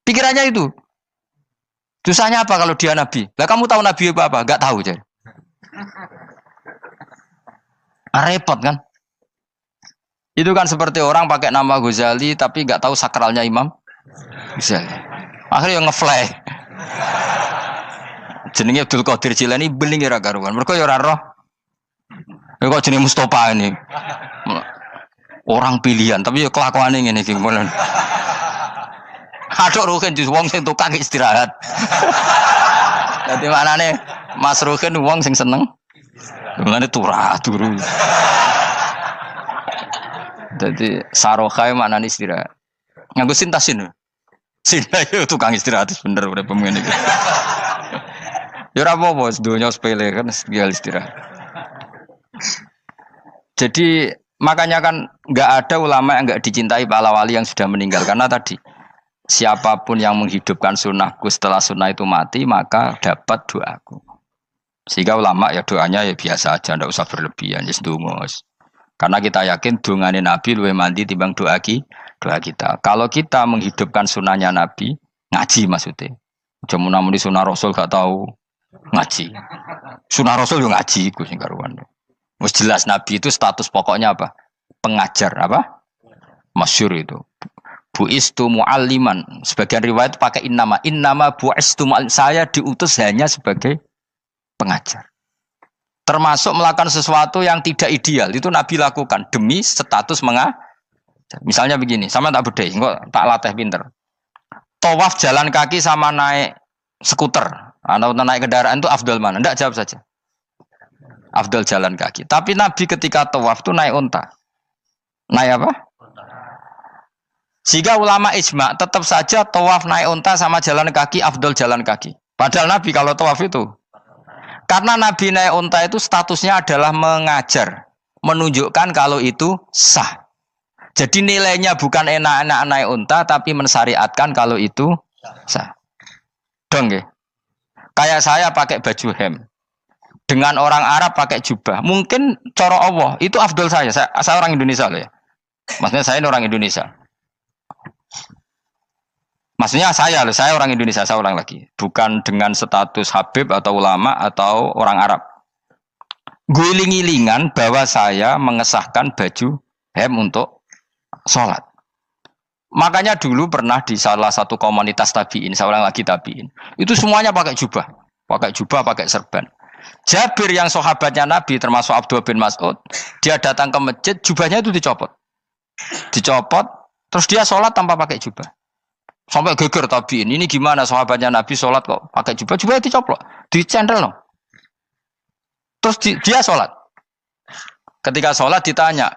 Pikirannya itu. Susahnya apa kalau dia Nabi? Lah kamu tahu Nabi apa? Enggak tahu jadi. Repot kan? Itu kan seperti orang pakai nama Ghazali tapi enggak tahu sakralnya Imam Ghazali. Akhirnya ngefly. Jenenge Abdul Qadir Jilani beling ora karuan. Mergo ya ora roh. Ya kok jenenge Mustofa ini. Orang pilihan tapi ya kelakuane ngene iki. Aduk Ruhin jus wong sing tukang istirahat. Dadi manane Mas Ruhin wong sing seneng. Mulane turu. Dadi sarohae maknane istirahat. Nganggo sintasin. Sinta yo tukang istirahat bener urip pemene iki. Ya ora apa-apa, donya sepele kan tinggal istirahat. Jadi makanya kan nggak ada ulama yang nggak dicintai para wali yang sudah meninggal karena tadi siapapun yang menghidupkan sunnahku setelah sunnah itu mati maka dapat doaku. Sehingga ulama ya doanya ya biasa aja, ndak usah berlebihan, ya ndonga. Karena kita yakin dongane Nabi luwih mandi timbang doa kita. Kalau kita menghidupkan sunnahnya Nabi, ngaji maksudnya. Cuma namun di sunnah Rasul gak tahu ngaji. Sunnah Rasul yo ngaji iku sing karuan. Wis jelas Nabi itu status pokoknya apa? Pengajar apa? Masyhur itu. Buistu mualliman. Sebagian riwayat pakai innama buistu muallim. Saya diutus hanya sebagai pengajar. Termasuk melakukan sesuatu yang tidak ideal itu Nabi lakukan demi status mengajar. Misalnya begini, sama tak bedai, kok tak latih pinter. Tawaf jalan kaki sama naik skuter atau naik kendaraan itu afdal mana? Enggak, jawab saja. Afdal jalan kaki. Tapi Nabi ketika tawaf itu naik unta. Naik apa? Sehingga ulama ijma tetap saja tawaf naik unta sama jalan kaki afdal jalan kaki. Padahal Nabi kalau tawaf itu karena Nabi naik unta itu statusnya adalah mengajar, menunjukkan kalau itu sah. Jadi nilainya bukan enak-enak naik unta tapi mensyariatkan kalau itu sah. Dong ya. Kayak saya pakai baju hem. Dengan orang Arab pakai jubah. Mungkin cara Allah itu afdol saya. Saya orang Indonesia loh ya. Maksudnya saya ini orang Indonesia. Maksudnya saya orang Indonesia, saya ulang lagi. Bukan dengan status Habib atau ulama atau orang Arab. Guling-gilingan bahwa saya mengesahkan baju hem untuk sholat. Makanya dulu pernah di salah satu komunitas tabiin, saya ulang lagi tabiin. Itu semuanya pakai jubah, pakai serban. Jabir yang sahabatnya Nabi termasuk Abdullah bin Mas'ud, dia datang ke masjid, jubahnya itu dicopot, terus dia sholat tanpa pakai jubah. Sampai geger tabiin, ini gimana sahabatnya Nabi sholat kok pakai jubah, jubahnya dicoplok, dicendel loh. Terus dia sholat. Ketika sholat ditanya,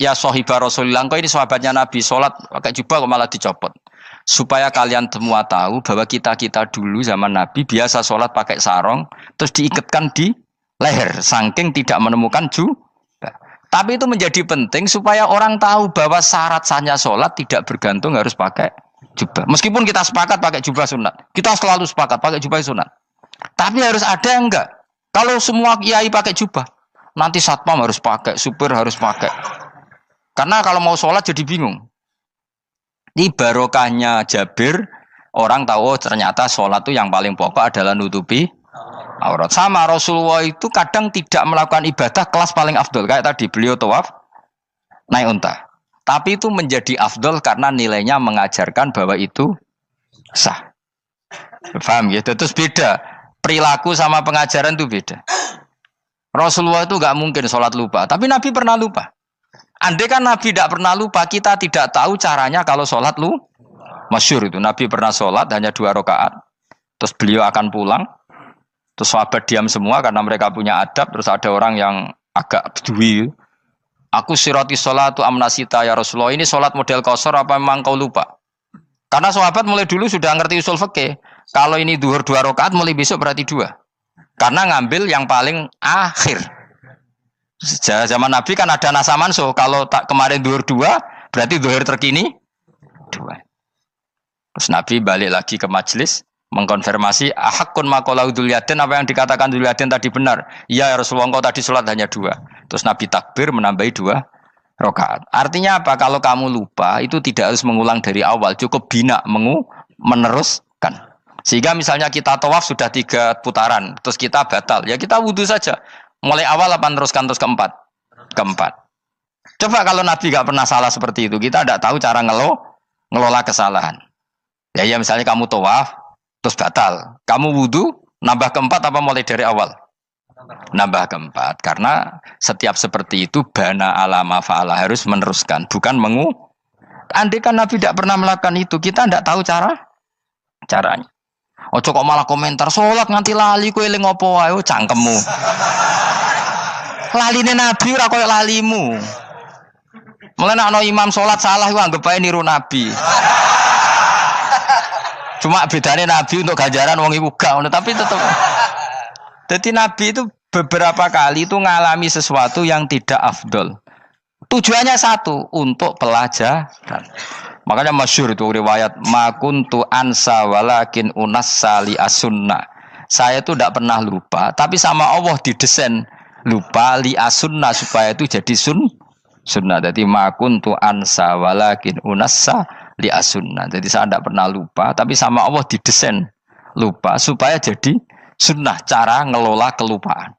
ya sahibah Rasulullah, kok ini sahabatnya Nabi sholat pakai jubah kok malah dicopot. Supaya kalian semua tahu bahwa kita dulu zaman Nabi biasa sholat pakai sarong, terus diikatkan di leher, saking tidak menemukan jubah. Tapi itu menjadi penting supaya orang tahu bahwa syarat sahnya sholat tidak bergantung harus pakai jubah. Meskipun kita sepakat pakai jubah sunat, kita selalu sepakat pakai jubah sunat. Tapi harus ada yang enggak. Kalau semua kiai pakai jubah, nanti satpam harus pakai, supir harus pakai. Karena kalau mau sholat jadi bingung. Ini barokahnya Jabir, orang tahu ternyata sholat itu yang paling pokok adalah nutupi aurat. Sama Rasulullah itu kadang tidak melakukan ibadah kelas paling afdol. Kayak tadi beliau tawaf naik unta. Tapi itu menjadi afdol karena nilainya mengajarkan bahwa itu sah. Paham gitu? Terus beda. Perilaku sama pengajaran itu beda. Rasulullah itu gak mungkin sholat lupa. Tapi Nabi pernah lupa. Andai kan Nabi tidak pernah lupa, kita tidak tahu caranya kalau sholat masyhur itu. Nabi pernah sholat hanya 2 rakaat. Terus beliau akan pulang. Terus sahabat diam semua karena mereka punya adab. Terus ada orang yang agak bedui. Aku sirati sholatu amnasita ya Rasulullah. Ini sholat model qashar apa memang kau lupa? Karena sahabat mulai dulu sudah ngerti usul fikih. Kalau ini duhur 2 rakaat, mulai besok berarti 2. Karena ngambil yang paling akhir. Zaman Nabi kan ada nasa mansuh. Kalau tak kemarin duhur 2, berarti duhur terkini 2. Terus Nabi balik lagi ke majelis, mengkonfirmasi ahakun maqalahu Dzulyaden, apa yang dikatakan Dzulyaden tadi benar. Iya ya Rasulullah, engkau tadi sholat hanya 2. Terus Nabi takbir menambahi 2 rakaat. Artinya apa? Kalau kamu lupa, itu tidak harus mengulang dari awal, cukup bina meneruskan. Sehingga misalnya kita tawaf sudah 3 putaran, terus kita batal, ya kita wudu saja. Mulai awal apa teruskan terus keempat? Coba kalau Nabi gak pernah salah seperti itu, kita tidak tahu cara ngelola kesalahan. Ya misalnya kamu tawaf, terus batal. Kamu wudu, nambah keempat apa mulai dari awal? Nambah keempat. Karena setiap seperti itu, bana alama fa'ala, harus meneruskan. Bukan andai kan Nabi tidak pernah melakukan itu, kita tidak tahu caranya. Ojo kok malah komentar, sholat nganti lali kowe eling apa wae, cangkemmu. Laline Nabi ora koyo lalimu. Mulane ana imam sholat salah iku anggap ae niru Nabi. Cuma bedane Nabi untuk ganjaran wong iku gak ngono, tapi tetep Jadi Nabi itu beberapa kali itu ngalami sesuatu yang tidak afdol. Tujuannya satu, untuk pelajaran. Makanya masyhur itu riwayat makuntu ansa walakin unassa li as-sunnah. Saya itu tidak pernah lupa, tapi sama Allah didesain lupa li as-sunnah supaya itu jadi sunnah. Jadi makuntu ansa walakin unassa li as-sunnah. Jadi saya tidak pernah lupa, tapi sama Allah didesain lupa supaya jadi sunnah cara ngelola kelupaan.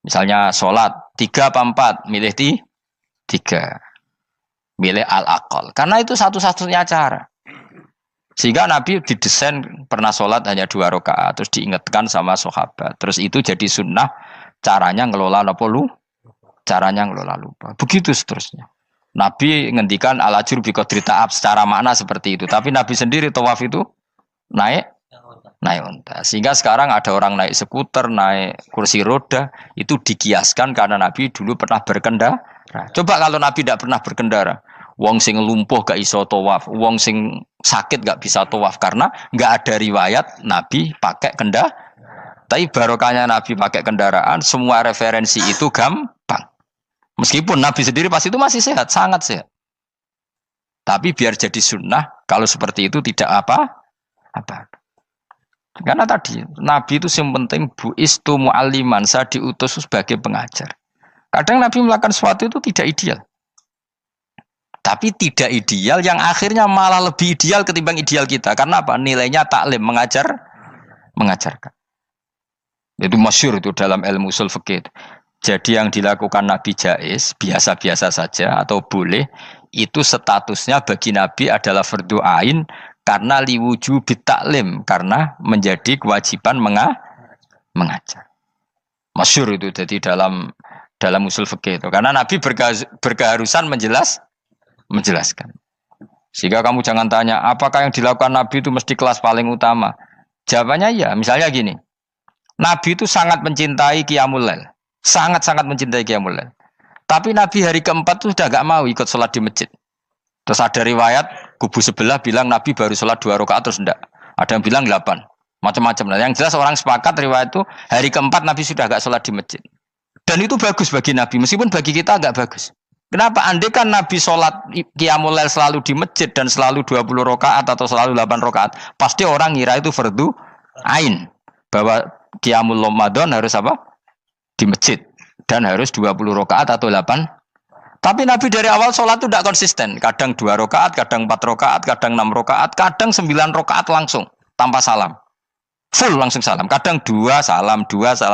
Misalnya sholat 3 apa 4, milih 3. Milih al-aqal. Karena itu satu-satunya cara. Sehingga Nabi didesain pernah sholat hanya 2 rakaat, terus diingatkan sama sahabat. Terus itu jadi sunnah, caranya ngelola caranya ngelola lupa. Begitu seterusnya. Nabi ngendikan al-ajur bi qadri ta'ab secara makna seperti itu. Tapi Nabi sendiri tawaf itu naik unta. Sehingga sekarang ada orang naik skuter, naik kursi roda, itu dikiaskan karena Nabi dulu pernah berkendara. Coba kalau Nabi tidak pernah berkendara, wong sing lumpuh gak iso tawaf, wong sing sakit gak bisa tawaf karena gak ada riwayat Nabi pakai kendaraan. Tapi barokahnya Nabi pakai kendaraan, semua referensi itu gampang. Meskipun Nabi sendiri pas itu masih sehat, sangat sehat. Tapi biar jadi sunnah, kalau seperti itu tidak apa. Karena tadi Nabi itu yang penting buistu mu'alliman, saya diutus sebagai pengajar. Kadang Nabi melakukan sesuatu itu tidak ideal. Tapi tidak ideal yang akhirnya malah lebih ideal ketimbang ideal kita. Karena apa? Nilainya taklim, mengajarkan. Itu masyhur itu dalam ilmu ushul fikih. Jadi yang dilakukan Nabi jaiz, biasa-biasa saja atau boleh, itu statusnya bagi Nabi adalah fardhu ain karena liwujubi taklim, karena menjadi kewajiban mengajar. Masyhur itu jadi dalam usul fikih itu. Karena Nabi berkeharusan menjelaskan. Sehingga kamu jangan tanya, apakah yang dilakukan Nabi itu mesti kelas paling utama? Jawabannya ya, misalnya gini. Nabi itu sangat mencintai Qiyamul Lail. Sangat-sangat mencintai Qiyamul Lail. Tapi Nabi hari keempat itu sudah gak mau ikut sholat di masjid. Terus ada riwayat, kubu sebelah bilang Nabi baru sholat 2 rakaat terus enggak. Ada yang bilang 8. Macam-macam. Nah, yang jelas orang sepakat riwayat itu, hari keempat Nabi sudah gak sholat di masjid. Dan itu bagus bagi Nabi, meskipun bagi kita agak bagus. Kenapa? Andai kan Nabi sholat Qiyamul Lail selalu di masjid dan selalu 20 rakaat atau selalu 8 rakaat, pasti orang ngira itu fardhu ain. Bahwa Qiyamul Ramadan harus apa? Di masjid. Dan harus 20 rakaat atau 8. Tapi Nabi dari awal sholat itu tidak konsisten. Kadang 2 rakaat, kadang 4 rakaat, kadang 6 rakaat, kadang 9 rakaat langsung, tanpa salam. Full langsung salam. Kadang 2 salam,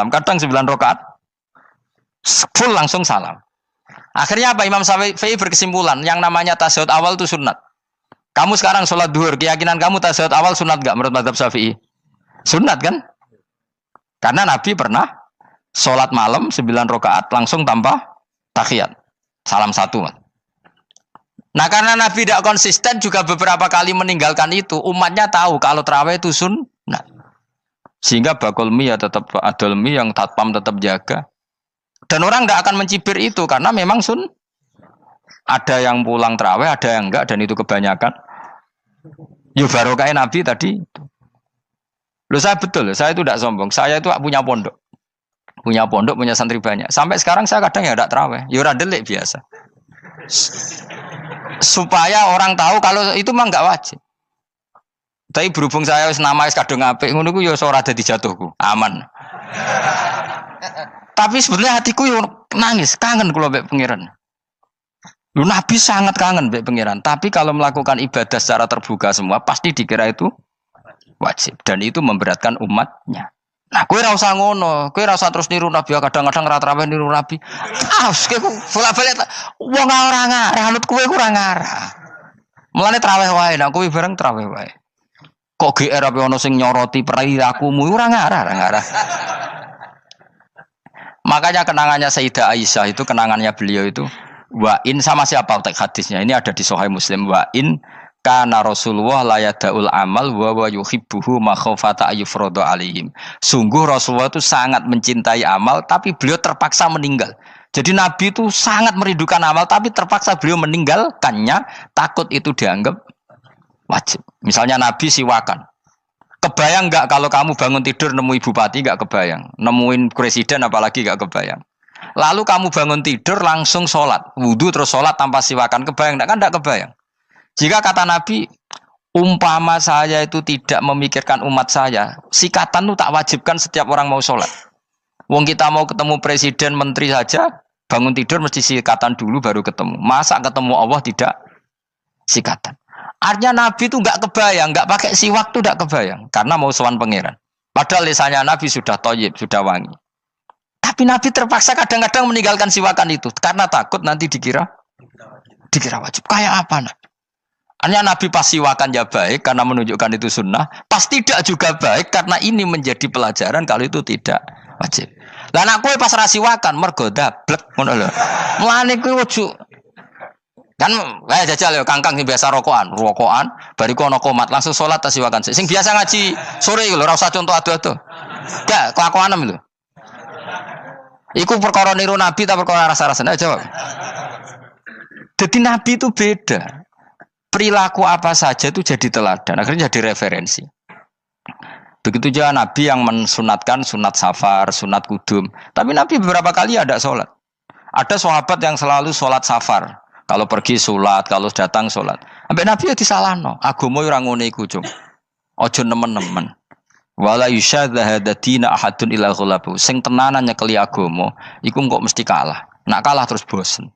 kadang 9 rakaat. Full langsung salam. Akhirnya apa? Imam Syafi'i berkesimpulan yang namanya tasyahud awal itu sunat. Kamu sekarang sholat duhur, keyakinan kamu tasyahud awal sunat gak menurut mazhab Syafi'i? Sunat kan? Karena Nabi pernah sholat malam 9 rakaat langsung tanpa tahiyat. Salam 1. Nah karena Nabi tidak konsisten juga beberapa kali meninggalkan itu, umatnya tahu kalau tarawih itu sunat. Sehingga bakul mie ya tetap adol mie, yang tatpam tetap jaga. Dan orang nggak akan mencibir itu karena memang ada yang pulang terawih, ada yang enggak, dan itu kebanyakan. Ya barokah Nabi tadi. Loh saya betul, saya itu tidak sombong. Saya itu punya pondok, punya santri banyak. Sampai sekarang saya kadang ya tidak terawih, ya ora delik biasa. Supaya orang tahu kalau itu mah nggak wajib. Tapi berhubung saya nama kadung apik, ngono ku ya ora dadi jatuhku, aman. Tapi sebenarnya hatiku yo nangis, kangen kula mbek pangeran. Lu Nabi sangat kangen mbek pangeran, tapi kalau melakukan ibadah secara terbuka semua pasti dikira itu wajib dan itu memberatkan umatnya. Nah, kowe ora usah ngono, kowe ora usah terus niru Nabi, kadang-kadang ra traweh niru Nabi. Kowe bolak-balik wong ora ngarah, anut kowe ora ngarah. Mulane traweh wae, nek kowe bareng traweh wae. Kok GR apa ono sing nyoroti perilakumu ora ngarah. Makanya kenangannya Sayyidah Aisyah itu, kenangannya beliau itu wa'in sama siapa teks hadisnya, ini ada di Sahih Muslim, wa'in kana Rasulullah la yadaul amal wa yuhibbuhu makhafata ayyufrada alaihim. Sungguh Rasulullah itu sangat mencintai amal tapi beliau terpaksa meninggal. Jadi Nabi itu sangat merindukan amal tapi terpaksa beliau meninggalkannya, takut itu dianggap wajib. Misalnya Nabi siwakan. Kebayang nggak kalau kamu bangun tidur nemu bupati nggak kebayang, nemuin presiden apalagi nggak kebayang. Lalu kamu bangun tidur langsung sholat, wudhu terus sholat tanpa siwakan, kebayang nggak? Kan nggak kebayang. Jika kata Nabi, umpama saya itu tidak memikirkan umat saya, sikatan itu tak wajibkan setiap orang mau sholat. Wong kita mau ketemu presiden, menteri saja, bangun tidur mesti sikatan dulu baru ketemu. Masa ketemu Allah tidak sikatan? Artinya Nabi itu nggak kebayang, nggak pakai siwak tuh nggak kebayang, karena mau sowan pangeran. Padahal lisannya Nabi sudah thayyib, sudah wangi. Tapi Nabi terpaksa kadang-kadang meninggalkan siwakan itu karena takut nanti dikira wajib. Kayak apa Nabi? Artinya Nabi pas siwakan ya baik karena menunjukkan itu sunnah, pas tidak juga baik karena ini menjadi pelajaran kalau itu tidak wajib. Lah nek kowe pas ra siwakan mergo dablek ngono lho. Mulane kowe ojo kan kayak jajal ya kangkang sing biasa rokokan, bariku ana komat langsung salat tas siwakan. Sing biasa ngaji sore iku lho ora usah contoh ado-ado. Gak kelakuanem lho. Iku perkara niru Nabi ta perkara rasa-rasane jawab. Jadi Nabi itu beda. Perilaku apa saja itu jadi teladan, akhirnya jadi referensi. Begitu juga Nabi yang mensunatkan sunat safar, sunat kudum. Tapi Nabi beberapa kali ada sholat. Ada sahabat yang selalu sholat safar. Kalau pergi sholat, kalau datang sholat. Sampai Nabi ya disalahno. Agama ora ngene iku, Cung. Aja nemen-nemen. Wala yusyadza hadatina ahadun ila ghulabu. Sing tenanan nyekeli agama, iku kok mesti kalah. Nak kalah terus bosen.